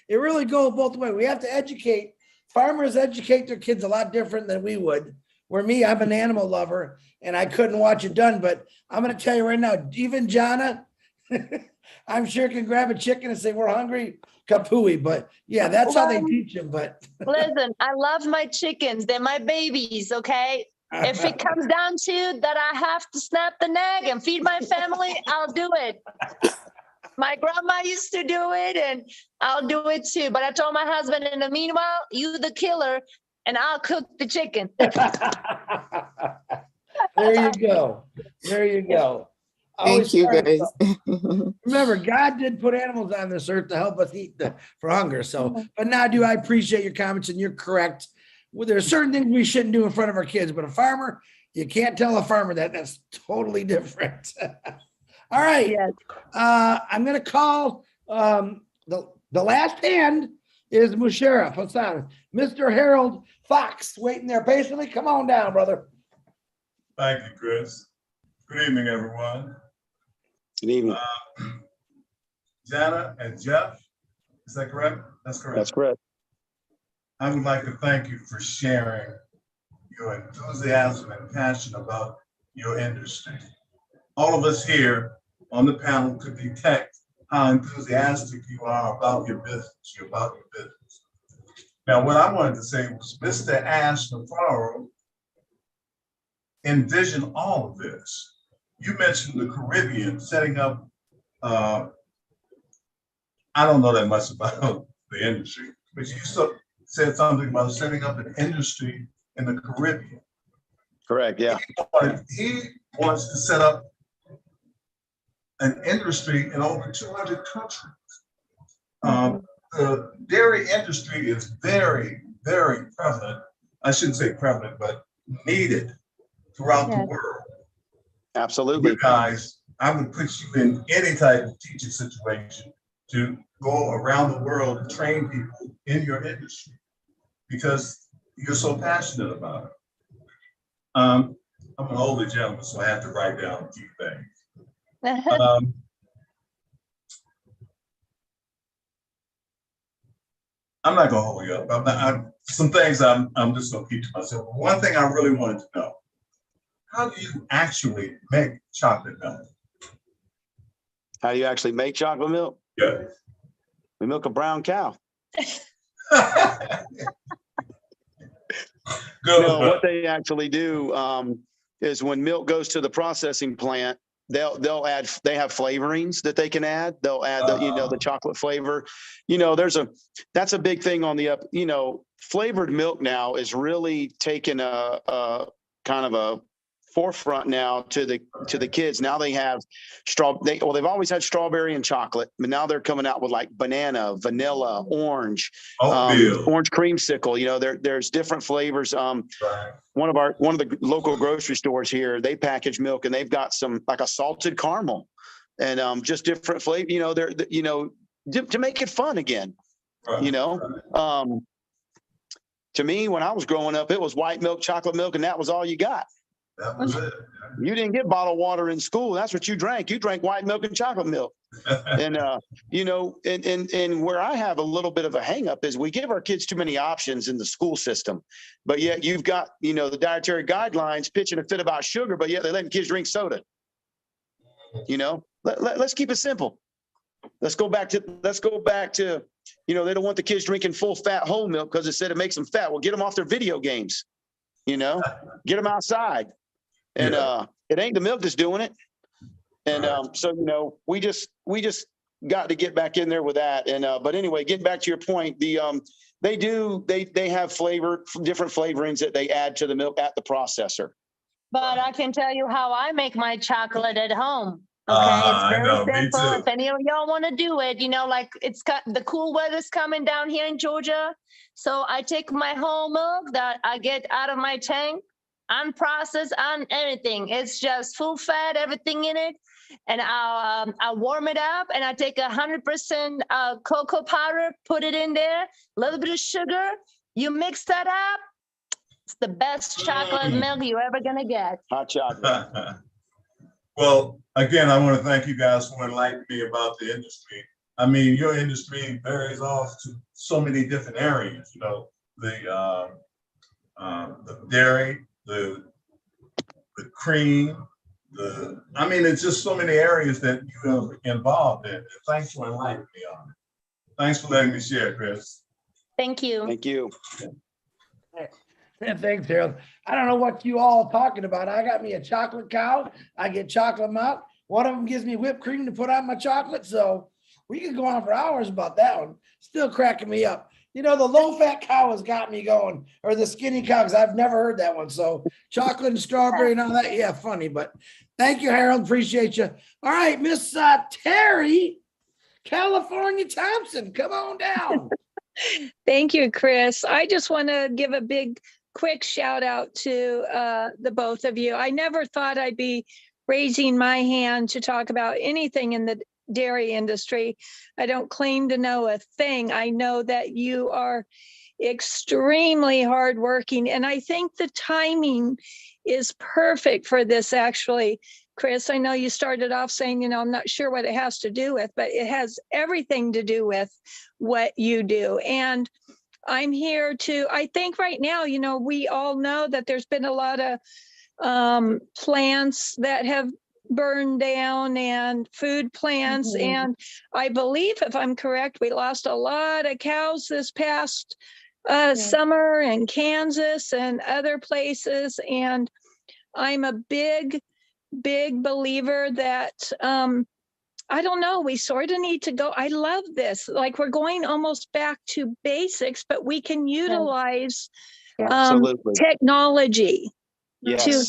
A: really goes both ways. We have to educate. Farmers educate their kids a lot different than we would. Where me, I'm an animal lover and I couldn't watch it done. But I'm going to tell you right now, even Jana, I'm sure can grab a chicken and say, we're hungry, kapooey. But yeah, that's how they teach them. But
B: Listen, I love my chickens. They're my babies, okay? If it comes down to that I have to snap the neck and feed my family, I'll do it. My grandma used to do it and I'll do it too. But I told my husband, in the meanwhile, you the killer and I'll cook the chicken.
A: there you go. There you go.
M: Thank you, guys.
A: Remember, God did put animals on this earth to help us eat for hunger. So, but Nadu, I appreciate your comments and you're correct. Well, there are certain things we shouldn't do in front of our kids, but a farmer, you can't tell a farmer that. That's totally different. All right.
B: Yes.
A: I'm going to call the last hand is Musharraf Hassan. Mr. Harold Fox waiting there patiently. Come on down, brother.
N: Thank you, Chris. Good evening, everyone.
C: Good evening.
N: Jana and Jeff, is that correct? That's correct.
C: That's correct.
N: I would like to thank you for sharing your enthusiasm and passion about your industry. All of us here on the panel could detect how enthusiastic you are about your business. Now, what I wanted to say was Mr. Ash Navarro envisioned all of this. You mentioned the Caribbean setting up, I don't know that much about the industry, but you said something about setting up an industry in the Caribbean.
C: Correct, yeah.
N: He wants to set up an industry in over 200 countries. The dairy industry is very, very prevalent. I shouldn't say prevalent, but needed throughout the world.
C: Absolutely.
N: You guys, I would put you in any type of teaching situation to go around the world and train people in your industry because you're so passionate about it. I'm an older gentleman, so I have to write down a few things. I'm not gonna hold you up. Some things I'm just gonna keep to myself. One thing I really wanted to know, how do you actually make chocolate milk?
C: How do you actually make chocolate milk?
N: Yeah.
C: We milk a brown cow. No, what they actually do is when milk goes to the processing plant, they have flavorings that they can add. They'll add the chocolate flavor. That's a big thing on the up. Flavored milk now is really taking a kind of a forefront now to the kids. Now they have they've always had strawberry and chocolate, but now they're coming out with like banana, vanilla, orange, orange creamsicle. There's different flavors. One of the local grocery stores here, they package milk and they've got some like a salted caramel and just different flavor. To make it fun again. To me, when I was growing up, it was white milk, chocolate milk, and that was all you got.
N: That was it.
C: You didn't get bottled water in school. That's what you drank. You drank white milk and chocolate milk. And, you know, and where I have a little bit of a hang up is we give our kids too many options in the school system, but yet you've got, you know, the dietary guidelines pitching a fit about sugar, but yet they're letting kids drink soda. You know, let's keep it simple. Let's go back to, you know, they don't want the kids drinking full fat whole milk because it said it makes them fat. Well, get them off their video games, you know, get them outside. And it ain't the milk that's doing it. And so, you know, we just got to get back in there with that. And but anyway, getting back to your point, they have different flavorings that they add to the milk at the processor.
B: But I can tell you how I make my chocolate at home. Okay, it's very simple. If any of y'all want to do it, you know, like the cool weather's coming down here in Georgia. So I take my whole milk that I get out of my tank, unprocessed, on everything. It's just full fat, everything in it. And I'll warm it up, and I take 100% cocoa powder, put it in there, a little bit of sugar. You mix that up. It's the best chocolate milk you're ever gonna get.
C: Hot chocolate.
N: Well, again, I want to thank you guys for enlightening me about the industry. I mean, your industry varies off to so many different areas. You know, the dairy, the cream, I mean, it's just so many areas that you are involved in. Thanks for enlightening me on it. Thanks for letting me share, Chris.
B: Thank you.
C: Thank you.
A: Thanks, Harold. I don't know what you all are talking about. I got me a chocolate cow. I get chocolate milk. One of them gives me whipped cream to put on my chocolate. So we could go on for hours about that one. Still cracking me up. You know, the low-fat cow has got me going, or the skinny cow, because I've never heard that one. So chocolate and strawberry and all that, yeah, funny. But thank you, Harold. Appreciate you. All right, Miss Terry, California Thompson, come on down.
O: Thank you, Chris. I just want to give a big, quick shout out to the both of you. I never thought I'd be raising my hand to talk about anything in the dairy industry. I don't claim to know a thing. I know that you are extremely hardworking, and I think the timing is perfect for this, actually. Chris, I know you started off saying, you know, I'm not sure what it has to do with, but it has everything to do with what you do. And I'm here to, I think right now, you know, we all know that there's been a lot of plants that have burned down, and food plants. Mm-hmm. And I believe, if I'm correct, we lost a lot of cows this past summer in Kansas and other places. And I'm a big believer that, I don't know, we sort of need to go. I love this. Like, we're going almost back to basics, but we can utilize technology. Yes. To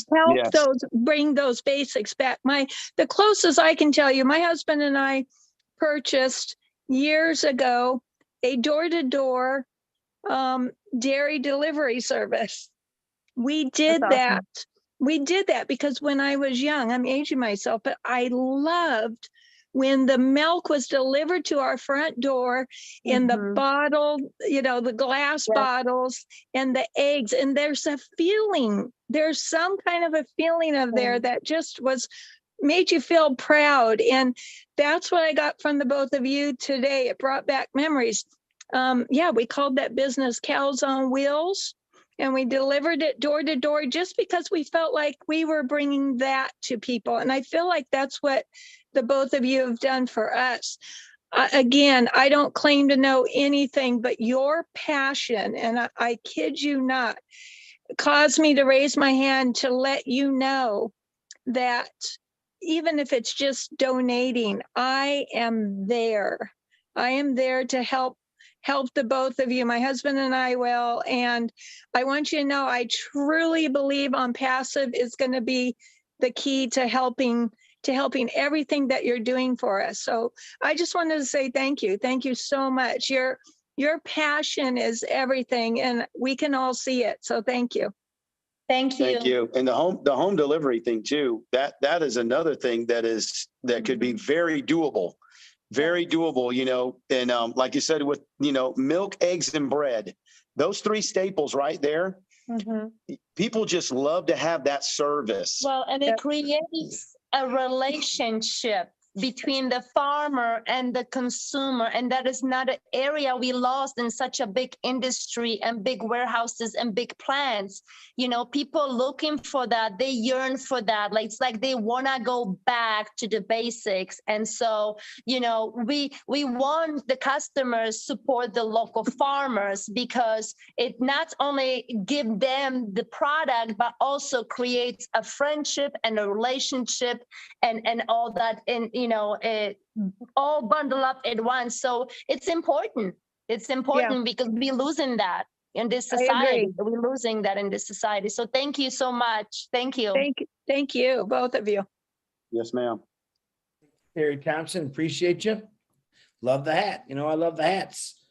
O: help bring those basics back. The closest I can tell you, my husband and I purchased years ago a door-to-door dairy delivery service. We did that. We did that because when I was young, I'm aging myself, but I loved when the milk was delivered to our front door in the bottle, you know, the glass bottles and the eggs. And there's a feeling, there's some kind of a feeling of there that just made you feel proud. And that's what I got from the both of you today. It brought back memories. We called that business Cows on Wheels. And we delivered it door to door just because we felt like we were bringing that to people. And I feel like that's what the both of you have done for us. Again, I don't claim to know anything, but your passion, and I kid you not, caused me to raise my hand to let you know that even if it's just donating, I am there. I am there to help the both of you. My husband and I will. And I want you to know, I truly believe ONPASSIVE is going to be the key to helping everything that you're doing for us. So I just wanted to say thank you. Thank you so much. Your passion is everything, and we can all see it. So thank you.
B: Thank you.
C: Thank you. And the home delivery thing too, that is another thing that could be very doable. Very doable, you know, and like you said, with, you know, milk, eggs, and bread, those three staples right there, People just love to have that service.
B: Well, and it creates a relationship between the farmer and the consumer, and that is not an area we lost in such a big industry and big warehouses and big plants. You know, people looking for that, they yearn for that. Like, it's like they want to go back to the basics. And so, you know, we want the customers support the local farmers, because it not only give them the product, but also creates a friendship and a relationship and all that, and you know, all bundle up at once. So it's important. It's important because we're losing that in this society. We're losing that in this society. So thank you so much. Thank you.
O: Thank you, both of you.
C: Yes, ma'am.
A: Terry Thompson, appreciate you. Love the hat. You know, I love the hats.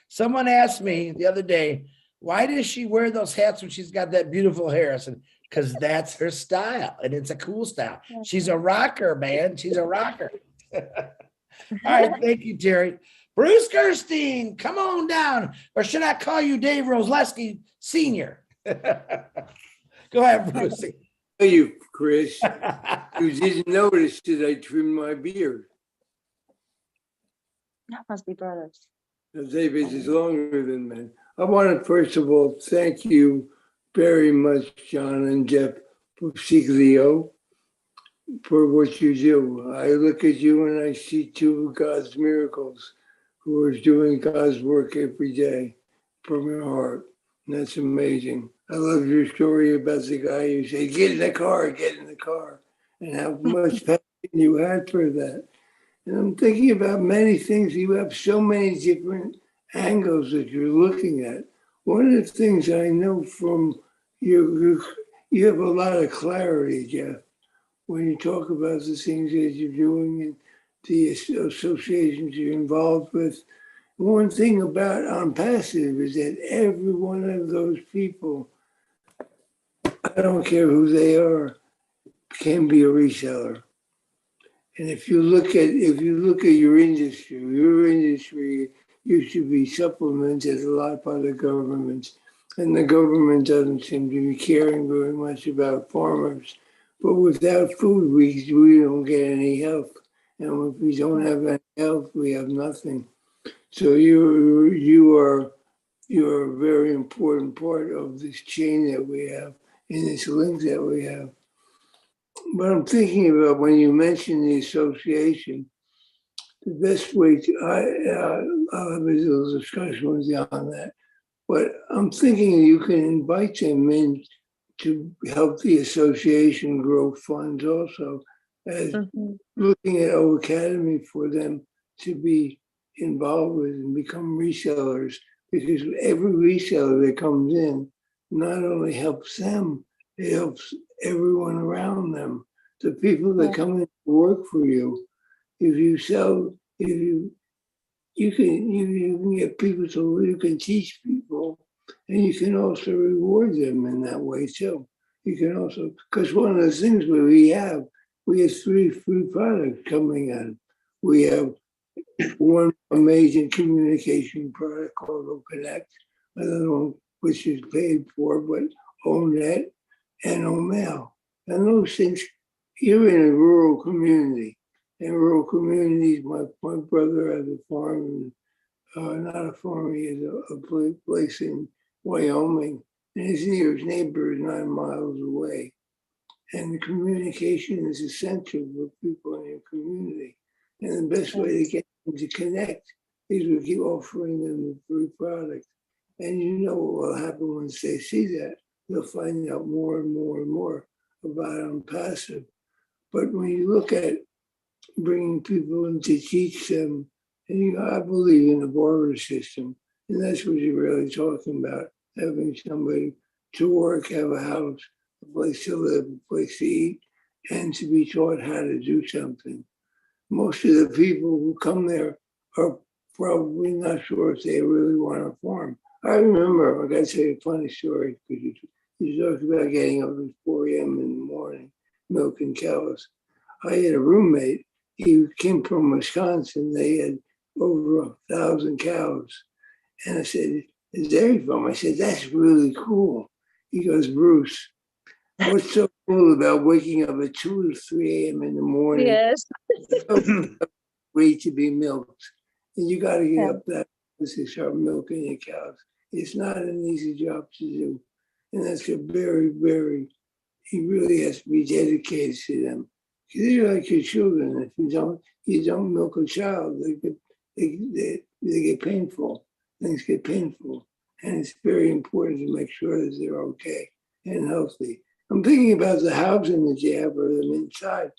A: Someone asked me the other day, why does she wear those hats when she's got that beautiful hair? I said, because that's her style, and it's a cool style. She's a rocker, man. She's a rocker. All right, thank you, Terry. Bruce Gerstein, come on down. Or should I call you Dave Rosleski Sr.? Go ahead, Bruce.
P: Thank you, Chris. You didn't notice that I trimmed my beard.
B: That must be brothers.
P: David is longer than men. I want to first of all thank you very much, John and Jeff Pusiglio, for what you do. I look at you and I see two of God's miracles who are doing God's work every day from your heart. And that's amazing. I love your story about the guy who said, get in the car, and how much passion you had for that. And I'm thinking about many things. You have so many different angles that you're looking at. One of the things I know from you have a lot of clarity, Jeff, when you talk about the things that you're doing and the associations you're involved with. One thing about ONPASSIVE is that every one of those people, I don't care who they are, can be a reseller. And if you look at your industry used to be supplemented a lot by the government, and the government doesn't seem to be caring very much about farmers. But without food, we don't get any help, and if we don't have any help, we have nothing. So you are a very important part of this chain that we have, in this link that we have. But I'm thinking about when you mentioned the association, the best way I'll have a little discussion with you on that. But I'm thinking you can invite them in to help the association grow funds also, as looking at O Academy for them to be involved with and become resellers, because every reseller that comes in not only helps them, it helps everyone around them. The people that come in to work for you, if you sell, you can get people, so you can teach people, and you can also reward them in that way too. You can also, because one of the things we have 3 free products coming in. We have one amazing communication product called OConnect, another one which is paid for, but ONET and OMail. And those things, you're in a rural community. In rural communities, my brother has a farm, not a farm, he has a place in Wyoming, and his nearest neighbor is 9 miles away. And the communication is essential for people in your community. And the best way to get them to connect is we keep offering them the free product. And you know what will happen once they see that. They'll find out more and more and more about ONPASSIVE. But when you look at bringing people in to teach them, and I believe in the barter system, and that's what you're really talking about, having somebody to work, have a house, a place to live, a place to eat, and to be taught how to do something. Most of the people who come there are probably not sure if they really want to farm. I remember, I got to tell you a funny story, because you talked about getting up at 4 a.m. in the morning, milking cows. I had a roommate, he came from Wisconsin, they had over 1,000 cows. And I said, a dairy farm. I said, that's really cool. He goes, Bruce, what's so cool about waking up at 2 or 3 a.m. in the morning?
B: Yes.
P: Wait to be milked. And you got to get up that to start milking your cows. It's not an easy job to do. And that's a very, very, he really has to be dedicated to them. Because they're like your children. If you don't milk a child, they get painful. Things get painful. And it's very important to make sure that they're okay and healthy. I'm thinking about the housing that you have for them inside.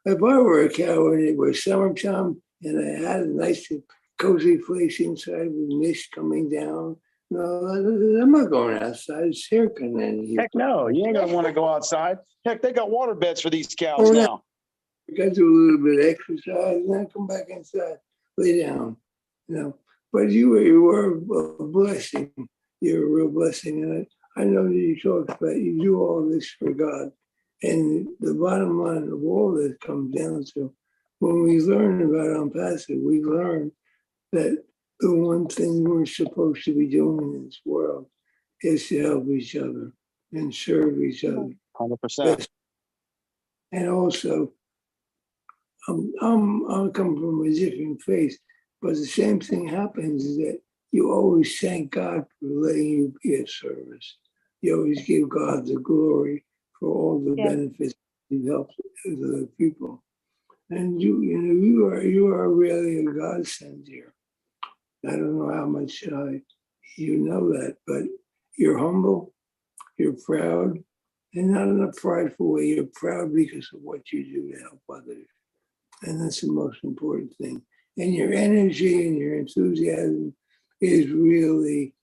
P: If I were a cow and it was summertime and I had a nice cozy place inside with mist coming down, no, I'm not going outside. It's air conditioning.
C: Heck no, you ain't gonna want to go outside. Heck, they got water beds for these cows now.
P: I got to do a little bit of exercise and then come back inside, lay down, you know. But you were a blessing. You're a real blessing. And I know that you talk about, you do all this for God. And the bottom line of all this comes down to when we learn about ONPASSIVE, we learn that the one thing we're supposed to be doing in this world is to help each other and serve each other.
C: 100%.
P: And also, I'm coming from a different faith, but the same thing happens is that you always thank God for letting you be of service. You always give God the glory for all the benefits He helps other people. And you are really a godsend here. I don't know how much you know that, but you're humble, you're proud, and not in a prideful way. You're proud because of what you do to help others. And that's the most important thing. And your energy and your enthusiasm is really,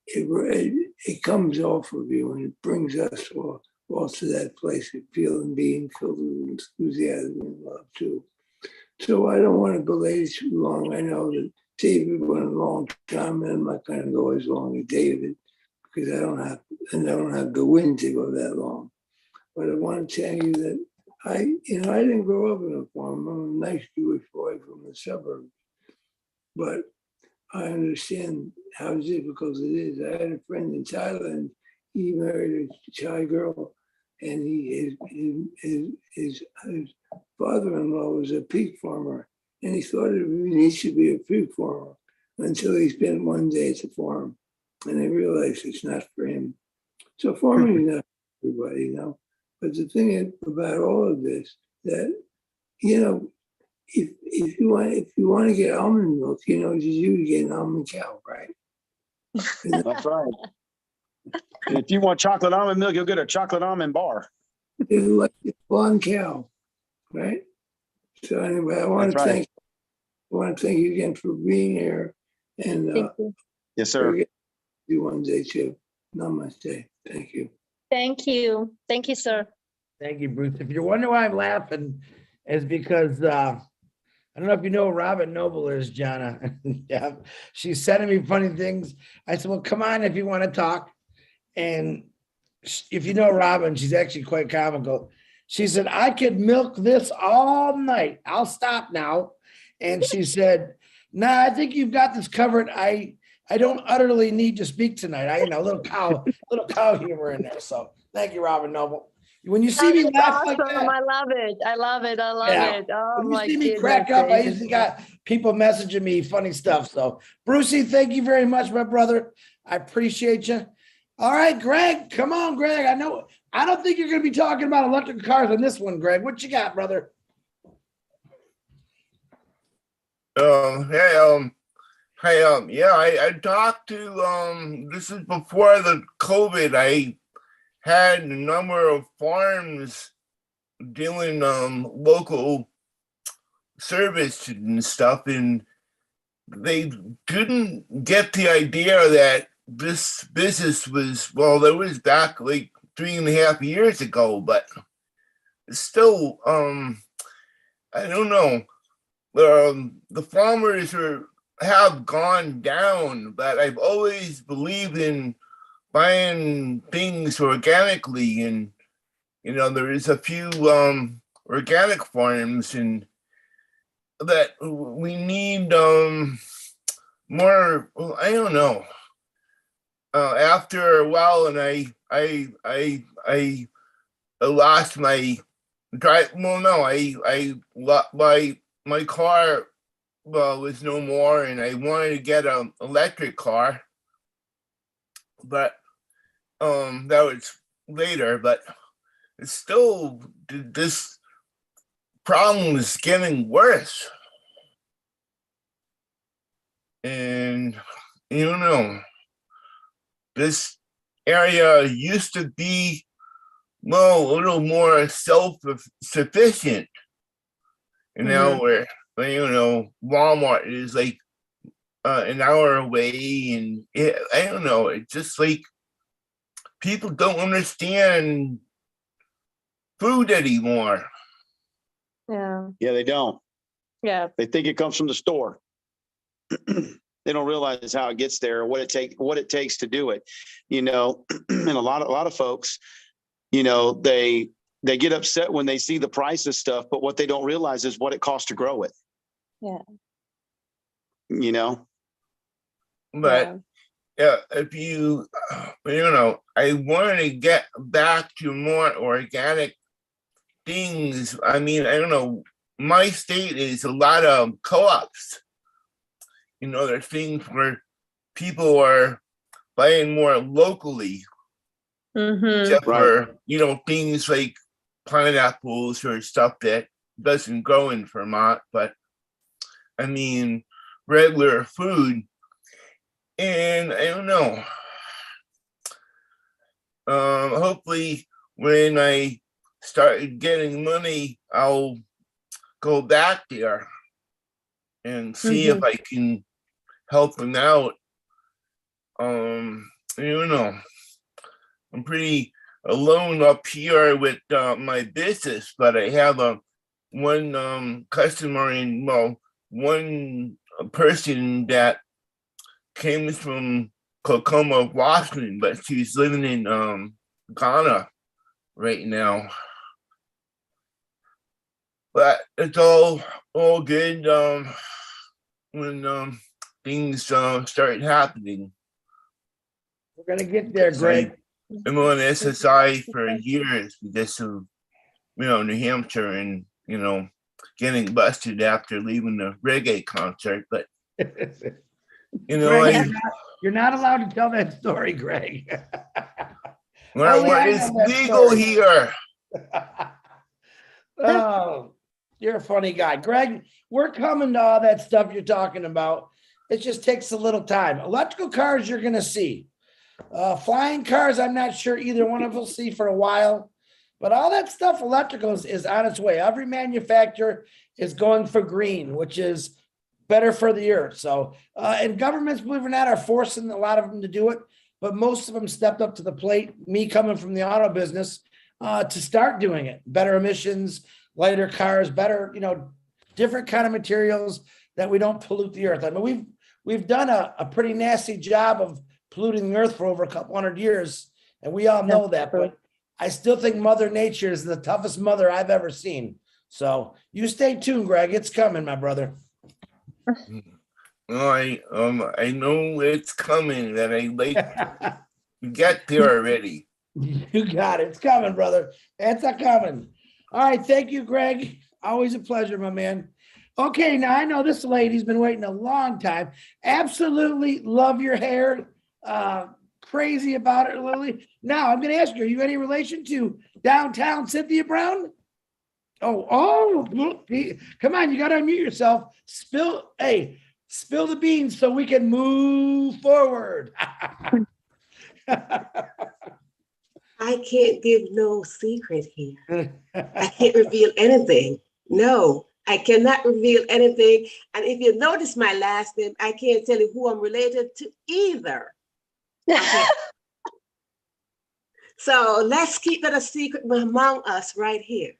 P: it comes off of you and it brings us all to that place of being filled with enthusiasm and love too. So I don't want to belay too long. I know that David went a long time and I'm not going to go as long as David because I don't have the wind to go that long. But I want to tell you that I didn't grow up in a farm. I'm a nice Jewish boy from the suburbs, but I understand how difficult it is. I had a friend in Thailand. He married a Thai girl, and his father-in-law was a pig farmer, and he thought he should be a pig farmer until he spent one day at the farm, and he realized it's not for him. So farming is not for everybody, you know. But the thing is about all of this, that, you know, if you want to get almond milk, you know, you get an almond cow, right?
C: That's right. If you want chocolate almond milk, you'll get a chocolate almond bar.
P: It's like a blonde cow, right? So anyway, I want to thank you again for being here, and
B: Thank you.
C: Yes, sir.
P: You one day too. Namaste. Thank you.
B: Thank you. Thank you, sir.
A: Thank you, Bruce. If you're wondering why I'm laughing, it's because I don't know if you know who Robin Noble is, Jana. Yeah, she's sending me funny things. I said, well, come on if you want to talk. And if you know Robin, she's actually quite comical. She said, I could milk this all night. I'll stop now. And she said, nah, I think you've got this covered. I don't utterly need to speak tonight. I, little cow humor in there. So thank you, Robin Noble. When you see me laugh like that,
B: I love it. I love it. I love it. Oh,
A: when
B: my
A: you see me
B: goodness,
A: crack up, I
B: David.
A: usually got people messaging me funny stuff. So Brucey, thank you very much, my brother. I appreciate you. All right, Greg, come on, Greg. I don't think you're going to be talking about electric cars on this one, Greg. What you got, brother?
Q: I talked to, this is before the COVID, I had a number of farms doing local service and stuff, and they didn't get the idea that this business was, well, that was back like 3.5 years ago, but still, I don't know. The farmers have gone down, but I've always believed in buying things organically, and there is a few organic farms, and that we need more, well, I don't know. After a while, and I lost my drive. Well, no, I lost my car. Well, was no more, and I wanted to get an electric car, but that was later. But it's still, this problem is getting worse, and you know, this area used to be, well, a little more self-sufficient, and now we're, you know, Walmart is like an hour away, and I don't know, it's just like people don't understand food anymore.
B: Yeah.
C: Yeah, they don't.
B: Yeah.
C: They think it comes from the store. They don't realize how it gets there, or what it takes to do it. You know, and a lot of folks, you know, they get upset when they see the price of stuff, but what they don't realize is what it costs to grow it.
B: Yeah.
C: You know.
Q: But yeah, if you know, I want to get back to more organic things. I mean, I don't know, my state is a lot of co-ops. You know, there's things where people are buying more locally, except for, you know, things like pineapples or stuff that doesn't grow in Vermont. But I mean, regular food. And I don't know. Hopefully, when I start getting money, I'll go back there and see if I can help them out. You know, I'm pretty alone up here with my business, but I have one customer, and well, one person that came from Kokomo, Washington, but she's living in Ghana right now. But it's all good when things start happening.
A: We're gonna get there, Greg.
Q: I'm on SSI for years because of, you know, New Hampshire, and, you know, getting busted after leaving the reggae concert. But you know,
A: Greg, you're not allowed to tell that story, Greg.
Q: what is legal here?
A: Oh, you're a funny guy. Greg, we're coming to all that stuff you're talking about. It just takes a little time. Electrical cars, you're going to see. Flying cars, I'm not sure either one of us will see for a while. But all that stuff, electrical, is on its way. Every manufacturer is going for green, which is better for the earth. So, and governments, believe it or not, are forcing a lot of them to do it. But most of them stepped up to the plate, me coming from the auto business, to start doing it. Better emissions, lighter cars, better, you know, different kind of materials that we don't pollute the earth. I mean, we've done a pretty nasty job of polluting the earth for over a couple hundred years, and we all know that. But I still think Mother Nature is the toughest mother I've ever seen. So you stay tuned, Greg. It's coming, my brother.
Q: I know it's coming, that I like get there already.
A: You got it. It's coming, brother. It's a coming. All right. Thank you, Greg. Always a pleasure, my man. Okay. Now I know this lady's been waiting a long time. Absolutely love your hair. Crazy about it, Lily. Now I'm going to ask you, are you any relation to downtown Cynthia Brown? Oh, come on. You got to unmute yourself. Spill the beans so we can move forward.
R: I can't give no secret here. I can't reveal anything. No, I cannot reveal anything. And if you notice my last name, I can't tell you who I'm related to either. Okay. So let's keep that a secret among us right here.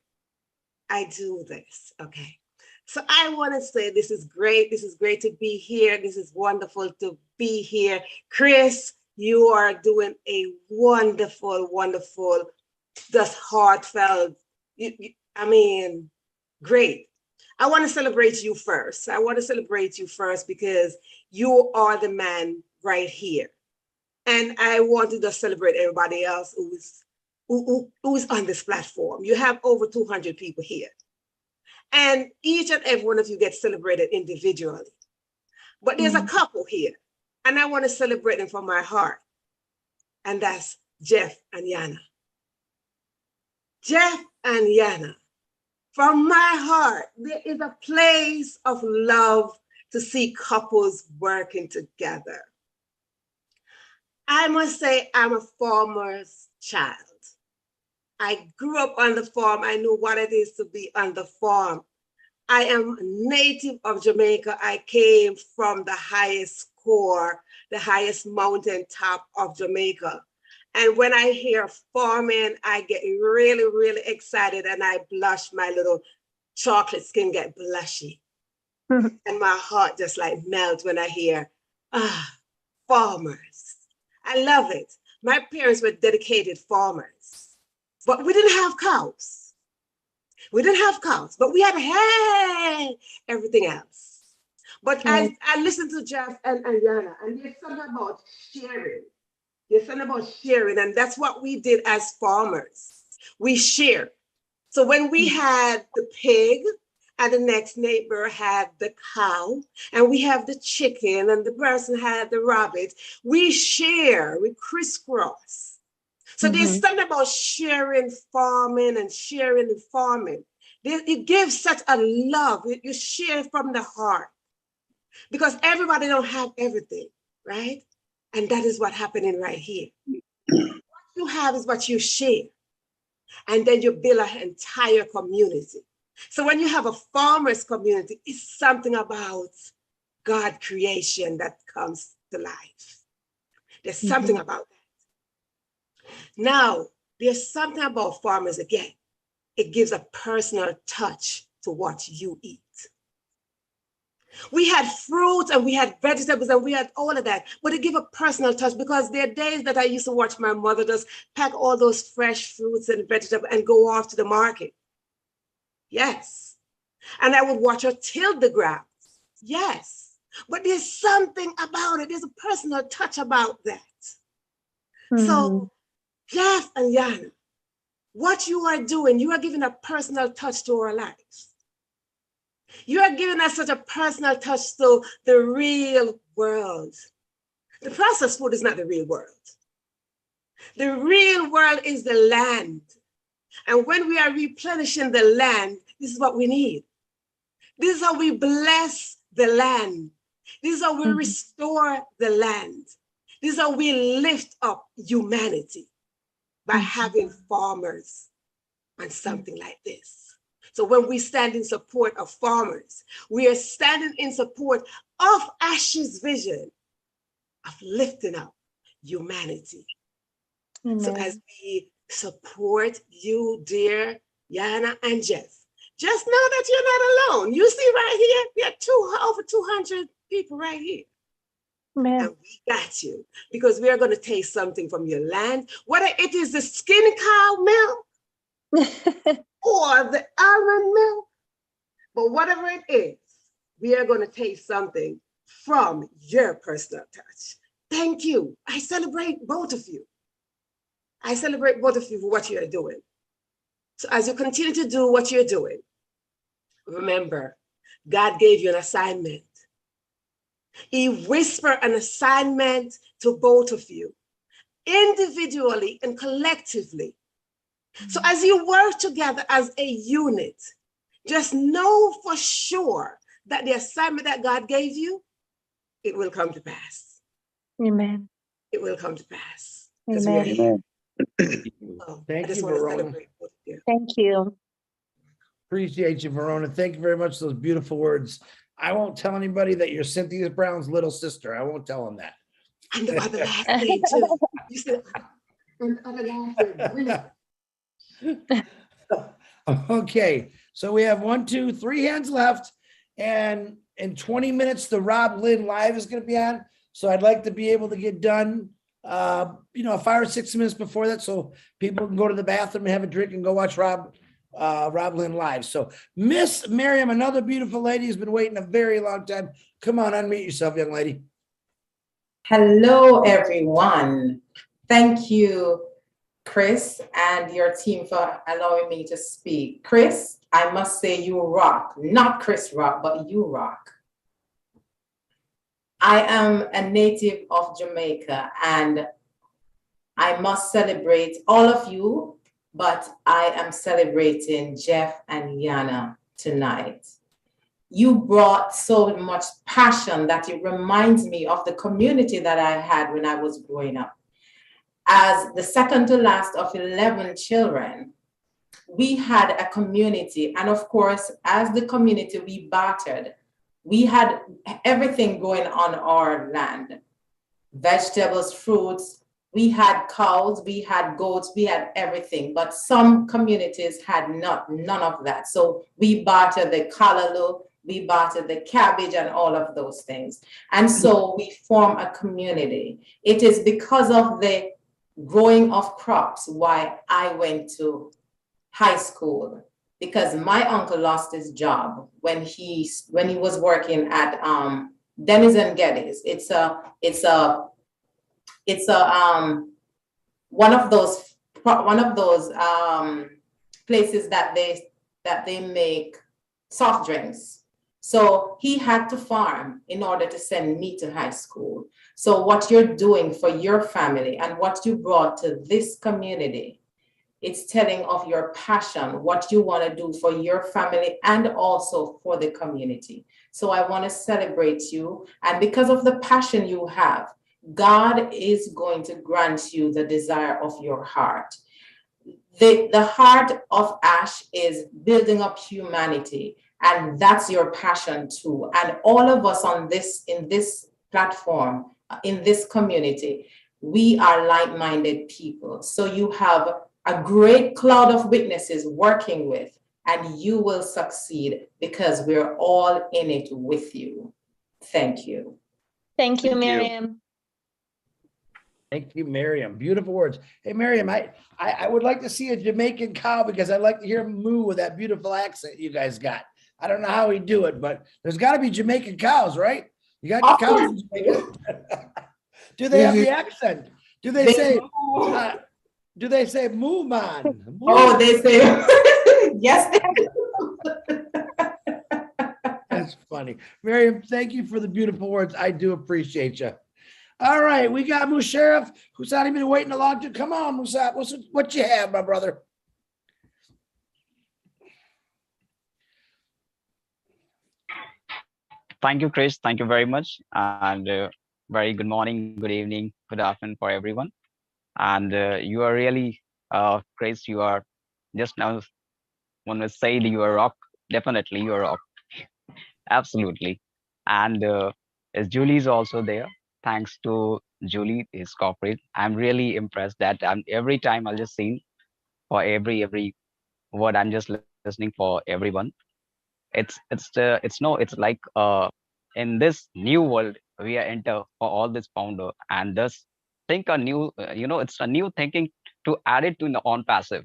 R: I do this, okay? So I want to say this is great. This is great to be here. This is wonderful to be here. Chris, you are doing a wonderful, wonderful, just heartfelt, I mean, great. I want to celebrate you first. I want to celebrate you first because you are the man right here. And I want to just celebrate everybody else who is on this platform. You have over 200 people here. And each and every one of you gets celebrated individually. But there's a couple here, and I want to celebrate them from my heart. And that's Jeff and Yana. Jeff and Yana, from my heart, there is a place of love to see couples working together. I must say, I'm a farmer's child. I grew up on the farm. I knew what it is to be on the farm. I am native of Jamaica. I came from the highest core, the highest mountain top of Jamaica. And when I hear farming, I get really, really excited and I blush. My little chocolate skin get blushy. And my heart just like melts when I hear, farmers. I love it. My parents were dedicated farmers, but we didn't have cows. We didn't have cows, but we had everything else. But I listened to Jeff and Yana, and there's something about sharing. There's something about sharing, and that's what we did as farmers. We share. So when we had the pig, and the next neighbor had the cow, and we have the chicken, and the person had the rabbit, we share, we crisscross. So there's something about sharing farming and sharing the farming. It gives such a love. You share from the heart because everybody don't have everything, right? And that is what's happening right here. What you have is what you share. And then you build an entire community. So when you have a farmer's community, it's something about God creation that comes to life. There's something about that. Now, there's something about farmers again. It gives a personal touch to what you eat. We had fruits and we had vegetables and we had all of that, but it gives a personal touch because there are days that I used to watch my mother just pack all those fresh fruits and vegetables and go off to the market. Yes. And I would watch her till the ground. Yes. But there's something about it. There's a personal touch about that. So, Jeff and Yana, what you are doing, you are giving a personal touch to our lives. You are giving us such a personal touch to the real world. The processed food is not the real world. The real world is the land. And when we are replenishing the land, this is what we need. This is how we bless the land. This is how we restore the land. This is how we lift up humanity by having farmers on something like this. So when we stand in support of farmers, we are standing in support of Ash's vision of lifting up humanity. So as we support you, dear Yana and Jeff, just know that you're not alone. You see right here, we have over 200 people right here. And we got you because we are going to taste something from your land, whether it is the skin cow milk or the almond milk, but whatever it is, we are going to taste something from your personal touch. Thank you. I celebrate both of you. I celebrate both of you for what you're doing. So as you continue to do what you're doing, remember, God gave you an assignment. He whispered an assignment to both of you, individually and collectively. So as you work together as a unit, just know for sure that the assignment that God gave you, it will come to pass.
O: Amen.
R: It will come to pass.
O: Amen.
A: Thank you, Verona.
O: Thank you.
A: Appreciate you, Verona. Thank you very much for those beautiful words. I won't tell anybody that you're Cynthia Brown's little sister. I won't tell them that.
R: And the other last name too. You said, and the other last name.
A: Okay, so we have 1, 2, 3 hands left, and in 20 minutes, the Rob Lynn Live is going to be on. So I'd like to be able to get done, 5 or 6 minutes before that, so people can go to the bathroom and have a drink and go watch Rob Rob Lynn Live. So Miss Miriam, another beautiful lady who's been waiting a very long time. Come on, unmute yourself, young lady.
S: Hello, everyone. Thank you, Chris, and your team for allowing me to speak. Chris, I must say you rock. Not Chris Rock, but you rock. I am a native of Jamaica, and I must celebrate all of you, but I am celebrating Jeff and Yana tonight. You brought so much passion that it reminds me of the community that I had when I was growing up. As the second to last of 11 children, we had a community. And of course, as the community, we bartered. We had everything going on our land, vegetables, fruits. We had cows, we had goats, we had everything. But some communities had none of that. So we bartered the callaloo, we bartered the cabbage and all of those things. And so we form a community. It is because of the growing of crops why I went to high school, because my uncle lost his job when he was working at Denny's and Geddes. It's one of those places that they make soft drinks. So he had to farm in order to send me to high school. So what you're doing for your family and what you brought to this community, it's telling of your passion, what you want to do for your family and also for the community. So I want to celebrate you. And because of the passion you have, God is going to grant you the desire of your heart. The heart of Ash is building up humanity, and that's your passion too. And all of us in this platform, in this community, we are like-minded people. So you have a great cloud of witnesses working with, and you will succeed because we're all in it with you. Thank you.
B: Thank you, Miriam.
A: Thank you, Miriam. Beautiful words. Hey, Miriam, I would like to see a Jamaican cow because I'd like to hear him moo with that beautiful accent you guys got. I don't know how we do it, but there's got to be Jamaican cows, right? You got cows in Jamaica. Do they have the accent? Do they say moo man? Moo.
S: Oh, they say, yes.
A: That's funny. Miriam, thank you for the beautiful words. I do appreciate you. All right, we got Musharraf, who's not even waiting a long time. Come on, Musab, what you have, my brother?
T: Thank you, Chris. Thank you very much. And very good morning, good evening, good afternoon for everyone. And you are really, Chris, you are just now, one would say that you are rock. Definitely, you are rock. Absolutely. And as Julie is also there, thanks to Julie, his corporate, I'm really impressed that every time I'll just sing for every word. I'm just listening for everyone. It's like in this new world we are enter for all this founder and thus think a new it's a new thinking to add it to the on passive.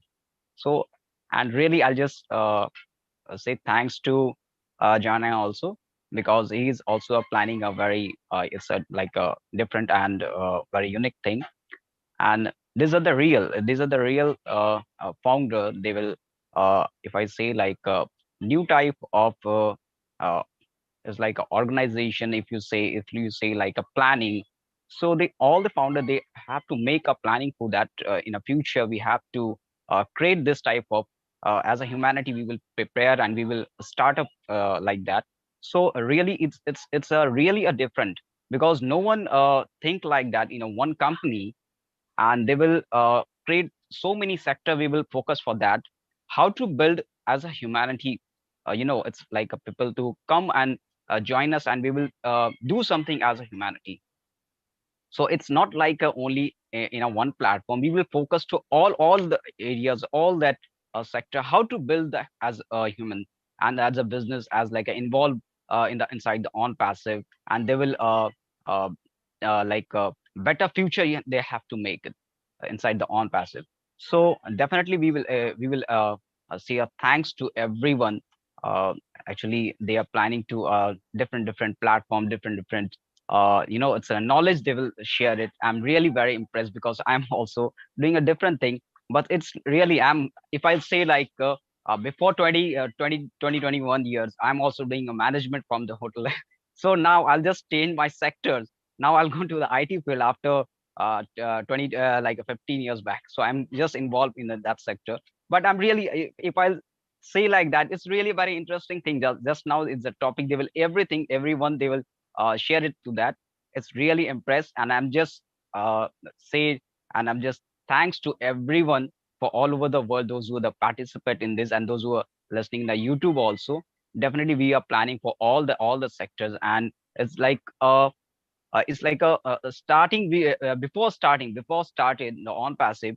T: So and really I'll just say thanks to Jana also, because he's also planning a very it's a like a different and very unique thing. And these are the real founder. They will if I say like a new type of is like an organization. If you say like a planning, so all the founder, they have to make a planning for that. In the future we have to create this type of as a humanity we will prepare and we will start up like that. So really it's a really a different, because no one think like that in a one company, and they will create so many sector. We will focus for that, how to build as a humanity. It's like a people to come and join us, and we will do something as a humanity. So it's not like only in a one platform. We will focus to all the areas, all that sector, how to build that as a human and as a business, as like involved in the inside the on passive, and they will uh, like better future they have to make it inside the on passive. So definitely we will say a thanks to everyone. Actually, they are planning to different platform, different. It's a knowledge they will share it. I'm really very impressed because I'm also doing a different thing. But it's really if I say like before 2021 years, I'm also doing a management from the hotel. So now I'll just change my sectors. Now I'll go to the IT field after 15 years back. So I'm just involved in that sector. But I'm really, if I say like that, it's really very interesting thing. Just now it's a topic. They will everyone they will share it to that. It's really impressed, and I'm just say, and I'm just thanks to everyone for all over the world, those who participate in this and those who are listening to YouTube also. Definitely, we are planning for all the sectors, and it's like a starting. Before starting the on passive,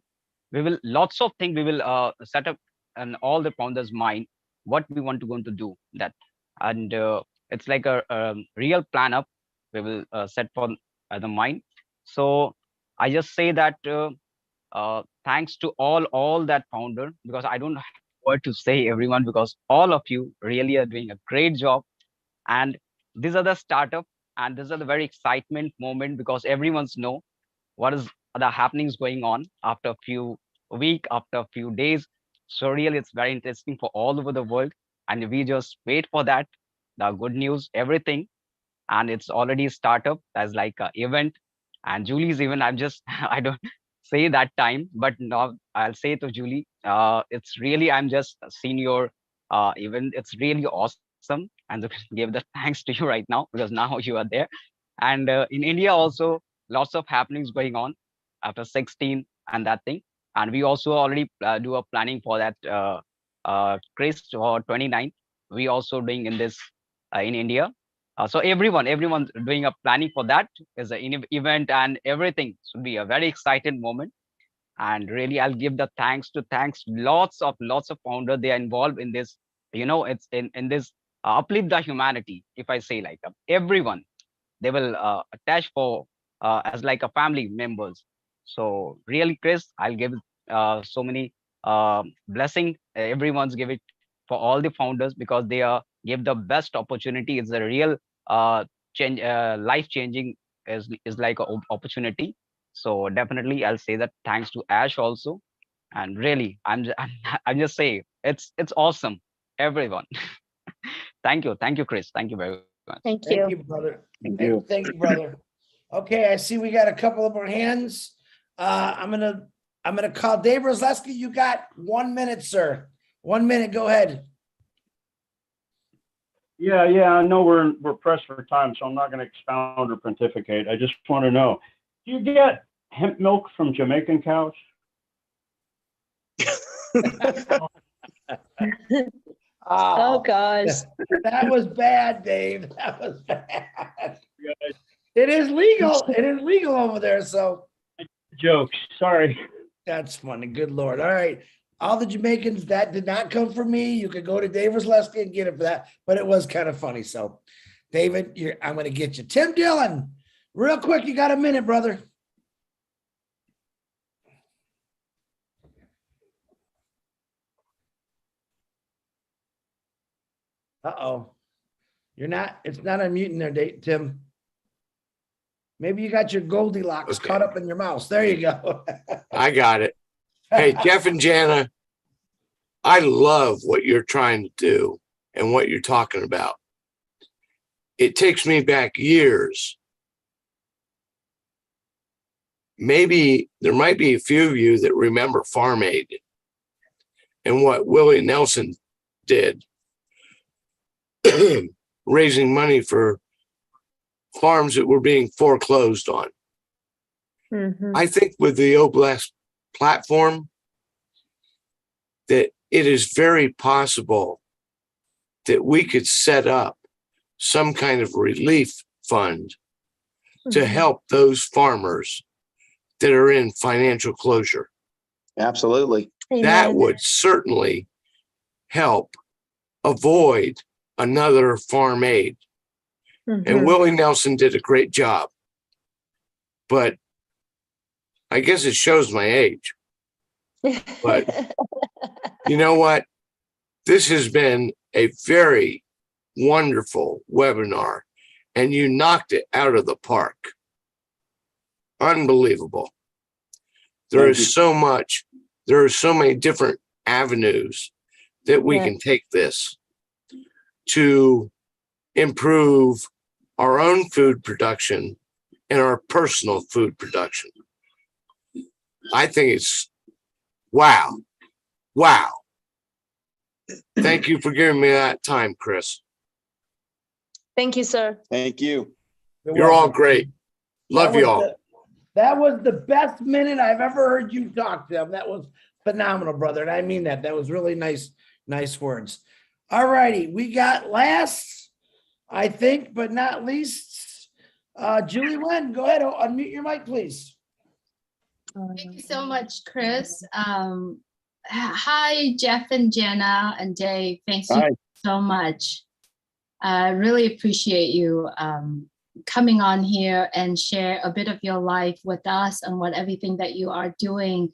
T: we will lots of things we will set up in all the founders' mind what we want to going to do that, and it's like a real plan up we will set for the mind. So I just say that thanks to all that founder, because I don't have word to say everyone, because all of you really are doing a great job. And these are the startup, and these are the very excitement moment, because everyone's know what is the happenings going on after a few week, after a few days. So really it's very interesting for all over the world, and we just wait for that, the good news, everything. And it's already startup as like a event. And Julie's even, I'm just I don't say that time, but now I'll say to Julie, it's really, I'm just seeing your event. It's really awesome, and give the thanks to you right now, because now you are there. And in India also, lots of happenings going on after 16 and that thing. And we also already do a planning for that Chris or 29. We also doing in this in India. So everyone doing a planning for that is an event, and everything should be a very excited moment. And really, I'll give the thanks lots of founder. They are involved in this. It's in this uplift the humanity. If I say like everyone, they will attach for as like a family members. So really, Chris, I'll give so many blessing. Everyone's give it for all the founders, because they are give the best opportunity. It's a real change, life changing is like an opportunity. So definitely, I'll say that thanks to Ash also. And really, I'm just saying it's awesome, everyone. Thank you, Chris. Thank you very much.
B: Thank
A: Thank
B: you.
A: you, brother.
Q: Thank you.
A: Thank you, brother. Okay, I see we got a couple of more hands. I'm gonna call Dave Rosleski. You got 1 minute, sir. 1 minute. Go ahead.
H: Yeah, I know we're pressed for time, so I'm not going to expound or pontificate. I just want to know, do you get hemp milk from Jamaican cows?
B: Oh gosh.
A: That was bad, Dave. That was bad. It is legal. It is legal over there. So
H: Jokes. Sorry.
A: that's funny. Good Lord. All right. All the Jamaicans, that did not come from me. You could go to Dave Rosleski and get it for that, but it was kind of funny. So David, I'm going to get you. Tim Dillon, real quick. You got a minute, brother. Uh-oh. It's not unmuting there, Tim. Maybe you got your Goldilocks caught up in your mouse. There you go.
P: I got it. Hey, Jeff and Jana, I love what you're trying to do and what you're talking about. It takes me back years. Maybe there might be a few of you that remember Farm Aid and what Willie Nelson did, raising money for farms that were being foreclosed on.
B: Mm-hmm.
P: I think with the Oblast platform, that it is very possible that we could set up some kind of relief fund to help those farmers that are in financial closure.
C: Absolutely.
P: That would certainly help avoid another Farm Aid. And Willie Nelson did a great job. But I guess it shows my age. But you know what? this has been a very wonderful webinar, and you knocked it out of the park. Unbelievable. There is so much, there are so many different avenues that we can take this to improve our own food production and our personal food production. I think it's wow. Wow. Thank you for giving me that time, Chris.
B: Thank you, sir.
C: Thank you.
P: You're all great. Love you all.
A: That was the best minute I've ever heard you talk, Tim. That was phenomenal, brother. And I mean that. That was really nice words. All righty. We got last, I think, but not least, Julie Wen. Go ahead. Unmute your mic, please.
U: Thank you so much, Chris. Hi, Jeff and Jenna and Dave. Thanks you so much. I really appreciate you coming on here and share a bit of your life with us and what everything that you are doing.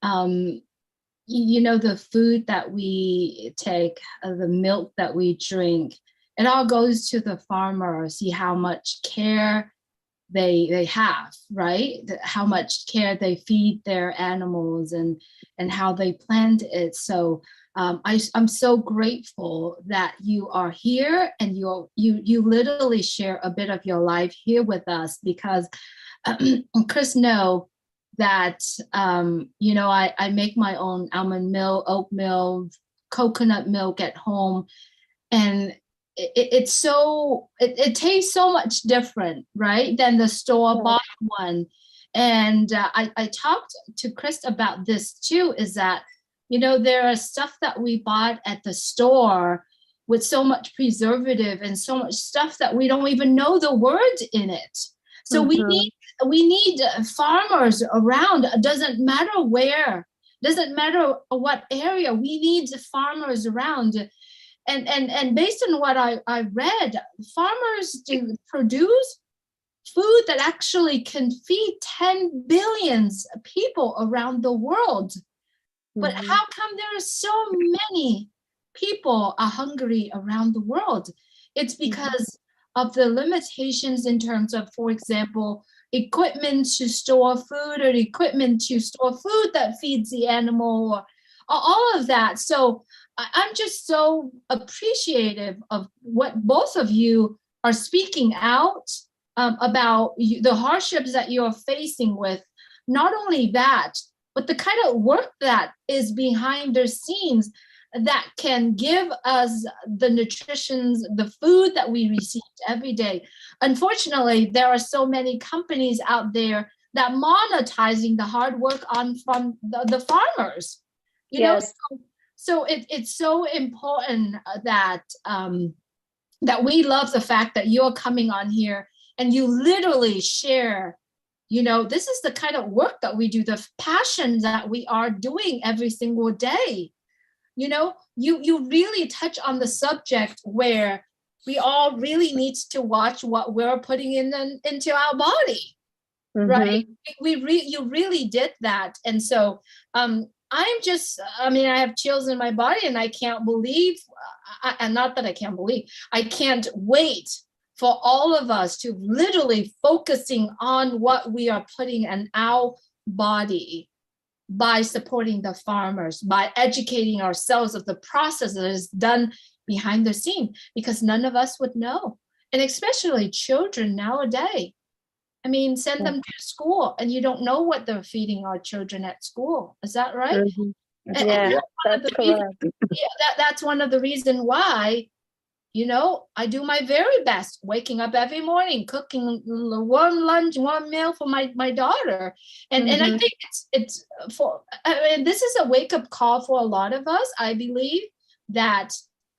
U: You know, the food that we take, the milk that we drink, it all goes to the farmer. See how much care they have, right? How much care they feed their animals and how they plant it. So I'm so grateful that you are here and you literally share a bit of your life here with us, because Chris know that you know, I make my own almond milk, oat milk, coconut milk at home, and it tastes so much different, right, than the store-bought one. And I talked to Chris about this too, is that, you know, there are stuff that we bought at the store with so much preservative and so much stuff that we don't even know the words in it. So we need farmers around. It doesn't matter where, doesn't matter what area, we need farmers around. And based on what I read, farmers do produce food that actually can feed 10 billion people around the world. But how come there are so many people are hungry around the world? It's because of the limitations in terms of, for example, equipment to store food or equipment to store food that feeds the animal, or all of that. So I'm just so appreciative of what both of you are speaking out about the hardships that you're facing with. Not only that, but the kind of work that is behind the scenes that can give us the nutrition, the food that we receive every day. Unfortunately, there are so many companies out there that monetizing the hard work from the farmers. You know, so it's so important that that we love the fact that you're coming on here and you literally share. You know, this is the kind of work that we do, the passion that we are doing every single day. You know, you really touch on the subject where we all really need to watch what we're putting into our body, right? You really did that. And so I have chills in my body, and I can't believe, and not that I can't believe, I can't wait for all of us to literally focusing on what we are putting in our body by supporting the farmers, by educating ourselves of the process that is done behind the scene, because none of us would know. And especially children nowadays. I mean, send them to school and you don't know what they're feeding our children at school. Is that right?
B: Yeah, that's correct.
U: That's one of the reasons why, you know, I do my very best, waking up every morning, cooking one lunch, one meal for my daughter. And I think it's this is a wake-up call for a lot of us. I believe that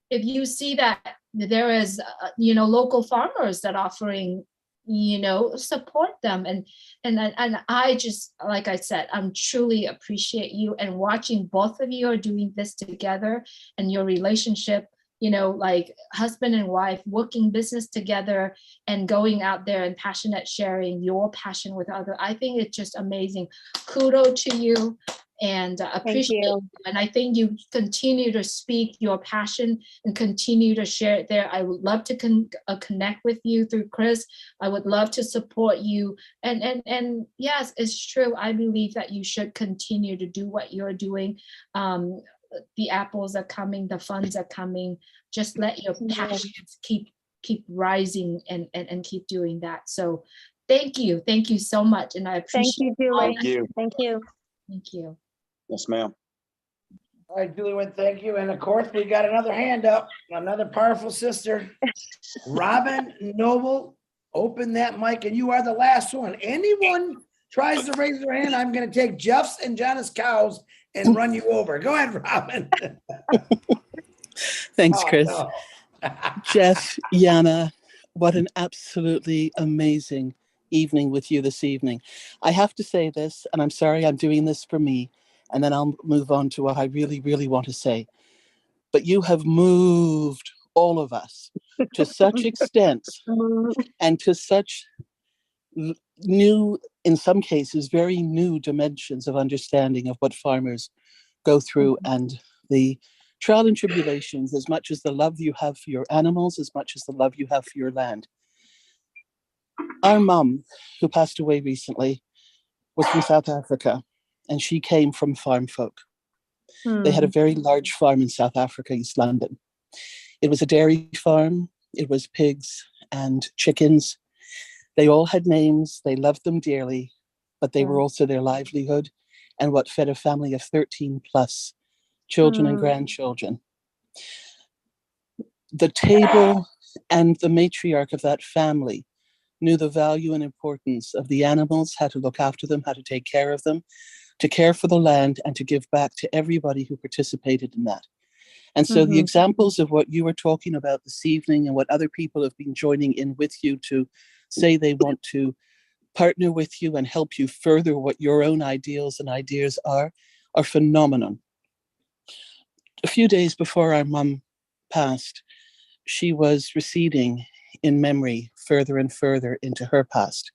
U: if you see that there is, you know, local farmers that offering, you know, support them. And I just, like I said, I'm truly appreciate you, and watching both of you are doing this together, and your relationship, you know, like husband and wife working business together and going out there and passionate sharing your passion with others. I think it's just amazing. Kudos to you. and appreciate you. And I think you continue to speak your passion and continue to share it there. I would love to connect with you through Chris. I would love to support you. And yes, it's true. I believe that you should continue to do what you're doing. The apples are coming, the funds are coming. Just let your passions keep rising and keep doing that. So thank you so much, and I appreciate.
O: Thank you, Julie.
C: Thank you.
O: Thank you.
U: Thank you.
C: Yes, ma'am.
A: All right, Julie, thank you. And of course, we got another hand up, another powerful sister. Robin Noble, open that mic, and you are the last one. Anyone tries to raise their hand, I'm going to take Jeff's and Jonna's cows and run you over. Go ahead, Robin.
D: Thanks, Chris.
A: No.
D: Jeff, Yana, what an absolutely amazing evening with you this evening. I have to say this, and I'm sorry I'm doing this for me, and then I'll move on to what I really, really want to say. But you have moved all of us to such extent and to such new, in some cases, very new dimensions of understanding of what farmers go through and the trial and tribulations, as much as the love you have for your animals, as much as the love you have for your land. Our mum, who passed away recently, was from South Africa, and she came from farm folk. They had a very large farm in South Africa, East London. It was a dairy farm. It was pigs and chickens. They all had names. They loved them dearly, but they were also their livelihood and what fed a family of 13 plus children and grandchildren. The table and the matriarch of that family knew the value and importance of the animals, how to look after them, how to take care of them, to care for the land, and to give back to everybody who participated in that. And so the examples of what you were talking about this evening and what other people have been joining in with you to say they want to partner with you and help you further what your own ideals and ideas are phenomenal. A few days before our mum passed, she was receding in memory further and further into her past.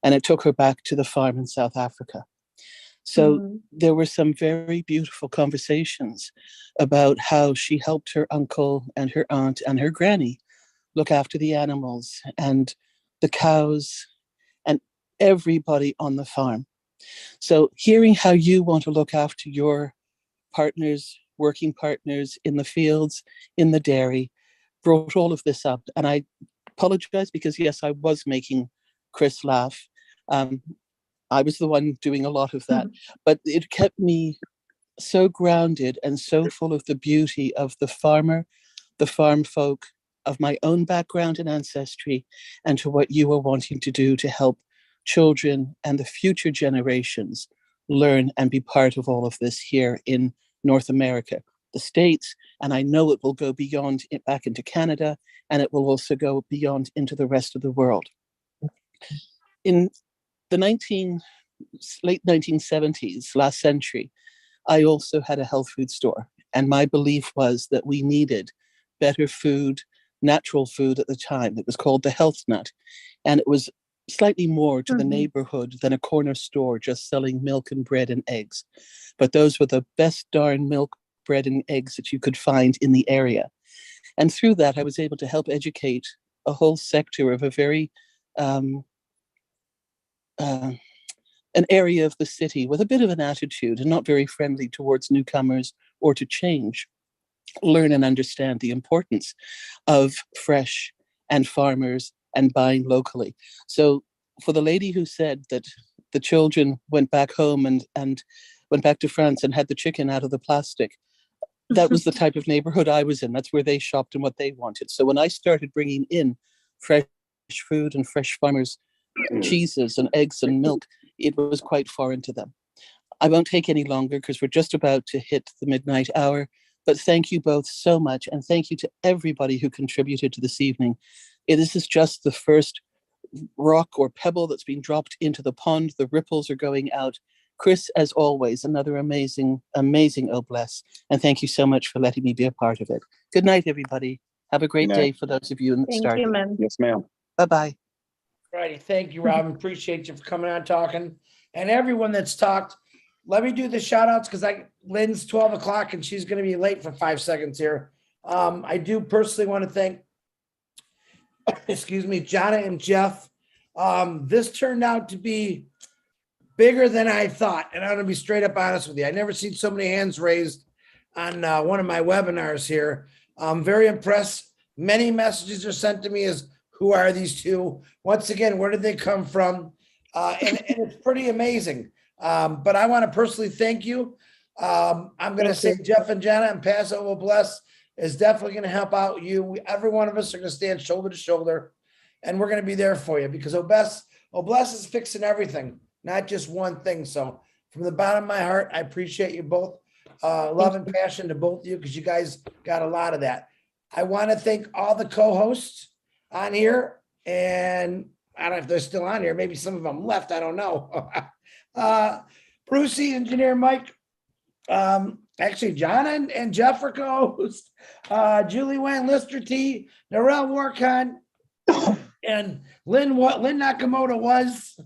D: And it took her back to the farm in South Africa. So there were some very beautiful conversations about how she helped her uncle and her aunt and her granny look after the animals and the cows and everybody on the farm. So hearing how you want to look after your partners, working partners in the fields, in the dairy, brought all of this up. And I apologize because, yes, I was making Chris laugh. I was the one doing a lot of that, but it kept me so grounded and so full of the beauty of the farmer, the farm folk, of my own background and ancestry, and to what you were wanting to do to help children and the future generations learn and be part of all of this here in North America, the States, and I know it will go beyond it back into Canada, and it will also go beyond into the rest of the world. In the late 1970s, last century, I also had a health food store. And my belief was that we needed better food, natural food at the time. It was called the Health Nut. And it was slightly more to the neighborhood than a corner store just selling milk and bread and eggs. But those were the best darn milk, bread and eggs that you could find in the area. And through that, I was able to help educate a whole sector of a very an area of the city with a bit of an attitude and not very friendly towards newcomers or to change, learn and understand the importance of fresh and farmers and buying locally. So for the lady who said that the children went back home and went back to France and had the chicken out of the plastic, that was the type of neighborhood I was in. That's where they shopped and what they wanted. So when I started bringing in fresh food and fresh farmers, cheeses and eggs and milk, it was quite foreign to them. I won't take any longer because we're just about to hit the midnight hour, but thank you both so much. And thank you to everybody who contributed to this evening. This is just the first rock or pebble that's been dropped into the pond. The ripples are going out. Chris, as always, another amazing, amazing Oh Bless. And thank you so much for letting me be a part of it. Good night, everybody. Have a great day for those of you in
O: Thank you, ma'am.
C: Yes, ma'am.
D: Bye-bye.
A: Righty, thank you, Robin. Appreciate you for coming on talking. And everyone that's talked, let me do the shout outs because Lynn's 12 o'clock and she's going to be late for 5 seconds here. I do personally want to thank, excuse me, Jana and Jeff. This turned out to be bigger than I thought. And I'm going to be straight up honest with you. I never seen so many hands raised on one of my webinars here. I'm very impressed. Many messages are sent to me as, who are these two? Once again, where did they come from? And it's pretty amazing. But I want to personally thank you. I'm going to say Jeff and Jenna and Paso will bless is definitely going to help out you. Every one of us are going to stand shoulder to shoulder, and we're going to be there for you because Obless is fixing everything, not just one thing. So from the bottom of my heart, I appreciate you both. Love and passion to both of you because you guys got a lot of that. I want to thank all the co-hosts on here, and I don't know if they're still on here. Maybe some of them left. I don't know. Brucey, Engineer Mike, actually John and Jeff are co-hosts, Julie Wan, Lister T, Narelle Warcon, and Lynn Nakamoto was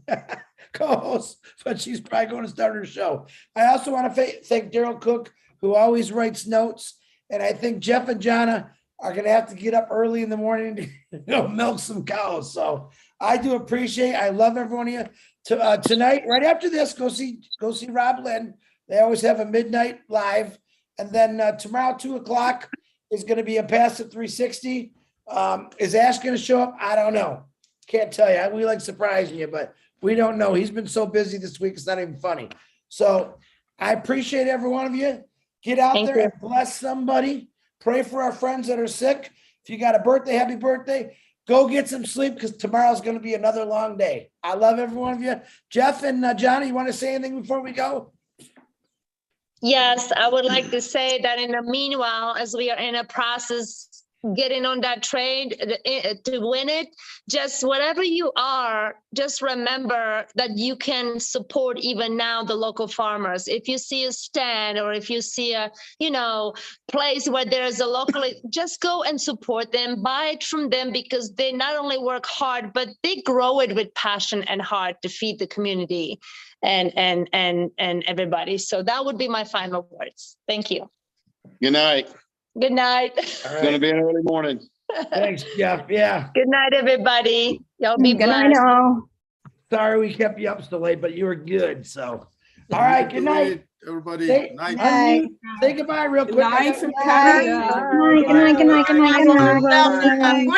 A: co-host, but she's probably going to start her show. I also want to thank Daryl Cook, who always writes notes, and I think Jeff and Jana are going to have to get up early in the morning to go milk some cows. So I do appreciate, I love every one of you. Tonight, right after this, go see Rob Lynn. They always have a midnight live. And then tomorrow, 2 o'clock is going to be a Pass at 360. Is Ash going to show up? I don't know. Can't tell you. We like surprising you, but we don't know. He's been so busy this week. It's not even funny. So I appreciate every one of you. Get out there and bless somebody. Pray for our friends that are sick. If you got a birthday, happy birthday. Go get some sleep because tomorrow's going to be another long day. I love every one of you. Jeff and Johnny, you want to say anything before we go?
B: Yes, I would like to say that in the meanwhile, as we are in a process getting on that train to win it, just whatever you are, just remember that you can support even now the local farmers. If you see a stand or if you see a, place where there's a local, just go and support them, buy it from them because they not only work hard, but they grow it with passion and heart to feed the community and everybody. So that would be my final words. Thank you.
C: Good night.
B: Good night.
C: It's going to be an early morning.
A: Thanks, Jeff. Yeah.
B: Good night, everybody. Y'all be blessed.
O: Good night, all.
A: Sorry we kept you up so late, but you were good. So, all right. Good night,
E: everybody.
A: Night. Say goodbye real quick.
K: Night from Canada.
O: Good night.